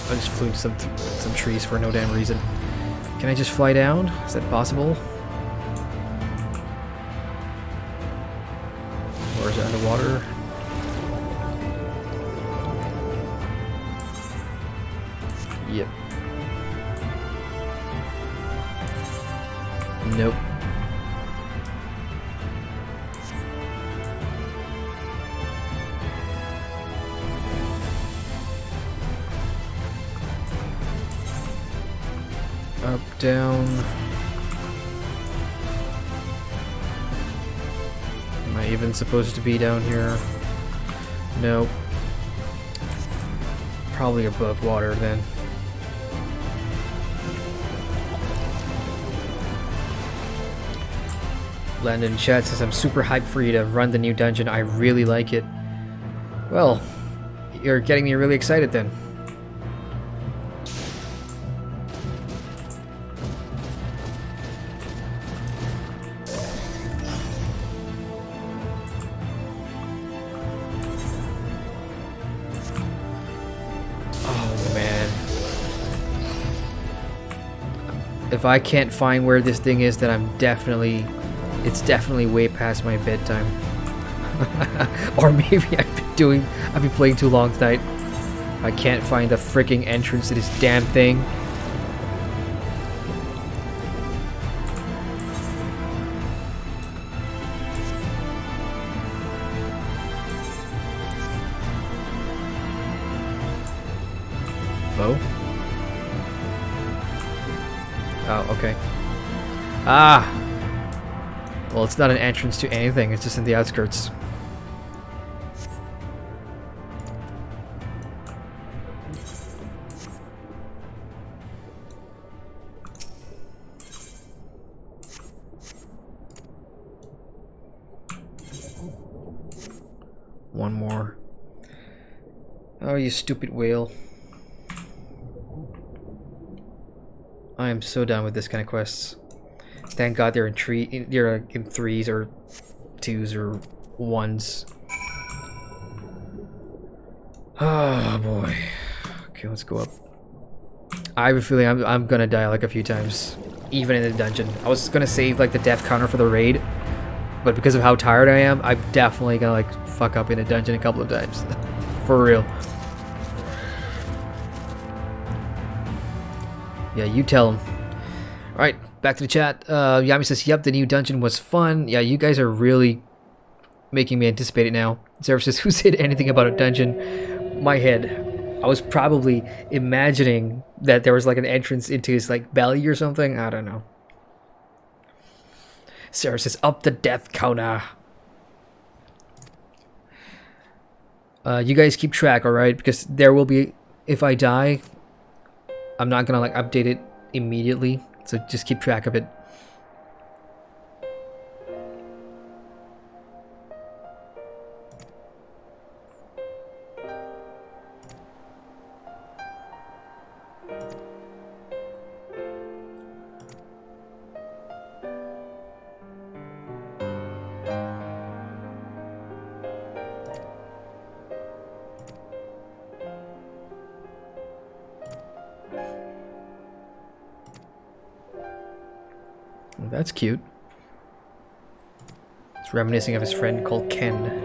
I just flew into some trees for no damn reason. Can I just fly down? Is that possible? Or is it underwater? Yep. Nope. Up, down. Am I even supposed to be down here? Nope. Probably above water then. Landon in chat says, I'm super hyped for you to run the new dungeon. I really like it. Well, you're getting me really excited then. Oh man. If I can't find where this thing is, then it's definitely way past my bedtime. Or maybe I've been playing too long tonight. I can't find the freaking entrance to this damn thing. Oh? Oh, okay. Ah! Well, it's not an entrance to anything, it's just in the outskirts. One more. Oh, you stupid whale. I am so done with this kind of quests. Thank God they're in threes or twos or ones. Oh boy. Okay, let's go up. I have a feeling I'm gonna die like a few times, even in the dungeon. I was gonna save like the death counter for the raid, but because of how tired I am, I'm definitely gonna like fuck up in a dungeon a couple of times. For real. Yeah, you tell him. Alright, back to the chat. Yami says, yep, the new dungeon was fun. Yeah, you guys are really making me anticipate it now. Zerf says, who said anything about a dungeon? My head. I was probably imagining that there was like an entrance into his like belly or something. I don't know. Sarah says, up the death counter. You guys keep track, alright? Because there will be, if I die, I'm not gonna like update it immediately, so just keep track of it. That's cute. It's reminiscing of his friend called Ken.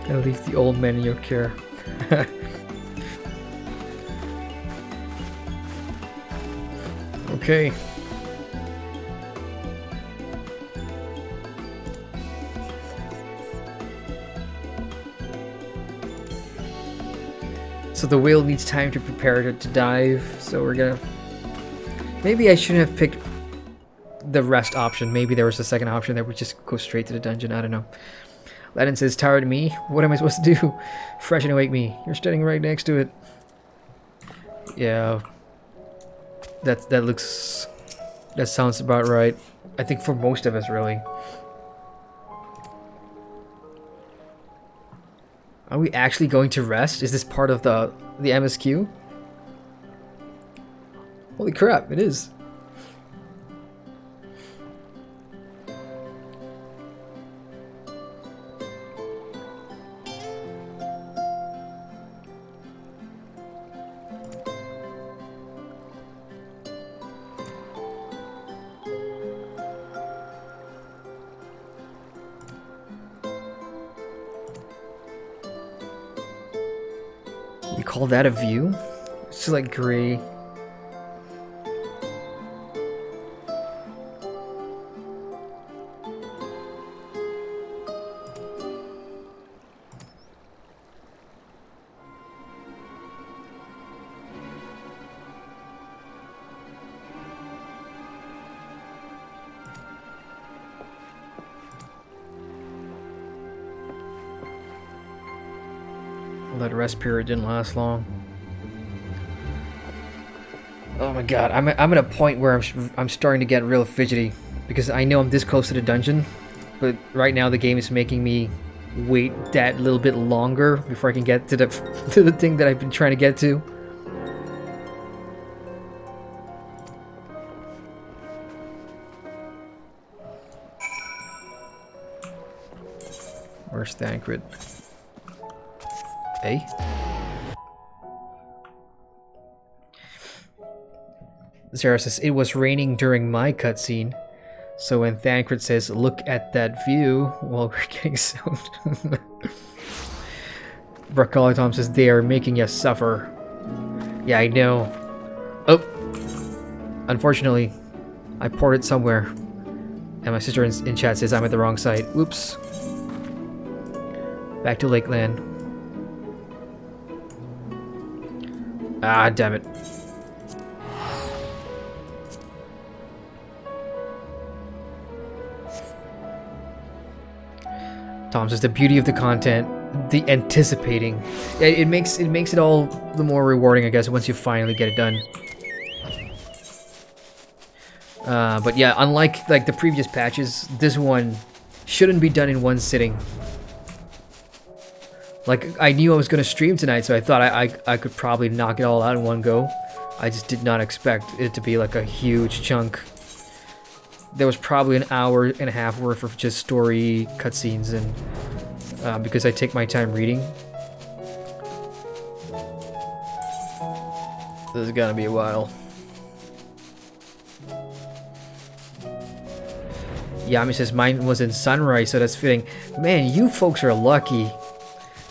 And leave the old man in your care. Okay. So the whale needs time to prepare to dive, so we're gonna... Maybe I shouldn't have picked the rest option. Maybe there was a second option that would just go straight to the dungeon. I don't know. Ladin says, tired of me? What am I supposed to do? Fresh and awake me. You're standing right next to it. Yeah. That sounds about right. I think for most of us, really. Are we actually going to rest? Is this part of the MSQ? Holy crap, it is. You call that a view? It's just like gray. That rest period didn't last long. Oh my god, I'm at a point where I'm starting to get real fidgety because I know I'm this close to the dungeon, but right now the game is making me wait that little bit longer before I can get to the thing that I've been trying to get to. Where's Thancred? Hey? Sarah says, it was raining during my cutscene. So when Thancred says, look at that view, well, we're getting soaked. Tom says, they are making us suffer. Yeah, I know. Oh! Unfortunately, I ported somewhere. And my sister in chat says I'm at the wrong site. Whoops. Back to Lakeland. Ah, damn it. Tom says the beauty of the content, the anticipating. It makes it all the more rewarding, I guess, once you finally get it done. But yeah, unlike like the previous patches, this one shouldn't be done in one sitting. Like, I knew I was going to stream tonight, so I thought I could probably knock it all out in one go. I just did not expect it to be like a huge chunk. There was probably an hour and a half worth of just story cutscenes, and because I take my time reading. This is gonna be a while. Yami says mine was in sunrise, so that's fitting. Man, you folks are lucky.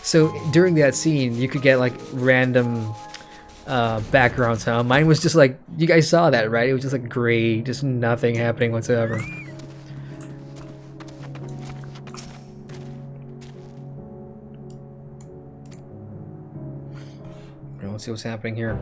So during that scene, you could get like random background sound. Mine was just like, you guys saw that, right? It was just like gray, just nothing happening whatsoever. Okay, let's see what's happening here.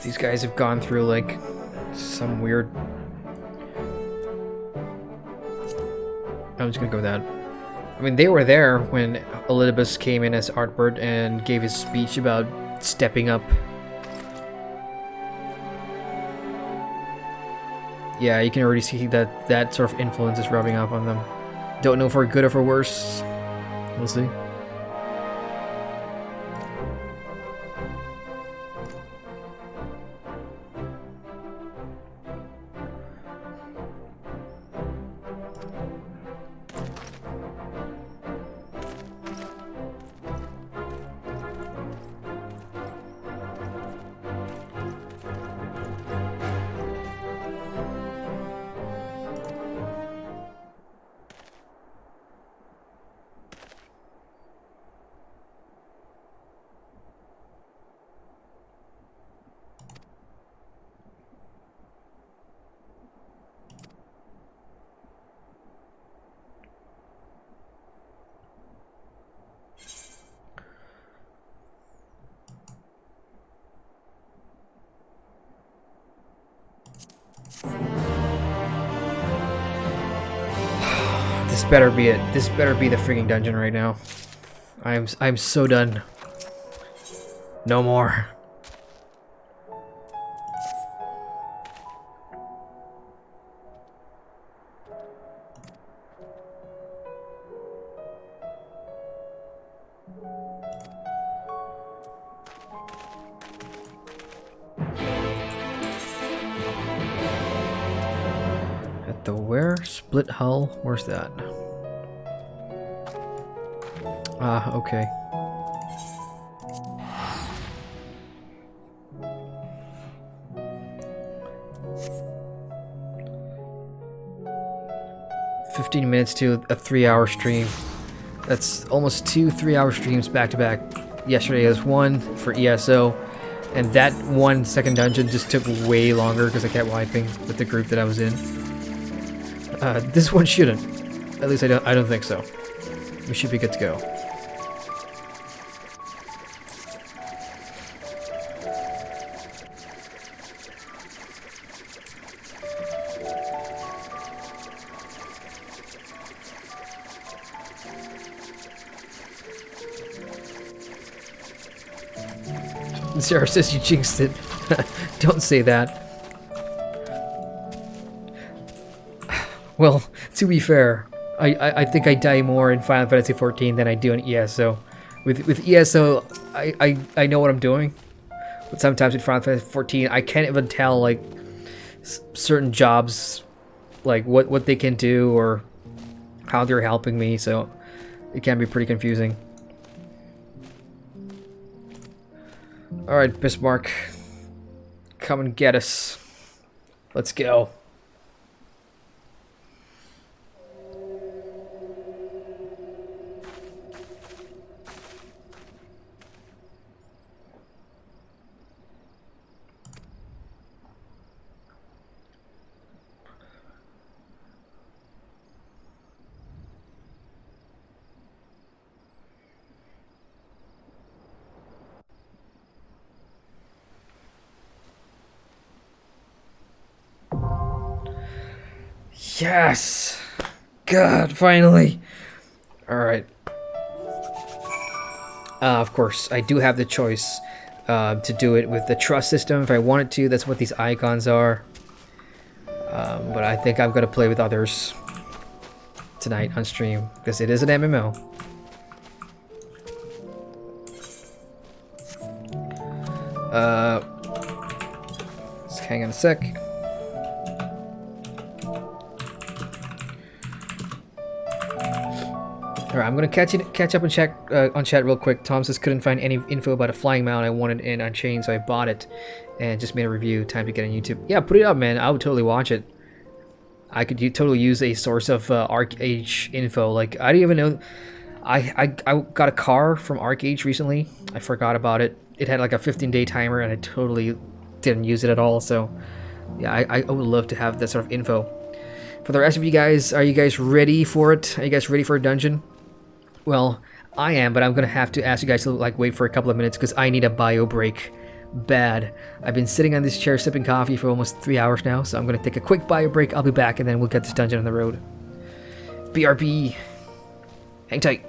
These guys have gone through like some weird... I'm just gonna go with that. I mean, they were there when Elidibus came in as Artbird and gave his speech about stepping up. Yeah, you can already see that that sort of influence is rubbing off on them. Don't know for good or for worse. We'll see. This better be it. This better be the freaking dungeon right now. I'm so done. No more. At the where? Split hull? Where's that? Ah, okay. $15 minutes to a 3-hour stream. That's almost 2 3-hour streams back to back. Yesterday was one for ESO, and that 1 second dungeon just took way longer because I kept wiping with the group that I was in. This one shouldn't. At least I don't think so. We should be good to go. Sarah says you jinxed it. Don't say that. Well, to be fair, I think I die more in Final Fantasy XIV than I do in ESO. With ESO, I know what I'm doing. But sometimes with Final Fantasy XIV, I can't even tell like certain jobs, like what they can do or how they're helping me. So it can be pretty confusing. Alright, Bismarck. Come and get us. Let's go. Yes! God, finally! Alright. Of course, I do have the choice to do it with the trust system if I wanted to. That's what these icons are. But I think I'm going to play with others tonight on stream, because it is an MMO. Just hang on a sec. Alright, I'm gonna catch up and check on chat real quick. Tom says couldn't find any info about a flying mount I wanted in Unchained, so I bought it and just made a review. Time to get on YouTube. Yeah, put it up, man. I would totally watch it. I could totally use a source of ArcH info. Like, I didn't even know. I got a car from ArcH recently. I forgot about it. It had like a 15-day timer, and I totally didn't use it at all. So, yeah, I would love to have that sort of info. For the rest of you guys, are you guys ready for it? Are you guys ready for a dungeon? Well, I am, but I'm gonna have to ask you guys to like wait for a couple of minutes because I need a bio break. Bad. I've been sitting on this chair sipping coffee for almost 3 hours now, so I'm gonna take a quick bio break. I'll be back, and then we'll get this dungeon on the road. BRB. Hang tight.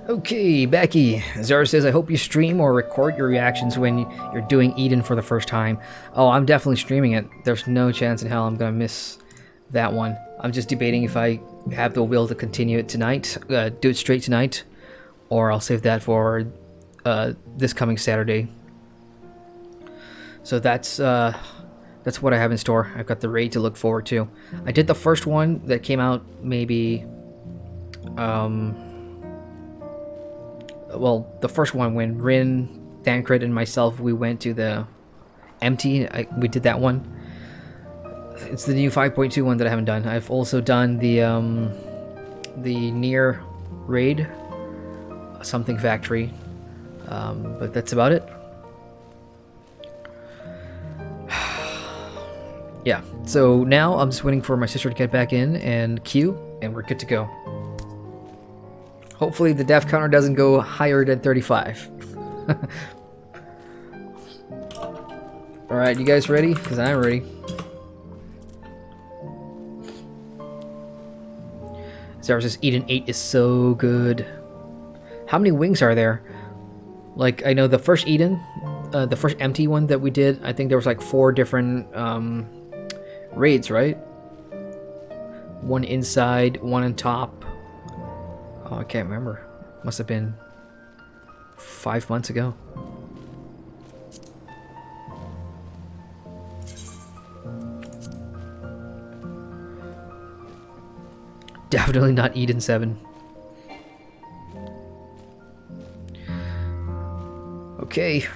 Okay, Becky. Zara says, I hope you stream or record your reactions when you're doing Eden for the first time. Oh, I'm definitely streaming it. There's no chance in hell I'm gonna miss that one. I'm just debating if I have the will to continue it tonight, do it straight tonight, or I'll save that for this coming Saturday. So that's what I have in store. I've got the raid to look forward to. I did the first one that came out maybe, well, the first one when Rin, Dancred, and myself, we went to the empty. We did that one. It's the new 5.2 one that I haven't done. I've also done the near raid, something factory, but that's about it. Yeah, so now I'm just waiting for my sister to get back in and queue, and we're good to go. Hopefully the death counter doesn't go higher than 35. Alright, you guys ready? Because I'm ready. Zara says Eden 8 is so good. How many wings are there? Like, I know the first Eden, the first empty one that we did, I think there was like 4 different raids, right? One inside, one on top. Oh, I can't remember. Must have been 5 months ago. Definitely not Eden 7. Okay.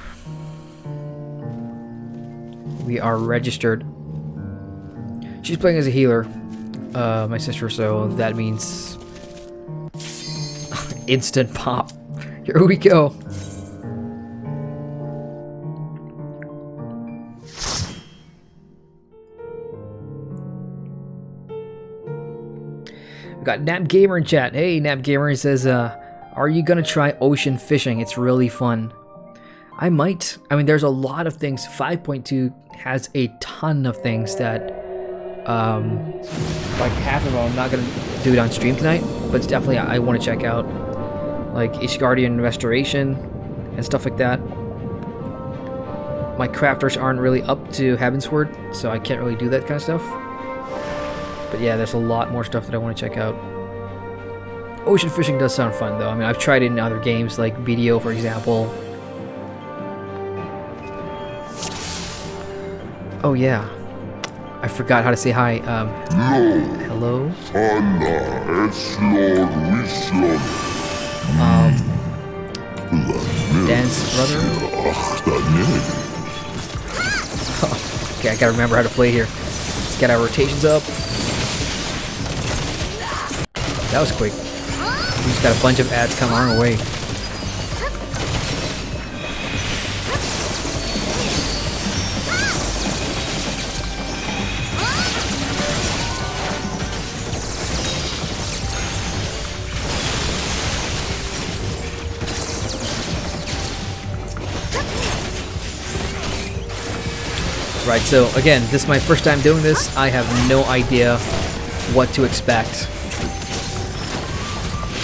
We are registered. She's playing as a healer, my sister, so that means instant pop. Here we go. We got Nap Gamer in chat. Hey, Nap Gamer says, are you gonna try ocean fishing? It's really fun. I might. I mean, there's a lot of things. 5.2 has a ton of things that, like half of them I'm not gonna do it on stream tonight, but it's definitely I want to check out, like Ishgardian Restoration and stuff like that. My crafters aren't really up to Heavensward, so I can't really do that kind of stuff. But yeah, there's a lot more stuff that I want to check out. Ocean fishing does sound fun, though. I mean, I've tried it in other games, like BDO, for example. Oh yeah, I forgot how to say hi. Hello. Dance brother. Oh, okay, I gotta remember how to play here. Let's get our rotations up. That was quick. We just got a bunch of ads come our way. Right, so again, this is my first time doing this. I have no idea what to expect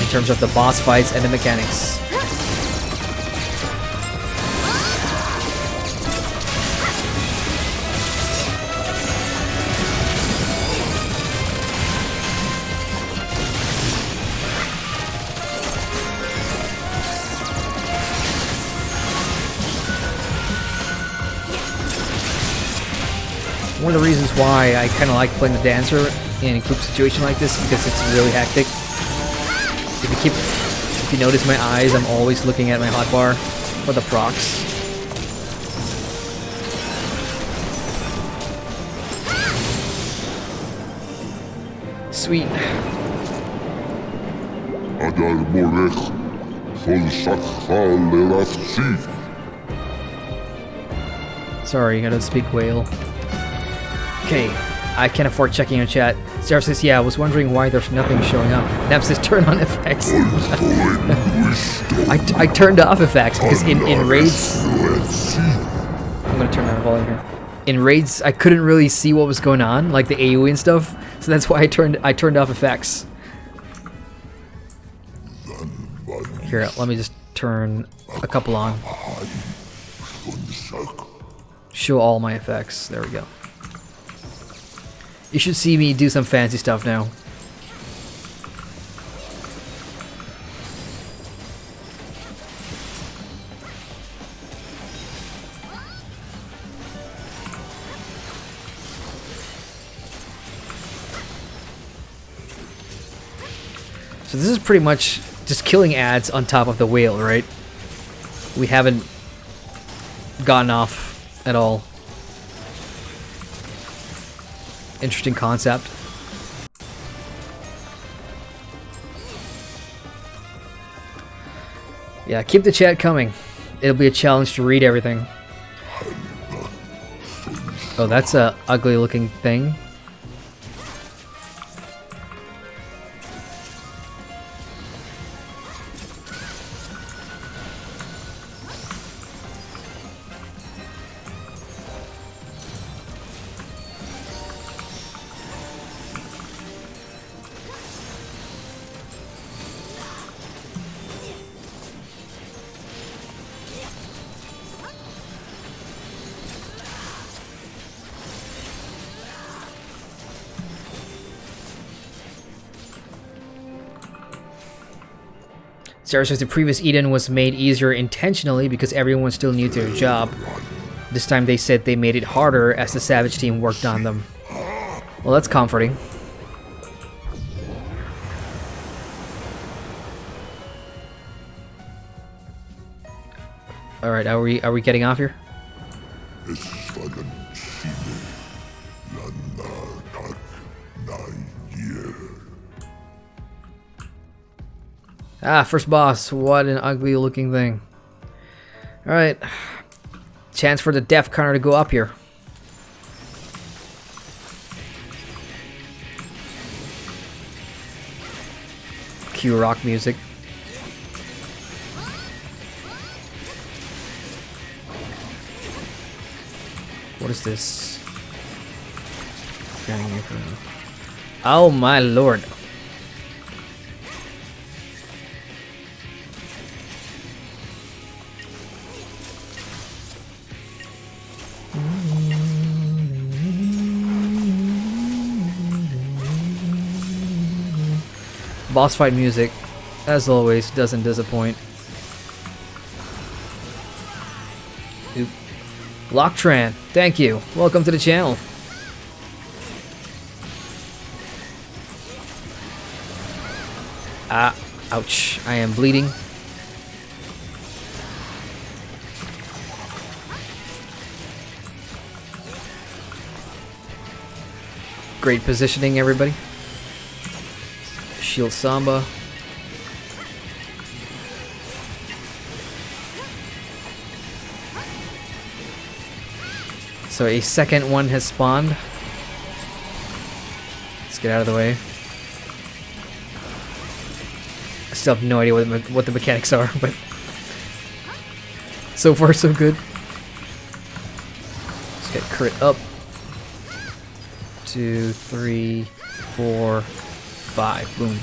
in terms of the boss fights and the mechanics. One of the reasons why I kind of like playing the dancer in a group situation like this, because it's really hectic. If you notice my eyes, I'm always looking at my hotbar for the procs. Sweet. Sorry, I don't speak whale. Okay, I can't afford checking your chat. Sarah says, yeah, I was wondering why there's nothing showing up. Nap says, turn on effects. I turned off effects because in raids... I'm gonna turn down volume here. In raids, I couldn't really see what was going on, like the AoE and stuff, so that's why I turned off effects. Here, let me just turn a couple on. Show all my effects. There we go. You should see me do some fancy stuff now. So this is pretty much just killing ads on top of the whale, right? We haven't gotten off at all. Interesting concept. Yeah, keep the chat coming. It'll be a challenge to read everything. Oh, that's a ugly looking thing. Sarah says the previous Eden was made easier intentionally because everyone was still new to their job. This time they said they made it harder as the Savage team worked on them. Well, that's comforting. All right, are we getting off here? Ah, first boss. What an ugly looking thing. Alright. Chance for the death counter to go up here. Cue rock music. What is this? Oh my lord. Boss fight music, as always, doesn't disappoint. Oop. Locktran, thank you. Welcome to the channel. Ah, ouch. I am bleeding. Great positioning, everybody. Shield Samba. So a second one has spawned. Let's get out of the way. I still have no idea what the mechanics are, but so far so good. Let's get crit up. 2, 3, 4, 5. Boom.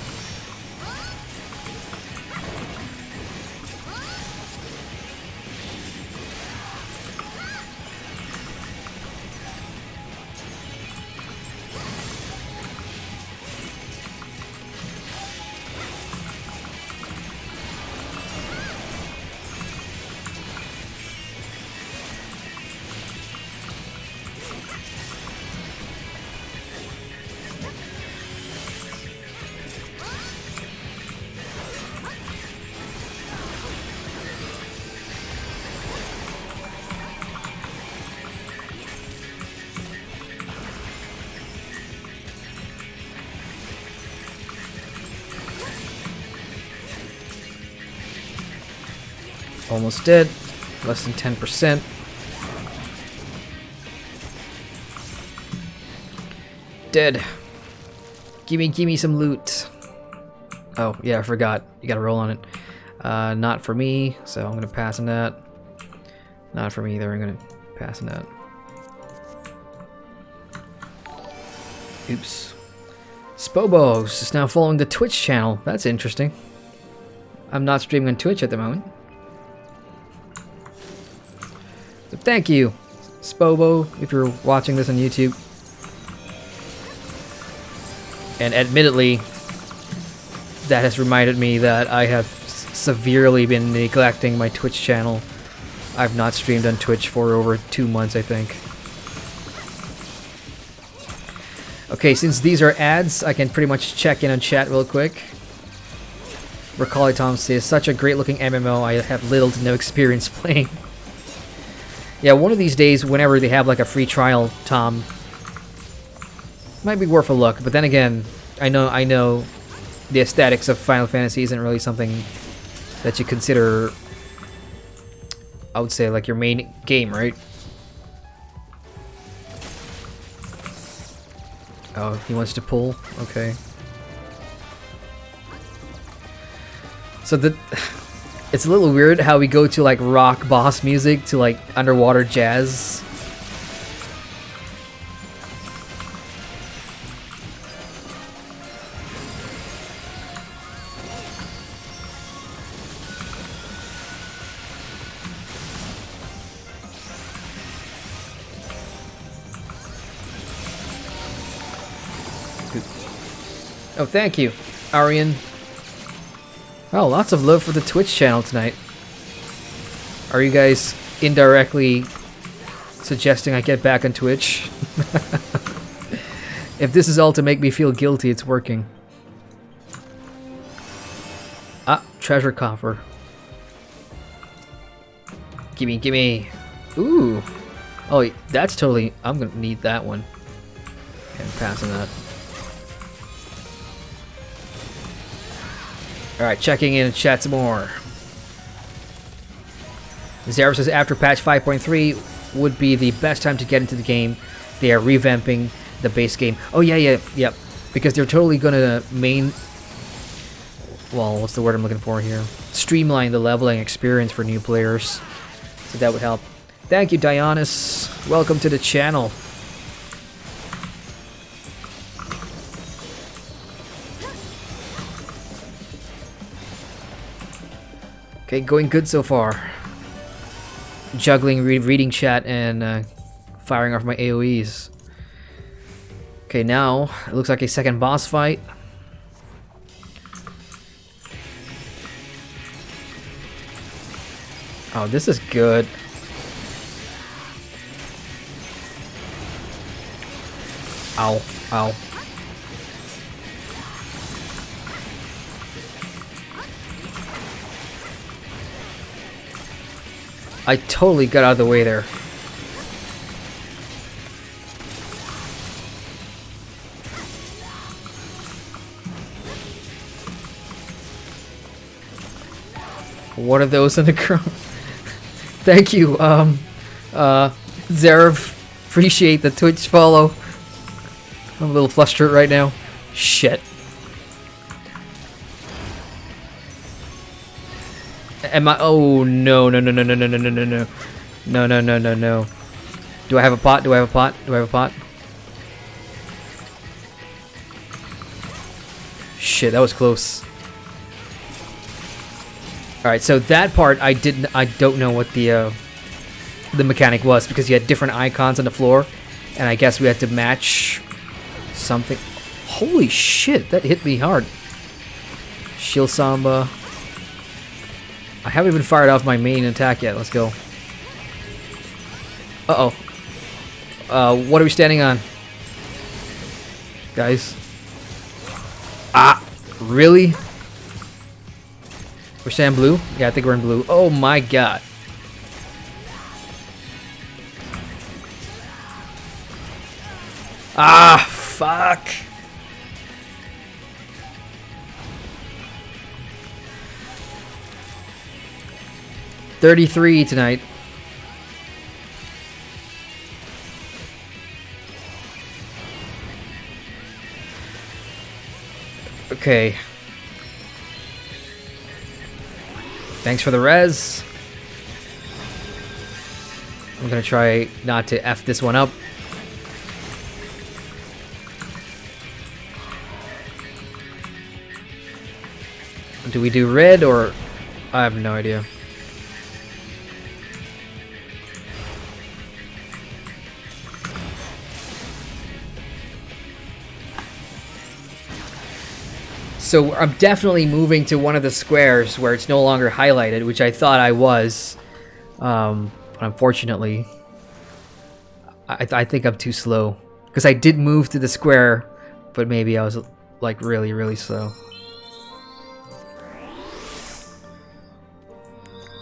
Almost dead. Less than 10%. Dead. Gimme some loot. Oh, yeah, I forgot. You gotta roll on it. Not for me, so I'm gonna pass on that. Not for me either, I'm gonna pass on that. Oops. Spobos is now following the Twitch channel. That's interesting. I'm not streaming on Twitch at the moment. So thank you, Spobo, if you're watching this on YouTube. And admittedly, that has reminded me that I have severely been neglecting my Twitch channel. I've not streamed on Twitch for over 2 months, I think. Okay, since these are ads, I can pretty much check in on chat real quick. Macaulay Tom says, such a great looking MMO I have little to no experience playing. Yeah, one of these days, whenever they have like a free trial, Tom, might be worth a look. But then again, I know the aesthetics of Final Fantasy isn't really something that you consider, I would say, like your main game, right? Oh, he wants to pull? Okay. So it's a little weird how we go to like rock boss music to like underwater jazz. Oh, thank you, Arian. Oh, lots of love for the Twitch channel tonight. Are you guys indirectly suggesting I get back on Twitch? If this is all to make me feel guilty, it's working. Ah, treasure coffer. Gimme, gimme. Ooh. Oh, that's totally... I'm gonna need that one. Okay, I'm passing that. Alright, checking in chat some more. Zara says after patch 5.3 would be the best time to get into the game. They are revamping the base game. Oh yeah. Because they're totally gonna well, what's the word I'm looking for here? Streamline the leveling experience for new players. So that would help. Thank you, Dionysus. Welcome to the channel. Okay, going good so far. Juggling reading chat and firing off my AoEs. Okay, now it looks like a second boss fight. Oh, this is good. Ow, ow. I totally got out of the way there. What are those in the ground? Thank you, Zerv. Appreciate the Twitch follow. I'm a little flustered right now. Shit. Am I? Oh no. No. Do I have a pot? Do I have a pot? Do I have a pot? Shit, that was close. Alright, so that part I don't know what the mechanic was, because you had different icons on the floor, and I guess we had to match something. Holy shit, that hit me hard. Shield Samba. I haven't even fired off my main attack yet. Let's go. Uh-oh. What are we standing on? Guys. Ah! Really? We're standing blue? Yeah, I think we're in blue. Oh my god. Ah! Fuck! $33 tonight. Okay. Thanks for the res. I'm gonna try not to F this one up. Do we do red or... I have no idea. So I'm definitely moving to one of the squares where it's no longer highlighted, which I thought I was. But unfortunately, I think I'm too slow. Because I did move to the square, but maybe I was like really, really slow.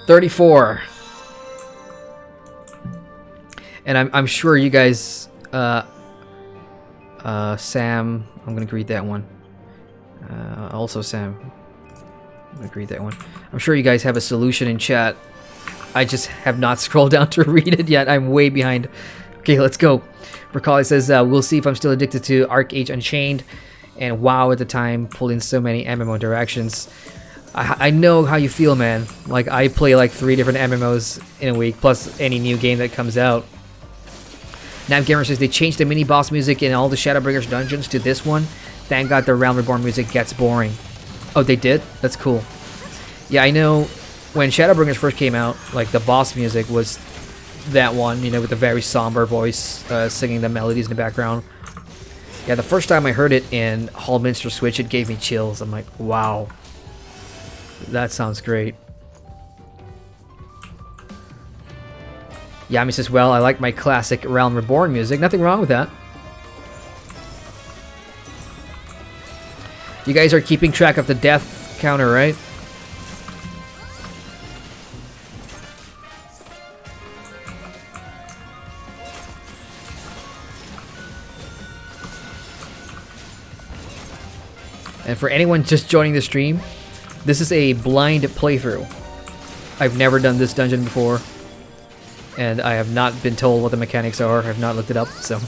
34. And I'm sure you guys, Sam, I'm gonna greet that one. Also Sam, I'm gonna greet that one. I'm sure you guys have a solution in chat. I just have not scrolled down to read it yet. I'm way behind. Okay, let's go. Berkali says, we'll see if I'm still addicted to Arcage Unchained and WoW at the time, pulled in so many MMO directions. I know how you feel, man. Like, I play like 3 different MMOs in a week, plus any new game that comes out. NavGamer says they changed the mini-boss music in all the Shadowbringers dungeons to this one. Thank God the Realm Reborn music gets boring. Oh, they did? That's cool. Yeah, I know when Shadowbringers first came out, like, the boss music was that one, you know, with the very somber voice singing the melodies in the background. Yeah, the first time I heard it in Hallminster Switch, it gave me chills. I'm like, wow. That sounds great. Yami says, well, I like my classic Realm Reborn music. Nothing wrong with that. You guys are keeping track of the death counter, right? And for anyone just joining the stream, this is a blind playthrough. I've never done this dungeon before, and I have not been told what the mechanics are. I've not looked it up, so...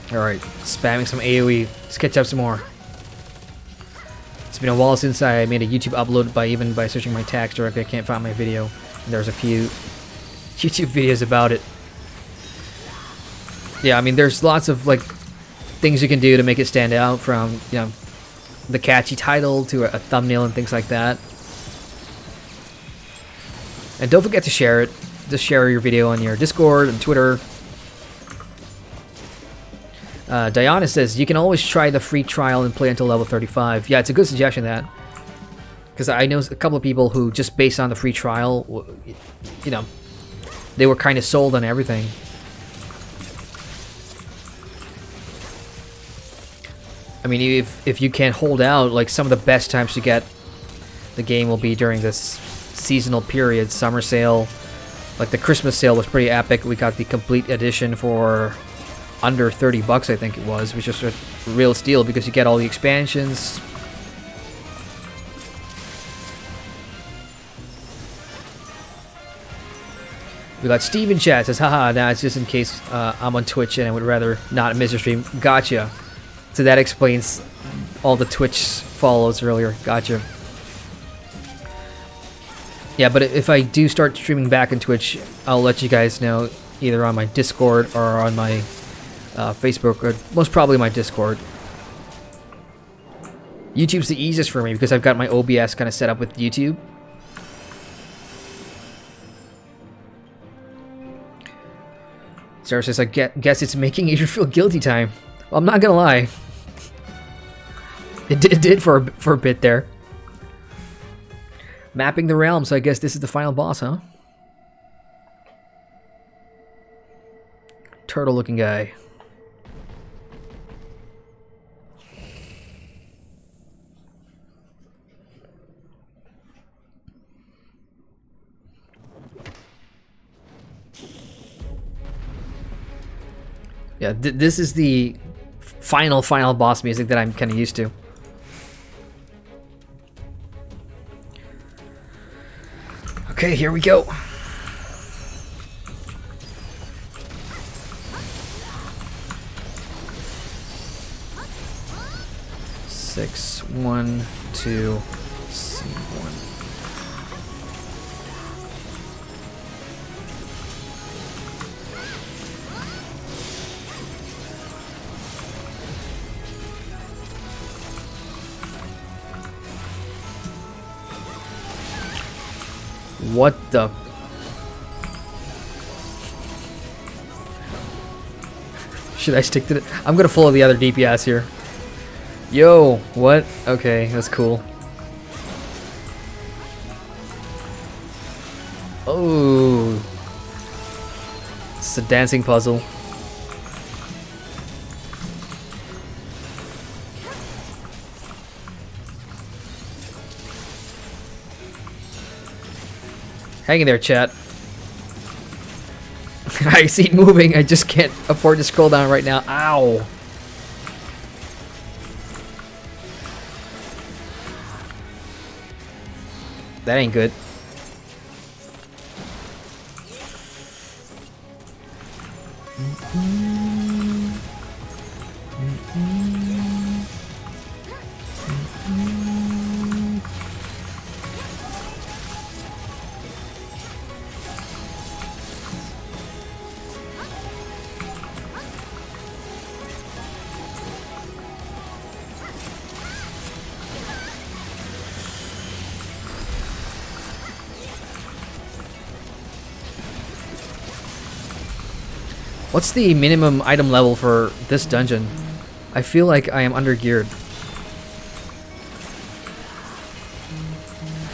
Alright, spamming some AoE. Let's catch up some more. It's been a while since I made a YouTube upload, even by searching my tags directly. I can't find my video. And there's a few YouTube videos about it. Yeah, I mean, there's lots of, like, things you can do to make it stand out, from, you know, the catchy title to a thumbnail and things like that. And don't forget to share it. Just share your video on your Discord and Twitter. Diana says, you can always try the free trial and play until level 35. Yeah, it's a good suggestion, that. Because I know a couple of people who, just based on the free trial, you know, they were kind of sold on everything. I mean, if you can hold out, like, some of the best times to get the game will be during this seasonal period, summer sale. Like, the Christmas sale was pretty epic. We got the complete edition for under 30 bucks, I think it was, which is a real steal because you get all the expansions. We got Steve in chat, says, haha, nah, it's just in case I'm on Twitch and I would rather not miss your stream. Gotcha. So that explains all the Twitch follows earlier. Gotcha. Yeah, but if I do start streaming back on Twitch, I'll let you guys know, either on my Discord or on my Facebook, or most probably my Discord. YouTube's the easiest for me because I've got my OBS kind of set up with YouTube. Sarah says, I guess it's making Adrian feel guilty time. Well, I'm not gonna lie. It did for a bit there. Mapping the realm, so I guess this is the final boss, huh? Turtle-looking guy. Yeah, this is the final boss music that I'm kind of used to. Okay, here we go. Six, 1, 2, C1. What the? Should I stick to it? I'm gonna follow the other DPS here. Yo, what? Okay, that's cool. Oh, it's a dancing puzzle. Hang in there, chat. I see it moving. I just can't afford to scroll down right now. Ow. That ain't good. What's the minimum item level for this dungeon? I feel like I am under-geared.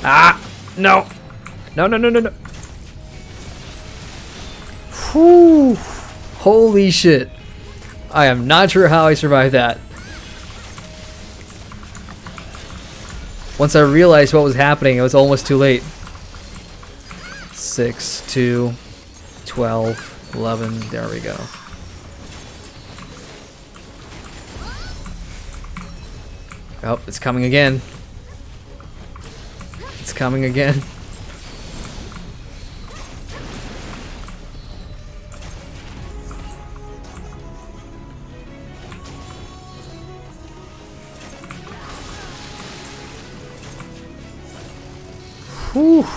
Ah! No! No, no, no, no, no! Whew! Holy shit! I am not sure how I survived that. Once I realized what was happening, it was almost too late. 6, 2, 12... 11, there we go. Oh, it's coming again. It's coming again. Whew.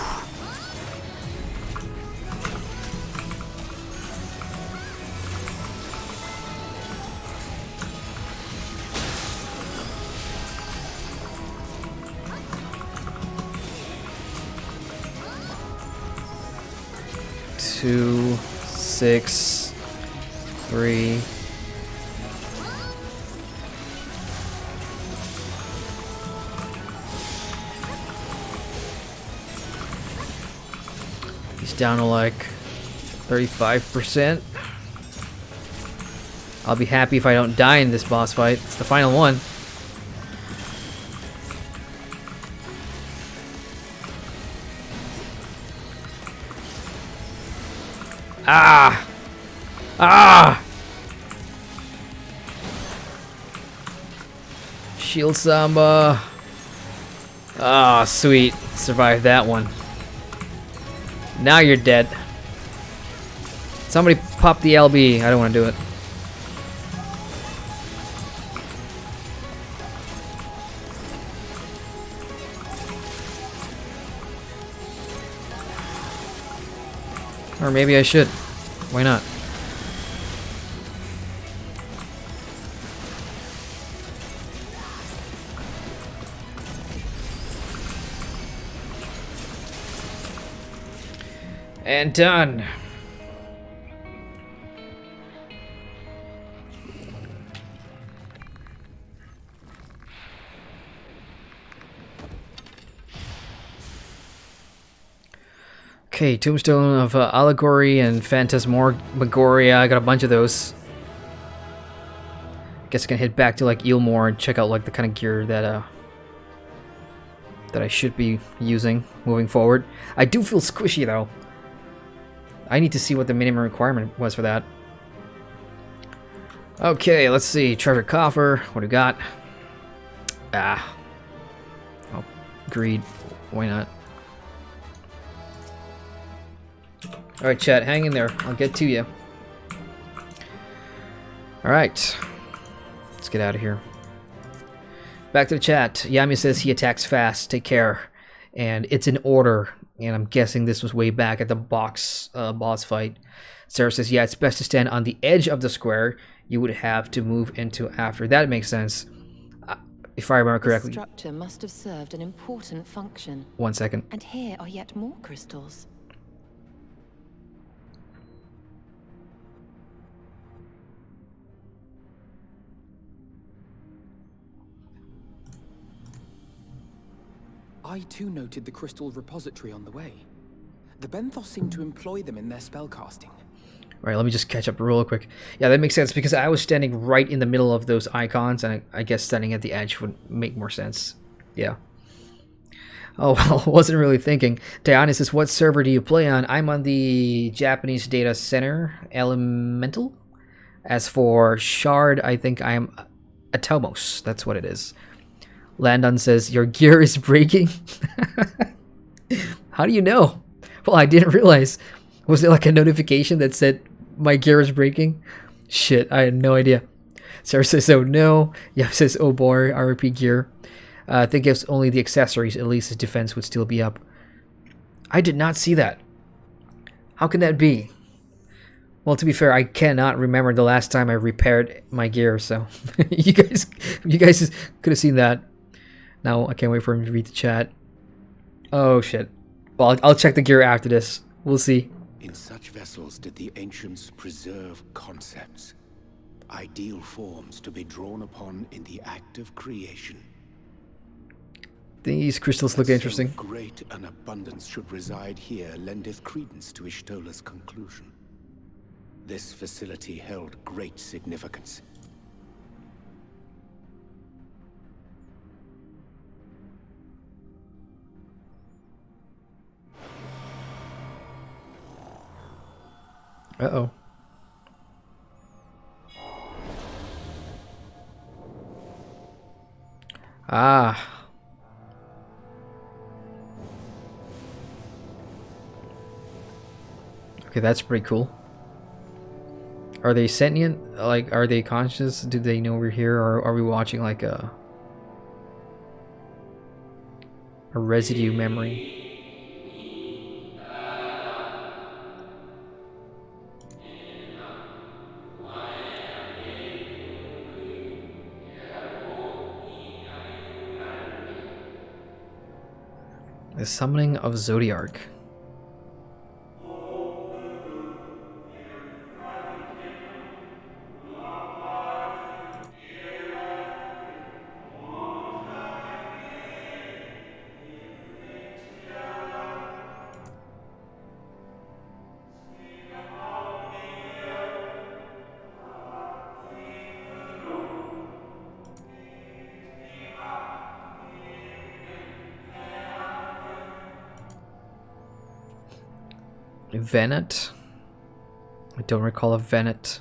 Two, 6, 3. He's down to like 35%. I'll be happy if I don't die in this boss fight. It's the final one. Ah! Ah! Shield Samba. Ah, sweet. Survived that one. Now you're dead. Somebody pop the LB. I don't want to do it. Or maybe I should. Why not? And done. Okay, Tombstone of Allegory and Phantasmagoria. I got a bunch of those. Guess I can head back to like Eelmore and check out like the kind of gear that that I should be using moving forward. I do feel squishy though. I need to see what the minimum requirement was for that. Okay, let's see. Treasure coffer. What do we got? Ah. Oh, greed. Why not? Alright, chat, hang in there. I'll get to you. Alright. Let's get out of here. Back to the chat. Yami says he attacks fast. Take care. And it's in order. And I'm guessing this was way back at the boss fight. Sarah says, yeah, it's best to stand on the edge of the square. You would have to move into after. That makes sense. If I remember correctly. The structure must have served an important function. 1 second. And here are yet more crystals. I too noted the crystal repository on the way. The Benthos seem to employ them in their spellcasting. Alright, let me just catch up real quick. Yeah, that makes sense because I was standing right in the middle of those icons, and I guess standing at the edge would make more sense. Yeah. Oh, well, I wasn't really thinking. Diana says, what server do you play on? I'm on the Japanese data center, Elemental. As for Shard, I think I'm Atomos. That's what it is. Landon says, your gear is breaking? How do you know? Well, I didn't realize. Was it like a notification that said my gear is breaking? Shit, I had no idea. Sarah says, oh no. Yep says, oh boy, RP gear. I think if only the accessories, at least his defense would still be up. I did not see that. How can that be? Well, to be fair, I cannot remember the last time I repaired my gear, so you guys could have seen that. Now I can't wait for him to read the chat. Oh shit. Well, I'll check the gear after this. We'll see. In such vessels did the ancients preserve concepts, ideal forms to be drawn upon in the act of creation. These crystals look interesting. So great an abundance should reside here lendeth credence to Ishtola's conclusion. This facility held great significance. Uh-oh. Ah. Okay, that's pretty cool. Are they sentient? Like, are they conscious? Do they know we're here? Or are we watching like a residue memory? The summoning of Zodiark. Venet? I don't recall a Venet.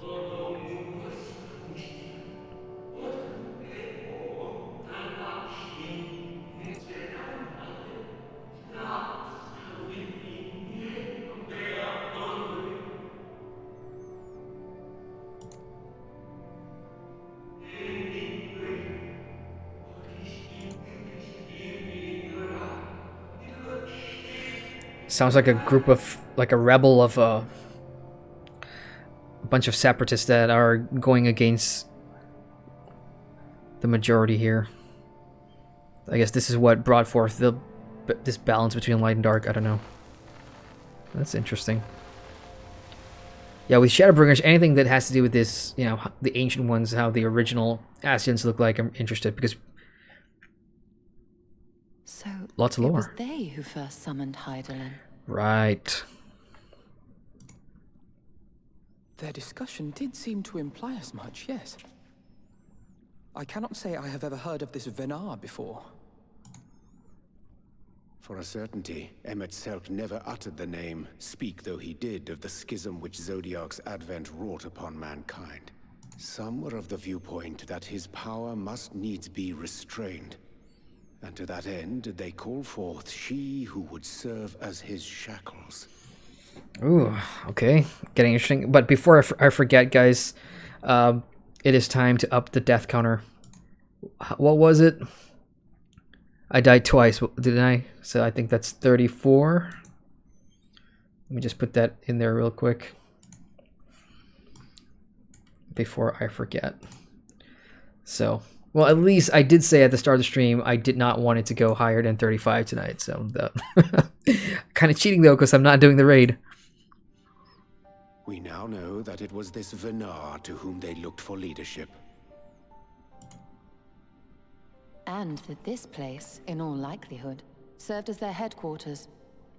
Sounds like a group of, like a rebel of a bunch of separatists that are going against the majority here. I guess this is what brought forth this balance between light and dark. I don't know. That's interesting. Yeah, with Shadowbringers, anything that has to do with this, you know, the ancient ones, how the original Ascians look like, I'm interested because so lots of lore. It was they who first summoned Hydaelyn. Right. Their discussion did seem to imply as much, yes. I cannot say I have ever heard of this Venar before. For a certainty, Emet-Selch never uttered the name, speak though he did, of the schism which Zodiark's advent wrought upon mankind. Some were of the viewpoint that his power must needs be restrained. And to that end, they call forth she who would serve as his shackles. Ooh, okay. Getting interesting. But before I forget, guys, it is time to up the death counter. What was it? I died twice, didn't I? So I think that's 34. Let me just put that in there real quick before I forget. So, well, at least I did say at the start of the stream I did not want it to go higher than 35 tonight. So, kind of cheating though, because I'm not doing the raid. We now know that it was this Venar to whom they looked for leadership. And that this place, in all likelihood, served as their headquarters.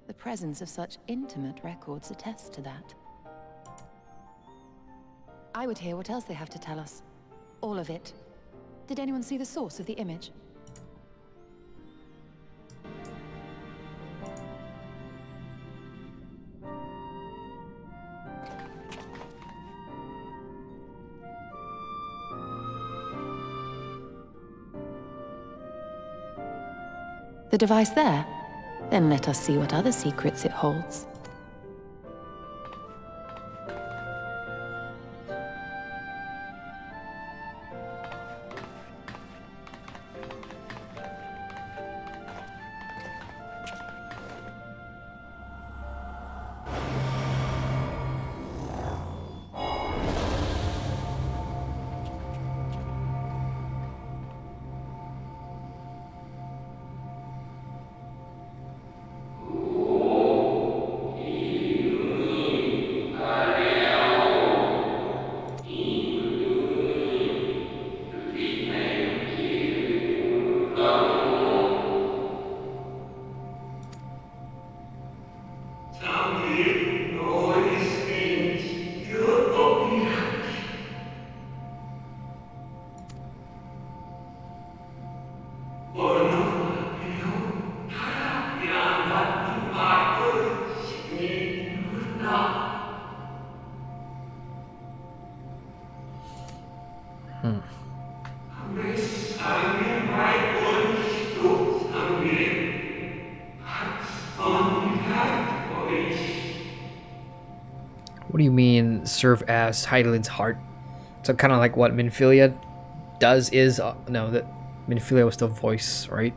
The presence of such intimate records attests to that. I would hear what else they have to tell us. All of it. Did anyone see the source of the image? The device there? Then let us see what other secrets it holds. What do you mean, serve as Hydaelyn's heart? So kind of like what Minfilia does is... no, that Minfilia was the voice, right?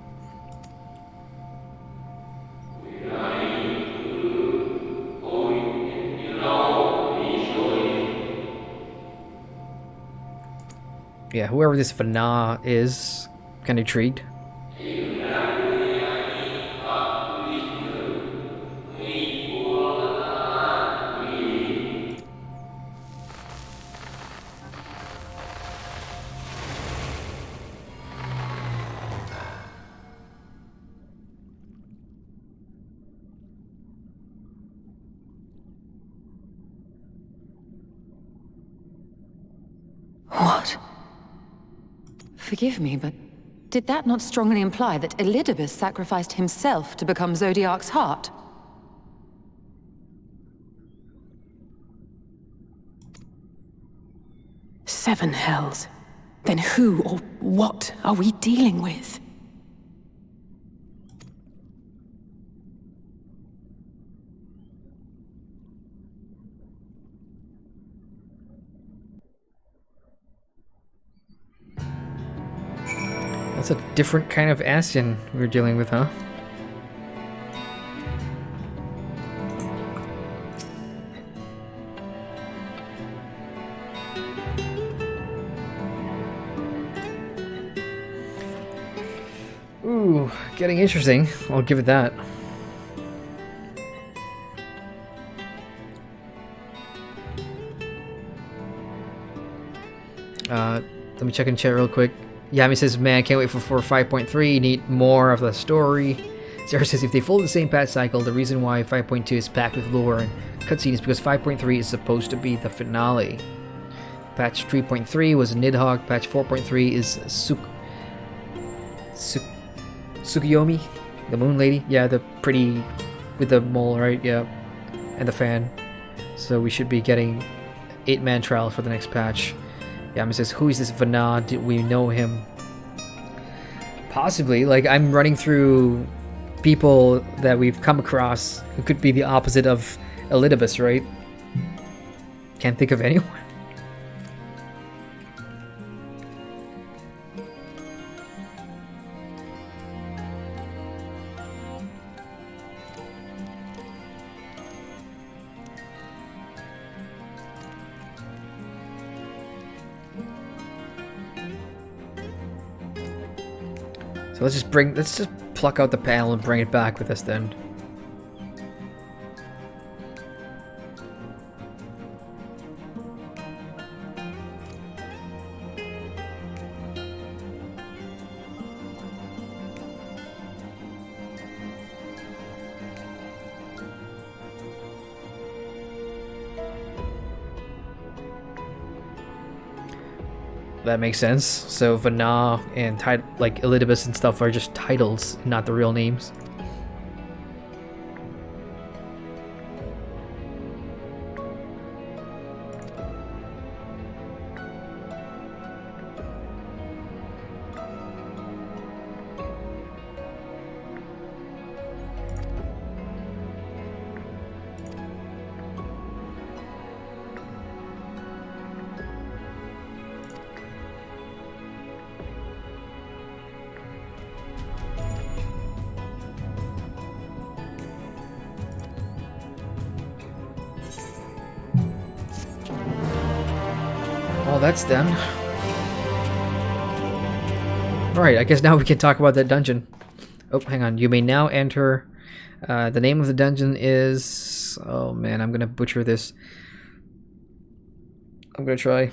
Yeah, whoever this Vana is, kind of intrigued. What? Forgive me, but did that not strongly imply that Elidibus sacrificed himself to become Zodiark's heart? Seven hells. Then who or what are we dealing with? That's a different kind of Aston we're dealing with, huh? Ooh, getting interesting. I'll give it that. Let me check in chat real quick. Yami says, man, can't wait for 5.3. Need more of the story. Sarah says, if they follow the same patch cycle, the reason why 5.2 is packed with lore and cutscene is because 5.3 is supposed to be the finale. Patch 3.3 was Nidhogg. Patch 4.3 is Tsukuyomi, the moon lady. Yeah, the pretty with the mole, right? Yeah, and the fan. So we should be getting 8-man trial for the next patch. Yami says, who is this Vana? Did we know him? Possibly. Like, I'm running through people that we've come across who could be the opposite of Elidibus, right? Can't think of anyone. So let's just pluck out the panel and bring it back with us then. That makes sense. So Vana and like Elidibus and stuff are just titles, not the real names. That's done. Alright, I guess now we can talk about that dungeon. Oh, hang on. You may now enter. The name of the dungeon is... Oh man, I'm gonna butcher this. I'm gonna try.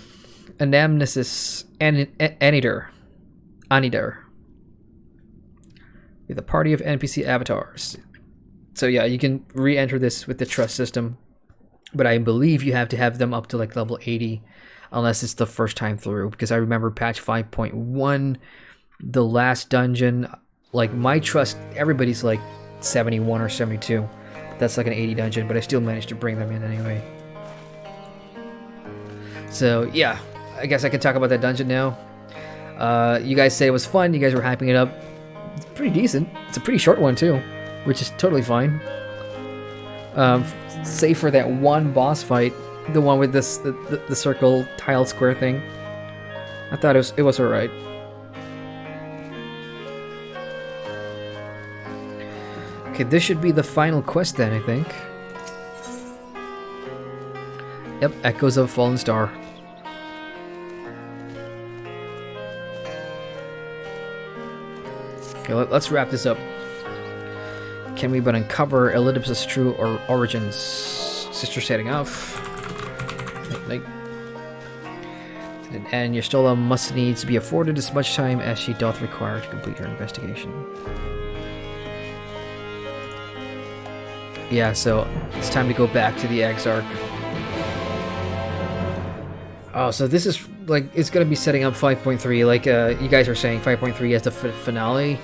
Anamnesis Anider. With a party of NPC avatars. So yeah, you can re-enter this with the trust system. But I believe you have to have them up to like level 80. Unless it's the first time through, because I remember patch 5.1, the last dungeon, like my trust, everybody's like 71 or 72. That's like an 80 dungeon, but I still managed to bring them in anyway. So yeah, I guess I can talk about that dungeon now. You guys say it was fun, you guys were hyping it up. It's pretty decent. It's a pretty short one too, which is totally fine. Save for that one boss fight. The one with this the circle tile square thing. I thought it was alright. Okay, this should be the final quest then, I think. Yep, Echoes of a Fallen Star. Okay, let's wrap this up. Can we but uncover Elidibus' true origins? Sister setting off. And Y'shtola must needs be afforded as much time as she doth require to complete her investigation. Yeah, so it's time to go back to the Exarch. Oh, so this is like, it's gonna be setting up 5.3, like you guys are saying 5.3 as the finale.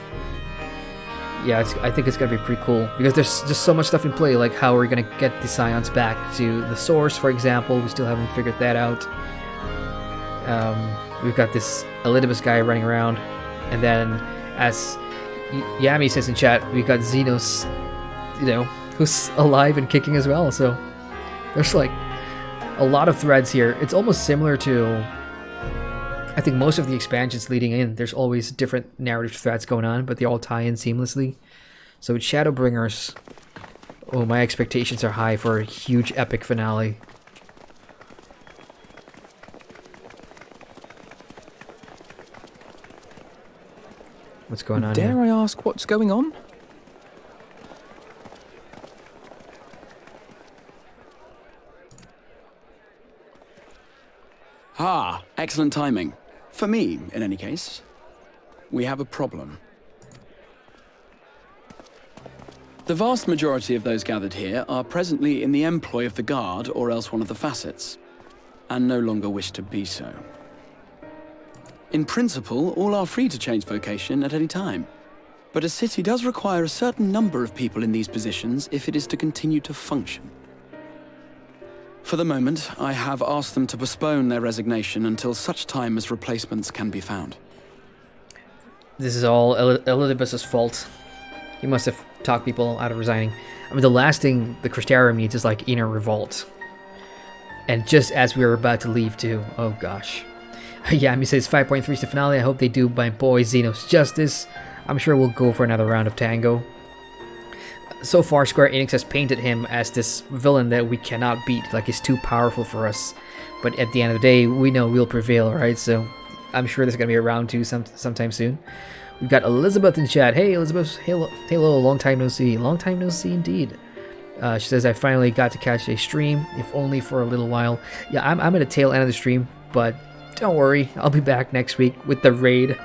Yeah, I think it's gonna be pretty cool because there's just so much stuff in play, like how we're gonna get the Scions back to the source, for example. We still haven't figured that out. We've got this Elidibus guy running around, and then as Yami says in chat, we've got Xenos, you know, who's alive and kicking as well. So there's like a lot of threads here. It's almost similar to, I think, most of the expansions leading in. There's always different narrative threads going on, but they all tie in seamlessly. So with Shadowbringers, oh, my expectations are high for a huge epic finale. What's going on Dare here? I ask what's going on? Ah, excellent timing. For me, in any case. We have a problem. The vast majority of those gathered here are presently in the employ of the Guard or else one of the facets, and no longer wish to be so. In principle, all are free to change vocation at any time, but a city does require a certain number of people in these positions if it is to continue to function. For the moment, I have asked them to postpone their resignation until such time as replacements can be found. This is all Elidibus' fault. He must have talked people out of resigning. I mean, the last thing the Crystarium needs is like inner revolt. And just as we were about to leave too. Oh gosh. Yeah, he says 5.3 is the finale. I hope they do my boy Xenos justice. I'm sure we'll go for another round of Tango. So far, Square Enix has painted him as this villain that we cannot beat. Like, he's too powerful for us. But at the end of the day, we know we'll prevail, right? So I'm sure there's going to be a round 2 sometime soon. We've got Elizabeth in chat. Hey, Elizabeth. Hello, long time no see. Long time no see indeed. She says, I finally got to catch a stream, if only for a little while. Yeah, I'm at the tail end of the stream, but don't worry. I'll be back next week with the raid.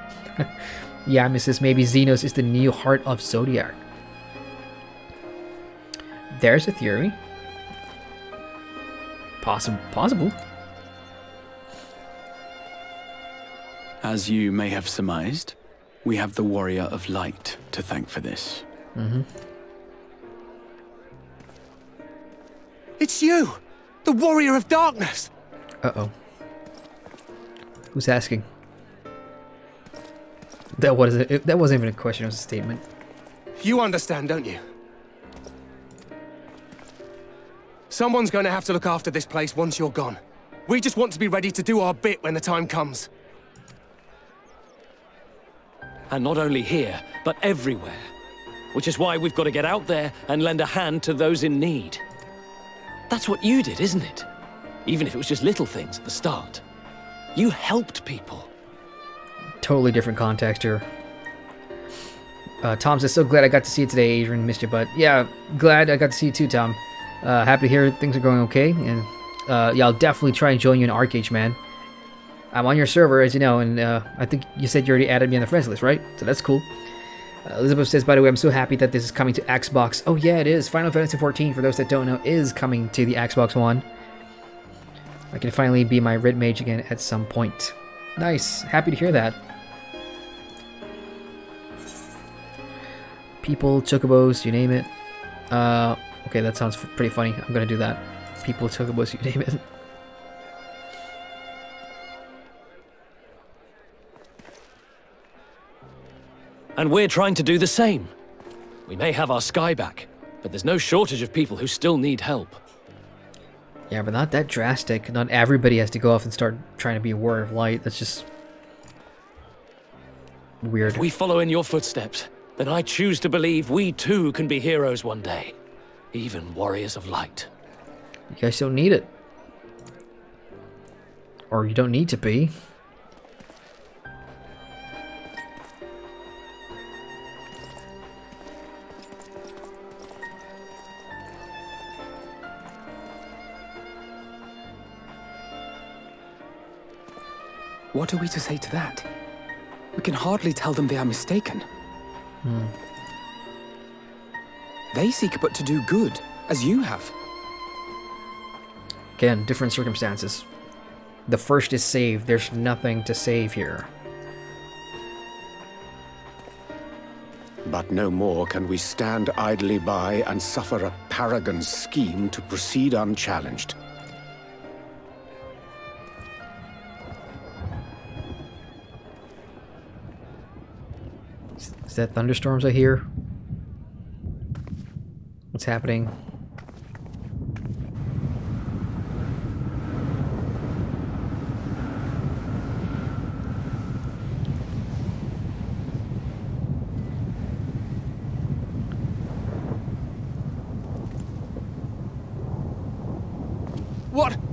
Yeah, Mrs. Maybe Xenos is the new heart of Zodiac. There's a theory. Possible. As you may have surmised, we have the Warrior of Light to thank for this. Mm-hmm. It's you! The Warrior of Darkness! Uh-oh. Who's asking? That wasn't even a question, it was a statement. You understand, don't you? Someone's going to have to look after this place once you're gone. We just want to be ready to do our bit when the time comes. And not only here, but everywhere. Which is why we've got to get out there and lend a hand to those in need. That's what you did, isn't it? Even if it was just little things at the start. You helped people. Totally different context here. Tom says, so glad I got to see you today, Adrian. Missed you, but yeah, glad I got to see you too, Tom. Happy to hear things are going okay, and yeah, I'll definitely try and join you in Arcage, man. I'm on your server, as you know, and I think you said you already added me on the friends list, right? So that's cool. Elizabeth says, by the way, I'm so happy that this is coming to Xbox. Oh yeah, it is. Final Fantasy XIV, for those that don't know, is coming to the Xbox One. I can finally be my Red Mage again at some point. Nice. Happy to hear that. People, chocobos, you name it. Okay, that sounds pretty funny. I'm gonna do that. People, chocobos, you name it. And we're trying to do the same. We may have our sky back, but there's no shortage of people who still need help. Yeah, but not that drastic. Not everybody has to go off and start trying to be a warrior of light. That's just weird. If we follow in your footsteps, then I choose to believe we too can be heroes one day. Even warriors of light. You guys don't need it. Or you don't need to be. What are we to say to that? We can hardly tell them they are mistaken. They seek but to do good, as you have. Again, different circumstances. The first is saved. There's nothing to save here. But no more can we stand idly by and suffer a paragon's scheme to proceed unchallenged. Is that thunderstorms I hear? What's happening?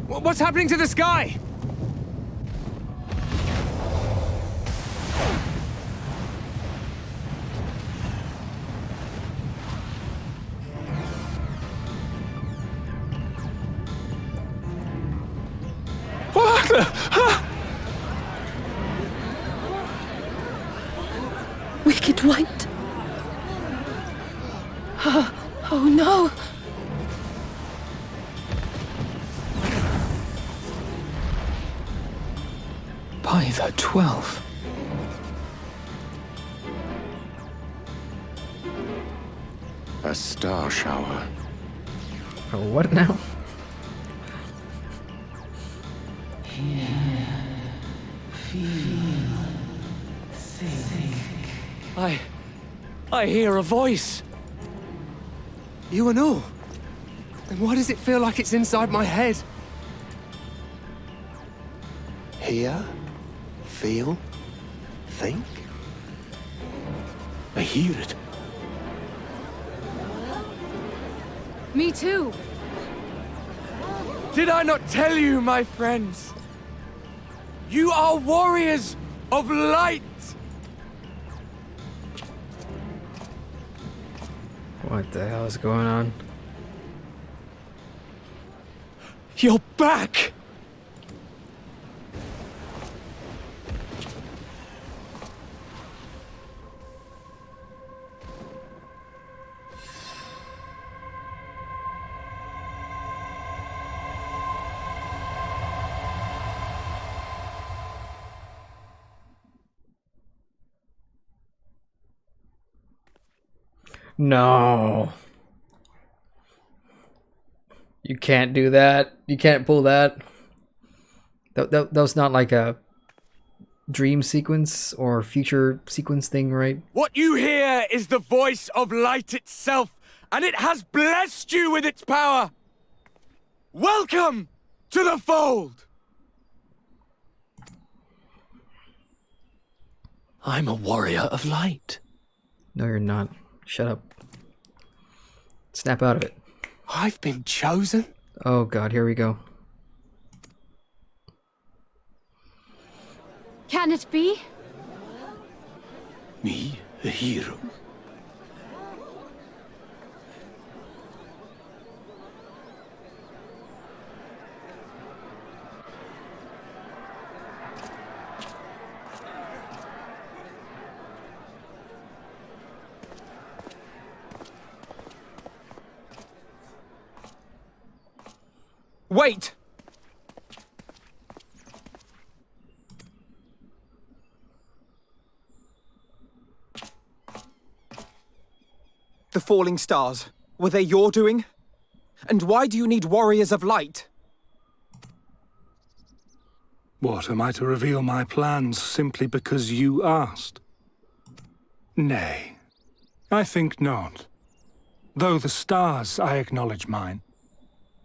What's happening to the sky? Wicked White. Oh no. By the 12. A star shower. Oh, what now? I hear a voice. You and all? And why does it feel like it's inside my head? Hear? Feel? Think? I hear it. Me too. Did I not tell you, my friends? You are warriors of light! What the hell is going on? You're back! No. You can't do that. You can't pull that. That was not like a dream sequence or future sequence thing, right? What you hear is the voice of light itself, and it has blessed you with its power. Welcome to the fold! I'm a warrior of light. No, you're not. Shut up. Snap out of it. I've been chosen? Oh god, here we go. Can it be? Me, a hero? Wait! The falling stars, were they your doing? And why do you need warriors of light? What, am I to reveal my plans simply because you asked? Nay, I think not. Though the stars, I acknowledge mine.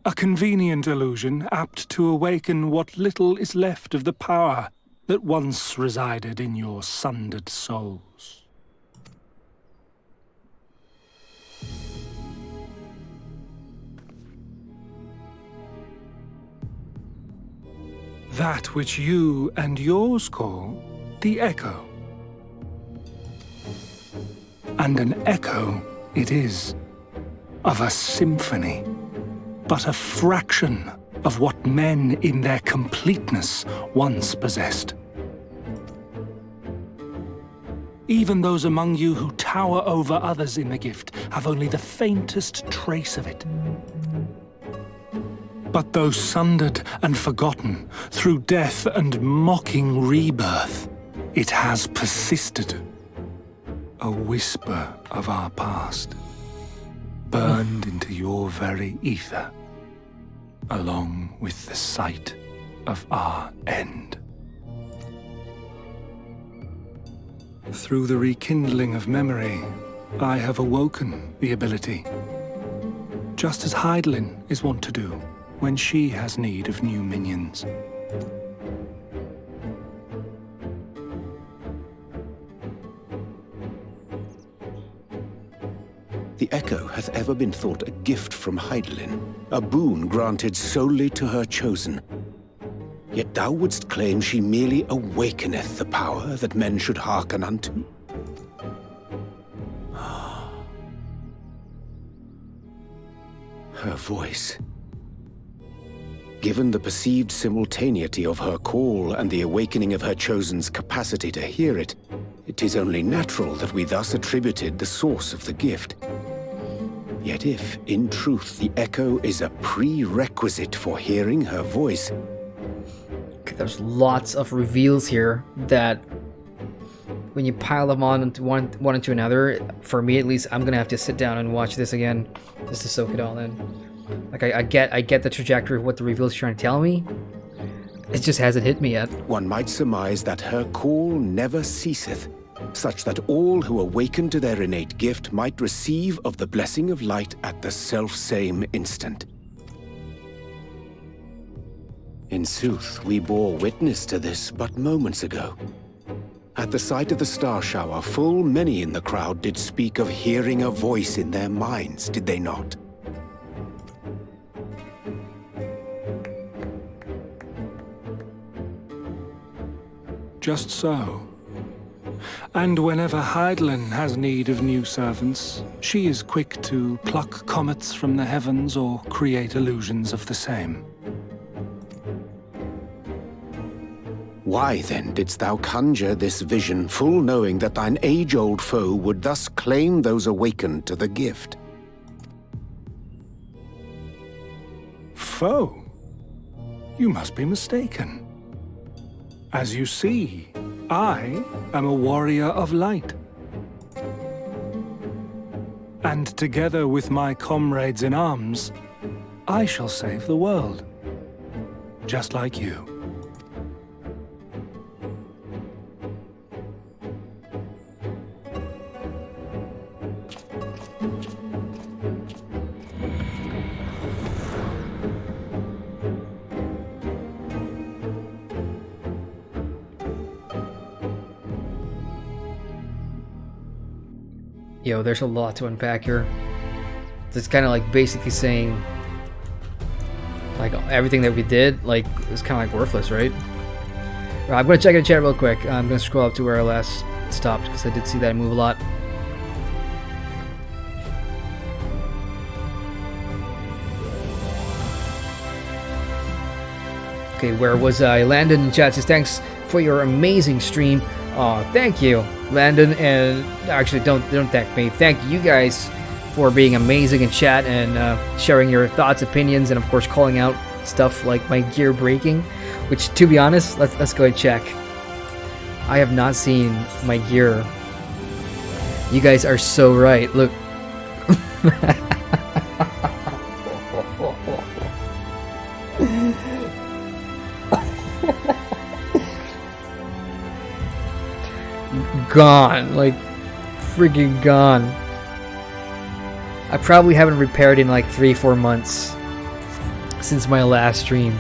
A convenient illusion, apt to awaken what little is left of the power that once resided in your sundered souls. That which you and yours call the echo. And an echo it is, of a symphony. But a fraction of what men in their completeness once possessed. Even those among you who tower over others in the gift have only the faintest trace of it. But though sundered and forgotten through death and mocking rebirth, it has persisted. A whisper of our past, burned into your very ether, along with the sight of our end. Through the rekindling of memory, I have awoken the ability, just as Hydaelyn is wont to do when she has need of new minions. The Echo hath ever been thought a gift from Hydaelyn, a boon granted solely to her chosen. Yet thou wouldst claim she merely awakeneth the power that men should hearken unto? Her voice. Given the perceived simultaneity of her call and the awakening of her chosen's capacity to hear it, it is only natural that we thus attributed the source of the gift. Yet if, in truth, the Echo is a prerequisite for hearing her voice... Okay, there's lots of reveals here that, when you pile them on into one into another, for me at least, I'm gonna have to sit down and watch this again just to soak it all in. Like, I get the trajectory of what the reveal is trying to tell me. It just hasn't hit me yet. One might surmise that her call never ceaseth, such that all who awaken to their innate gift might receive of the blessing of light at the self-same instant. In sooth, we bore witness to this but moments ago. At the sight of the star shower, full many in the crowd did speak of hearing a voice in their minds, did they not? Just so. And whenever Hydaelyn has need of new servants, she is quick to pluck comets from the heavens or create illusions of the same. Why then didst thou conjure this vision, full knowing that thine age-old foe would thus claim those awakened to the gift? Foe? You must be mistaken. As you see, I am a warrior of light. And together with my comrades in arms, I shall save the world. Just like you. Yo, there's a lot to unpack here. It's kind of like basically saying, like, everything that we did, like, it was kind of like worthless, right? I'm going to check in the chat real quick. I'm going to scroll up to where I last stopped because I did see that move a lot. Okay, where was I? Landon in chat says, thanks for your amazing stream. Oh, thank you, Landon, and actually don't thank me. Thank you guys for being amazing in chat and sharing your thoughts, opinions, and of course calling out stuff like my gear breaking, which, to be honest, let's go and check. I have not seen my gear. You guys are so right. Look. Gone, like freaking gone. I probably haven't repaired in like 3-4 months since my last stream.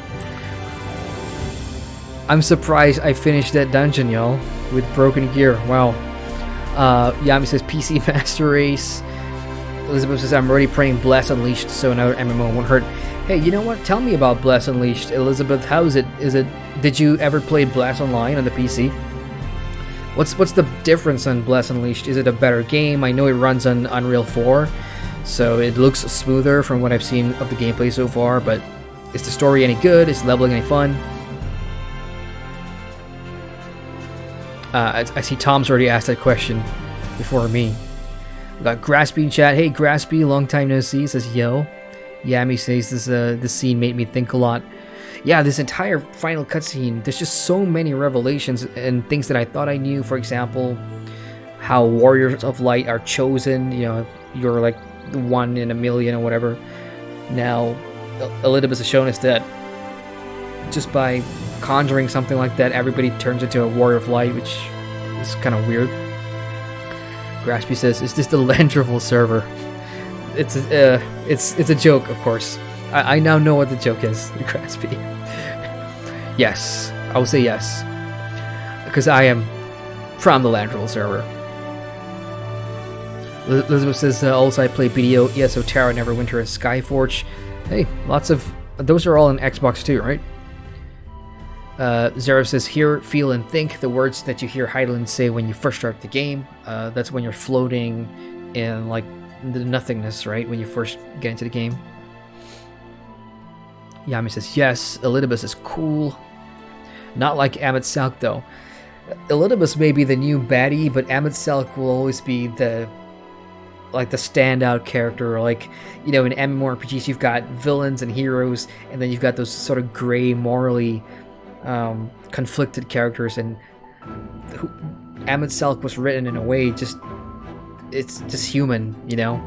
I'm surprised I finished that dungeon, y'all, with broken gear. Wow. Yami says PC Master Race. Elizabeth says I'm already playing Bless Unleashed, so another MMO won't hurt. Hey, you know what? Tell me about Bless Unleashed, Elizabeth. How is it? Did you ever play Bless Online on the PC? What's the difference on Bless Unleashed? Is it a better game? I know it runs on Unreal 4, so it looks smoother from what I've seen of the gameplay so far, but is the story any good? Is leveling any fun? I see Tom's already asked that question before me. We got Graspy in chat. Hey Graspy, long time no see, says yo. Yami says this scene made me think a lot. Yeah, this entire final cutscene, there's just so many revelations and things that I thought I knew. For example, how Warriors of Light are chosen. You know, you're like 1 in a million or whatever. Now, Elidibus has shown us that just by conjuring something like that, everybody turns into a Warrior of Light, which is kind of weird. Graspy says, "Is this the Landrival server?" It's a joke, of course. I now know what the joke is, Graspy. Yes, I will say yes, because I am from the Landrival server. Elizabeth says, also I play BDO, ESO, Terra, Neverwinter, and Skyforge. Hey, lots of... Those are all on Xbox too, right? Zara says, hear, feel, and think. The words that you hear Hydaelyn say when you first start the game. That's when you're floating in, like, the nothingness, right? When you first get into the game. Yami says, yes, Elidibus is cool. Not like Emet-Selch, though. Elidibus may be the new baddie, but Emet-Selch will always be the standout character. Like, you know, in MMORPGs, you've got villains and heroes, and then you've got those sort of gray, morally conflicted characters, and Emet-Selch was written in a way it's just human, you know?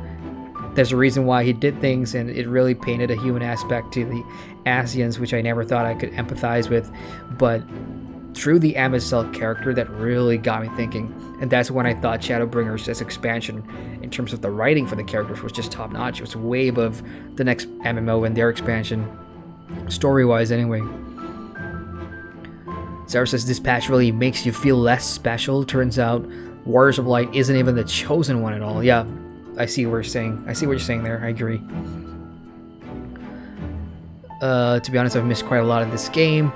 There's a reason why he did things, and it really painted a human aspect to the Asians, which I never thought I could empathize with. But through the Amazell character that really got me thinking. And that's when I thought Shadowbringers, this expansion, in terms of the writing for the characters, was just top notch. It was way above the next MMO and their expansion, story-wise anyway. Sarah says this patch really makes you feel less special. Turns out Warriors of Light isn't even the chosen one at all. Yeah, I see what you're saying. I see what you're saying there. I agree. To be honest, I've missed quite a lot of this game.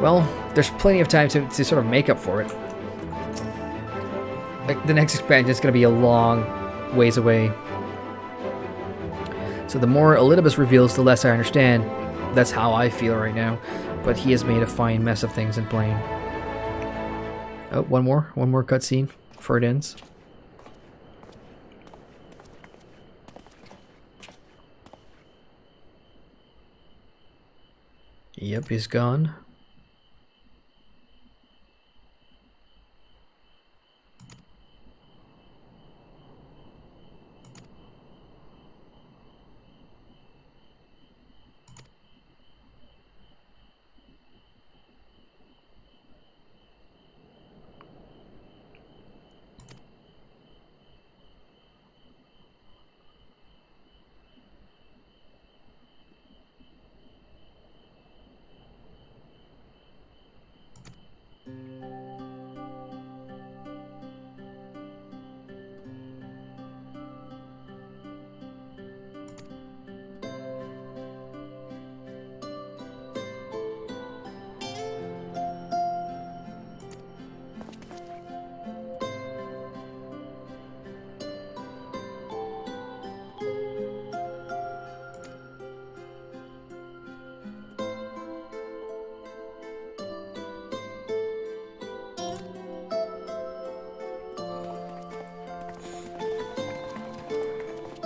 Well, there's plenty of time to sort of make up for it. Like, the next expansion is going to be a long ways away. So the more Elidibus reveals, the less I understand. That's how I feel right now. But he has made a fine mess of things in playing. Oh, one more cutscene before it ends. Yep, he's gone.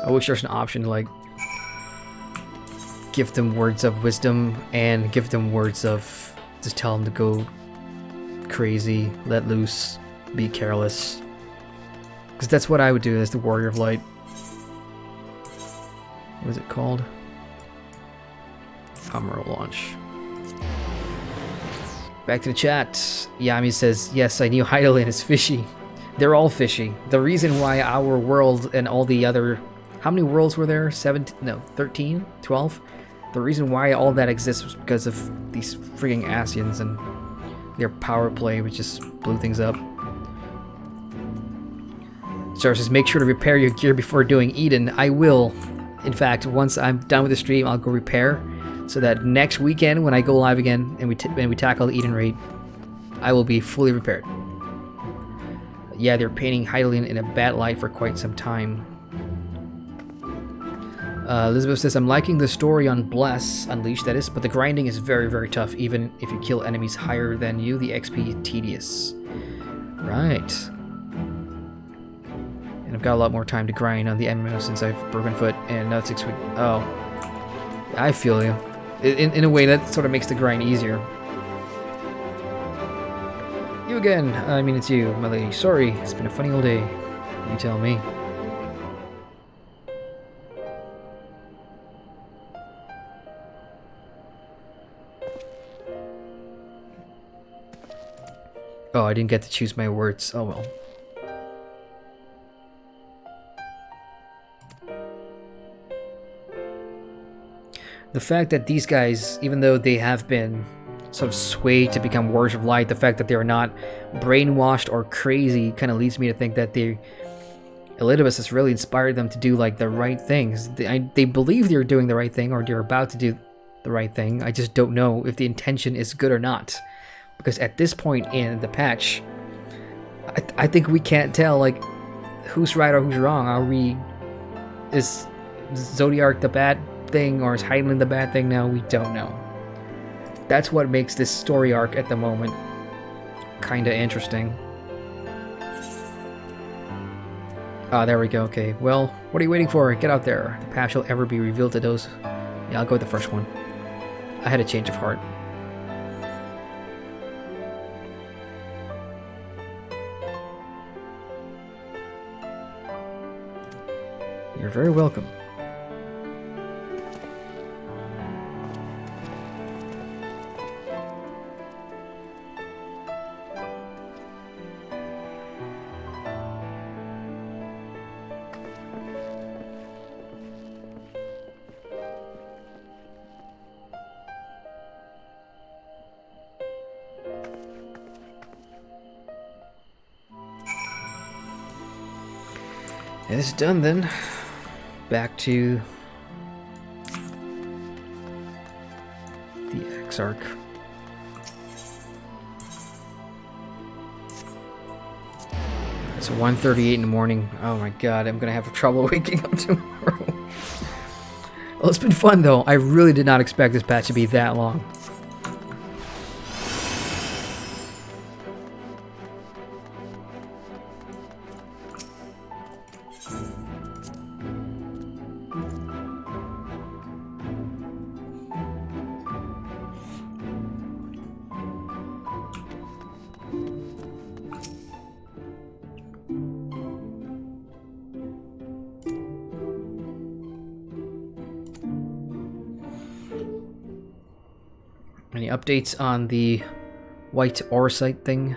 I wish there's an option to, like, give them words of wisdom and give them words of just tell them to go crazy, let loose, be careless. Because that's what I would do as the Warrior of Light. What is it called? Ephemeral Launch. Back to the chat. Yami says, yes, I knew Hydaelyn is fishy. They're all fishy. The reason why our world and all the other... How many worlds were there? 13? 12? The reason why all that exists was because of these freaking Ascians and their power play, which just blew things up. Star says, make sure to repair your gear before doing Eden. I will. In fact, once I'm done with the stream, I'll go repair, so that next weekend when I go live again and we tackle the Eden raid, I will be fully repaired. Yeah, they're painting Hydaelyn in a bad light for quite some time. Elizabeth says, I'm liking the story on Bless, Unleashed that is, but the grinding is very, very tough. Even if you kill enemies higher than you, the XP tedious. Right. And I've got a lot more time to grind on the MMO since I've broken foot, and now it's 6 weeks. Oh. I feel you. In a way, that sort of makes the grind easier. You again. I mean, it's you, my lady. Sorry, it's been a funny old day. You tell me. Oh, I didn't get to choose my words. Oh well. The fact that these guys, even though they have been sort of swayed to become Warriors of Light, the fact that they're not brainwashed or crazy kind of leads me to think that Elidibus has really inspired them to do, like, the right things. They believe they're doing the right thing, or they're about to do the right thing. I just don't know if the intention is good or not. Because at this point in the patch, I think we can't tell, like, who's right or who's wrong. Is Zodiark the bad thing, or is Hydaelyn the bad thing now? We don't know. That's what makes this story arc at the moment kinda interesting. Ah, there we go. Okay, well, what are you waiting for? Get out there. The patch will ever be revealed to those. Yeah, I'll go with the first one. I had a change of heart. You're very welcome. It's done then. Back to the Exarch. It's 1:38 in the morning. Oh my god, I'm gonna have trouble waking up tomorrow. Well, it's been fun though. I really did not expect this patch to be that long. Any updates on the white orsite thing?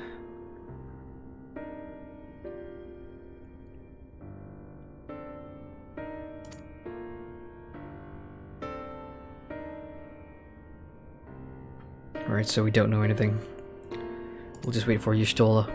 Alright, so we don't know anything. We'll just wait for Y'shtola.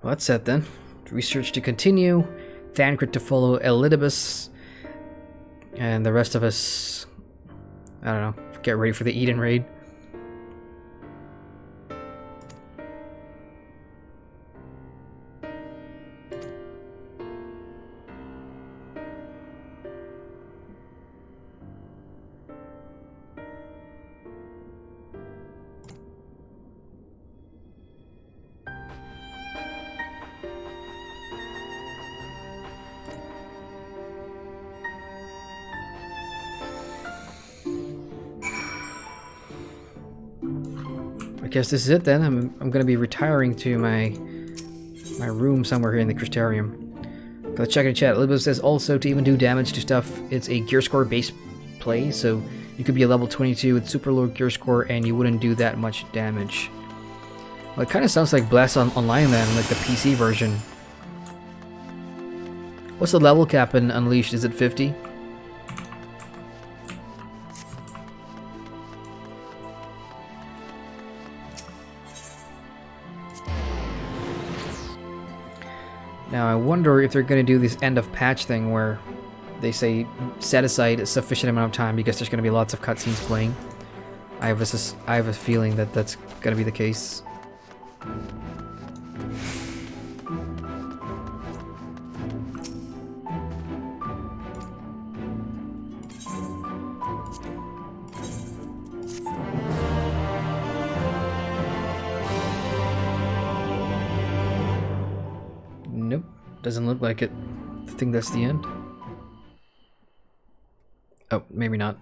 Well, that's set then. Research to continue. Thancred to follow Elidibus. And the rest of us, I don't know, get ready for the Eden raid. I guess this is it then. I'm going to be retiring to my room somewhere here in the Crystarium. Let's check in chat. Elizabeth says also to even do damage to stuff, it's a gear score based play, so you could be a level 22 with super low gear score and you wouldn't do that much damage. Well, it kind of sounds like Blast Online then, like the PC version. What's the level cap in Unleashed? Is it 50? Now I wonder if they're going to do this end of patch thing where they say set aside a sufficient amount of time because there's going to be lots of cutscenes playing. I have a feeling that that's going to be the case. Nope, doesn't look like it. I think that's the end. Oh, maybe not.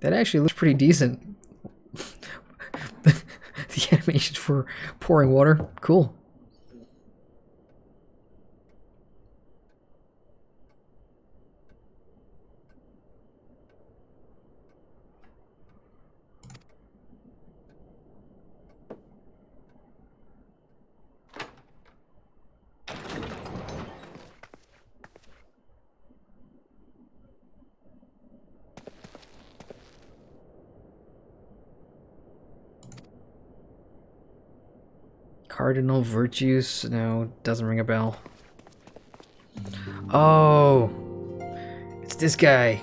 That actually looks pretty decent. The animation for pouring water, cool. Cardinal virtues? No, doesn't ring a bell. Oh, it's this guy.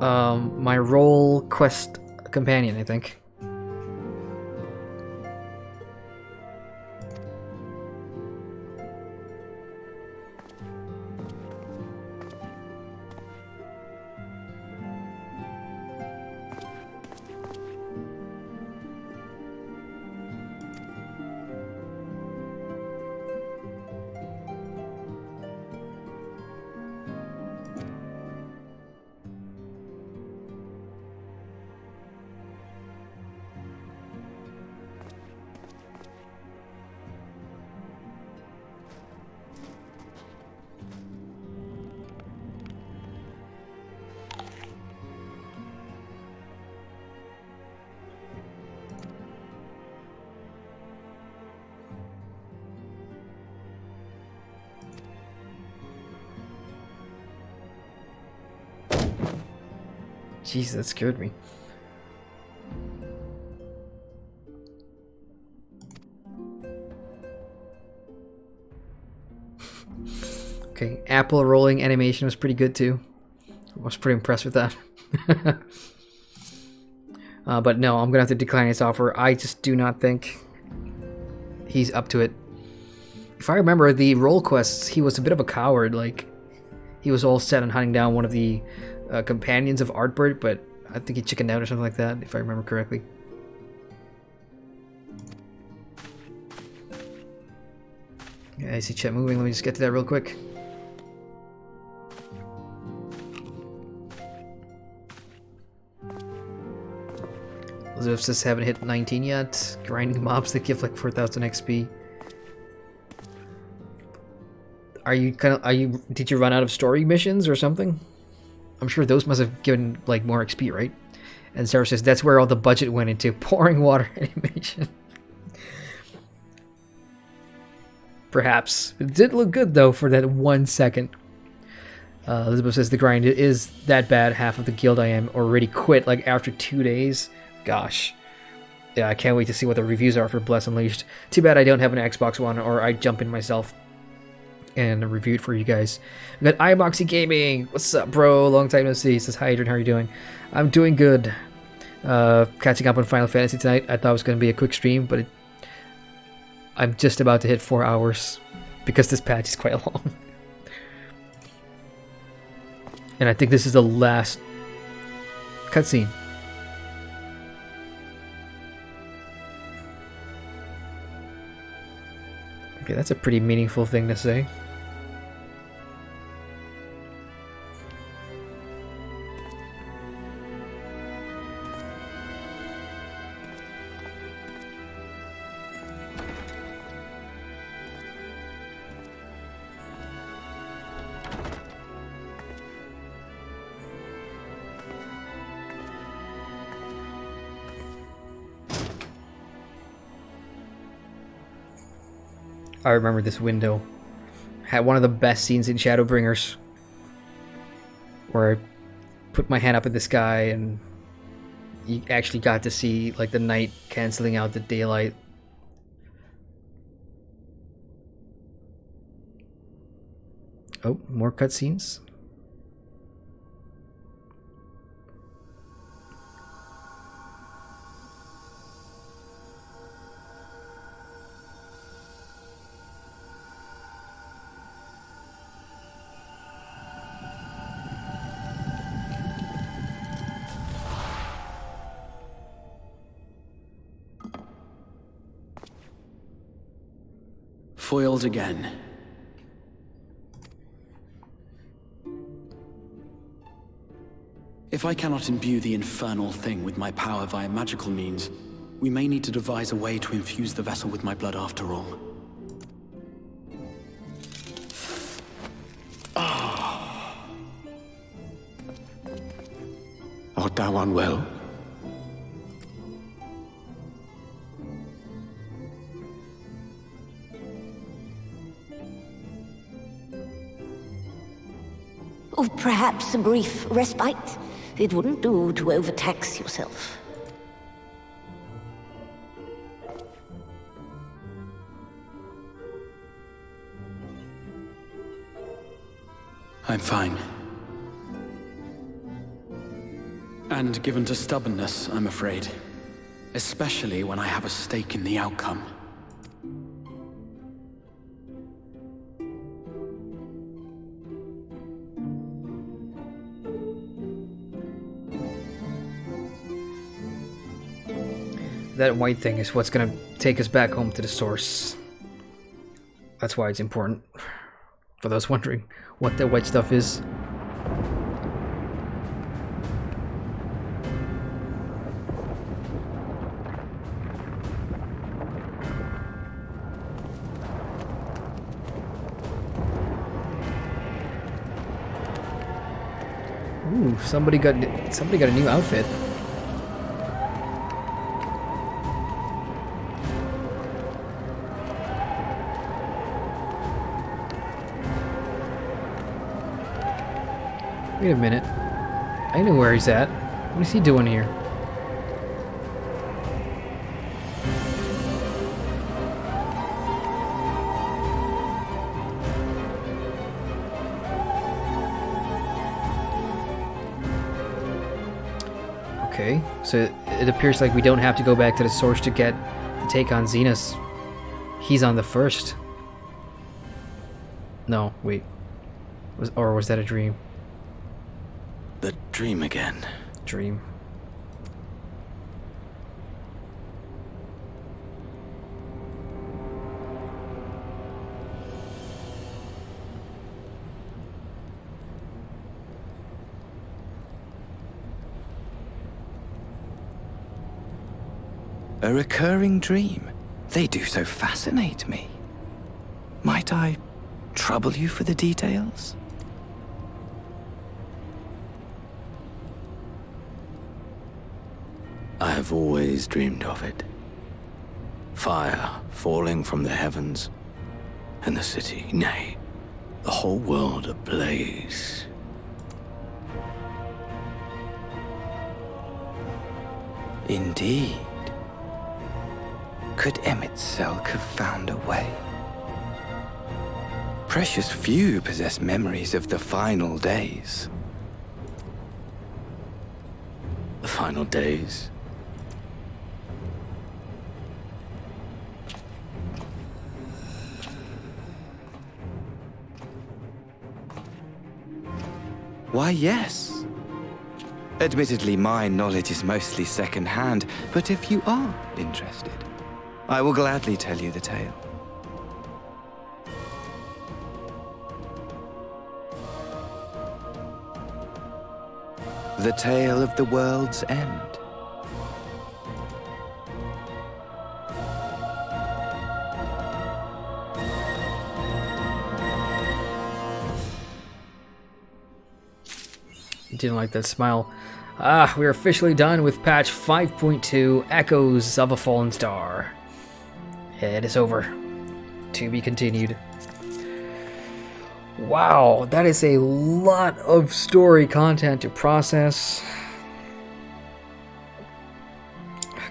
My role quest companion, I think. Jeez, that scared me. Okay, apple rolling animation was pretty good too. I was pretty impressed with that. But no, I'm gonna have to decline his offer. I just do not think he's up to it. If I remember the role quests, he was a bit of a coward. Like, he was all set on hunting down one of the companions of Artbird, but I think he chickened out or something like that, if I remember correctly. Yeah, I see chat moving. Let me just get to that real quick. Elizabeth says haven't hit 19 yet. Grinding mobs that give like 4,000 XP. Did you run out of story missions or something? I'm sure those must have given like more XP, right? And Sarah says that's where all the budget went into pouring water animation. Perhaps. It did look good though for that 1 second. Elizabeth says the grind is that bad. Half of the guild I am already quit like after 2 days. Gosh. Yeah, I can't wait to see what the reviews are for Bless Unleashed. Too bad I don't have an Xbox One, or I'd jump in myself and review it for you guys. We got iMoxie Gaming. What's up, bro? Long time no see. Says, hi, Adrian. How are you doing? I'm doing good. Catching up on Final Fantasy tonight. I thought it was going to be a quick stream, but I'm just about to hit 4 hours because this patch is quite long. And I think this is the last cutscene. Okay, that's a pretty meaningful thing to say. I remember this window had one of the best scenes in Shadowbringers, where I put my hand up in the sky and you actually got to see like the night canceling out the daylight. Oh, more cutscenes. Foiled again. If I cannot imbue the infernal thing with my power via magical means, we may need to devise a way to infuse the vessel with my blood after all. Art thou unwell? Or perhaps a brief respite? It wouldn't do to overtax yourself. I'm fine. And given to stubbornness, I'm afraid. Especially when I have a stake in the outcome. That white thing is what's gonna take us back home to the source. That's why it's important. For those wondering what that white stuff is. Ooh, somebody got a new outfit. Wait a minute. I know where he's at. What is he doing here? Okay, so it appears like we don't have to go back to the source to get the take on Zenos. He's on the first. No, wait. Or was that a dream? The dream again. Dream. A recurring dream? They do so fascinate me. Might I trouble you for the details? I have always dreamed of it. Fire falling from the heavens, and the city, nay, the whole world ablaze. Indeed. Could 𝒂𝒊𝒍𝒊𝒍 have found a way? Precious few possess memories of the final days. The final days? Why, yes. Admittedly, my knowledge is mostly second-hand, but if you are interested, I will gladly tell you the tale. The tale of the world's end. Didn't like that smile. Ah, we're officially done with patch 5.2, Echoes of a Fallen Star. It is over. To be continued. Wow, that is a lot of story content to process.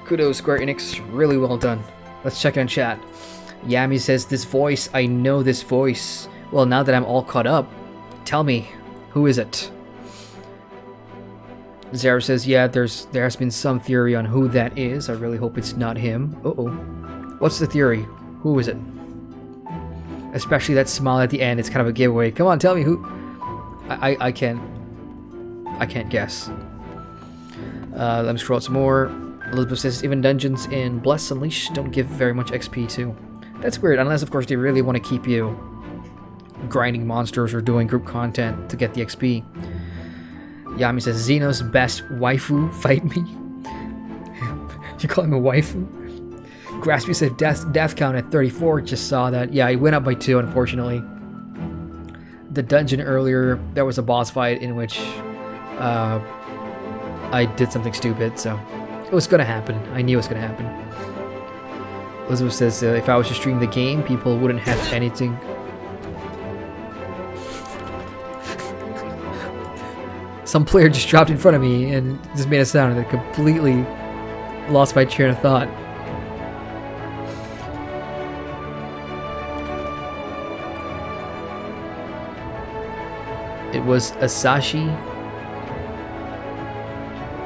Kudos, Square Enix, really well done. Let's check in chat. Yami says, this voice, I know this voice. Well, now that I'm all caught up, tell me, who is it? Zara says, yeah, there has been some theory on who that is. I really hope it's not him. Uh-oh. What's the theory? Who is it? Especially that smile at the end, it's kind of a giveaway. Come on, tell me who. I can't guess. Let me scroll out some more. Elizabeth says, even dungeons in Bless Unleashed don't give very much XP too. That's weird, unless of course they really want to keep you grinding monsters or doing group content to get the XP. Yami says, Xenos best waifu, fight me. You call him a waifu? Graspy said, death count at 34, just saw that. Yeah, he went up by 2, unfortunately. The dungeon earlier, there was a boss fight in which I did something stupid, so it was gonna happen. I knew it was gonna happen. Elizabeth says, if I was to stream the game, people wouldn't have anything. Some player just dropped in front of me and just made a sound that completely lost my train of thought. It was Asashi,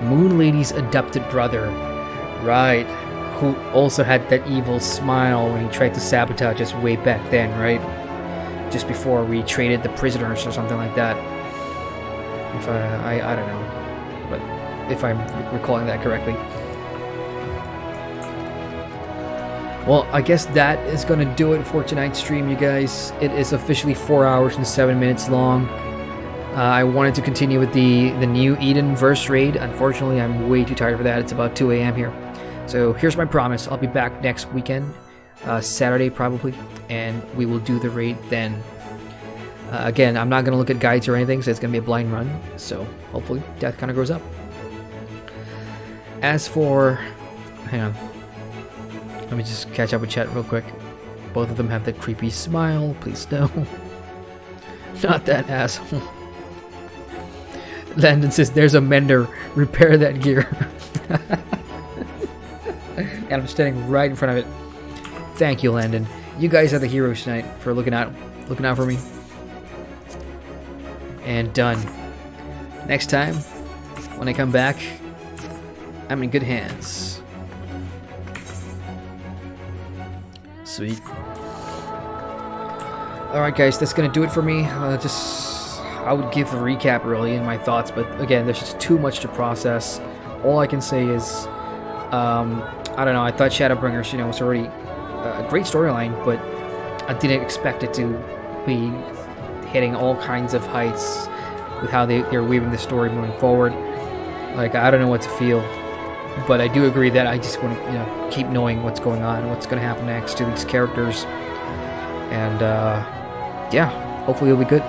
Moon Lady's adopted brother. Right. Who also had that evil smile when he tried to sabotage us way back then, right? Just before we traded the prisoners or something like that. If I don't know, but if I'm recalling that correctly. Well, I guess that is going to do it for tonight's stream, you guys. It is officially 4 hours and 7 minutes long. I wanted to continue with the new Eden verse raid. Unfortunately, I'm way too tired for that. It's about 2 a.m. here. So here's my promise. I'll be back next weekend, Saturday probably, and we will do the raid then. Again, I'm not going to look at guides or anything, so it's going to be a blind run. So hopefully death kind of grows up. As for... Hang on. Let me just catch up with chat real quick. Both of them have the creepy smile. Please no. Not that asshole. Landon says, there's a mender. Repair that gear. And I'm standing right in front of it. Thank you, Landon. You guys are the heroes tonight for looking out for me. And done. Next time, when I come back, I'm in good hands. Sweet. Alright guys, that's gonna do it for me. I would give a recap really in my thoughts, but again, there's just too much to process. All I can say is, I don't know, I thought Shadowbringers, was already a great storyline, but I didn't expect it to be hitting all kinds of heights with how they're weaving the story moving forward. Like, I don't know what to feel, but I do agree that I just want to, keep knowing what's going on and what's going to happen next to these characters. And, yeah, hopefully it'll be good.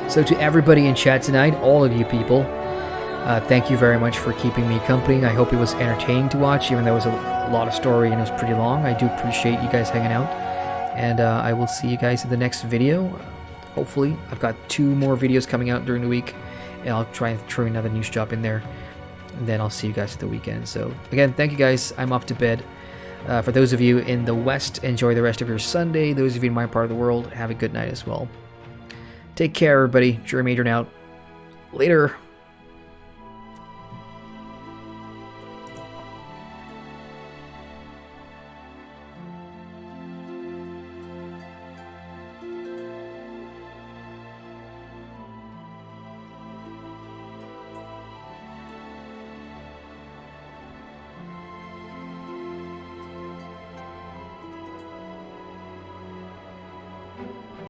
So to everybody in chat tonight, all of you people, thank you very much for keeping me company. I hope it was entertaining to watch, even though it was a lot of story and it was pretty long. I do appreciate you guys hanging out. And I will see you guys in the next video. Hopefully. I've got 2 more videos coming out during the week. And I'll try and throw another news drop in there. And then I'll see you guys at the weekend. So, again, thank you guys. I'm off to bed. For those of you in the West, enjoy the rest of your Sunday. Those of you in my part of the world, have a good night as well. Take care, everybody. Jeremy Adrian out. Later.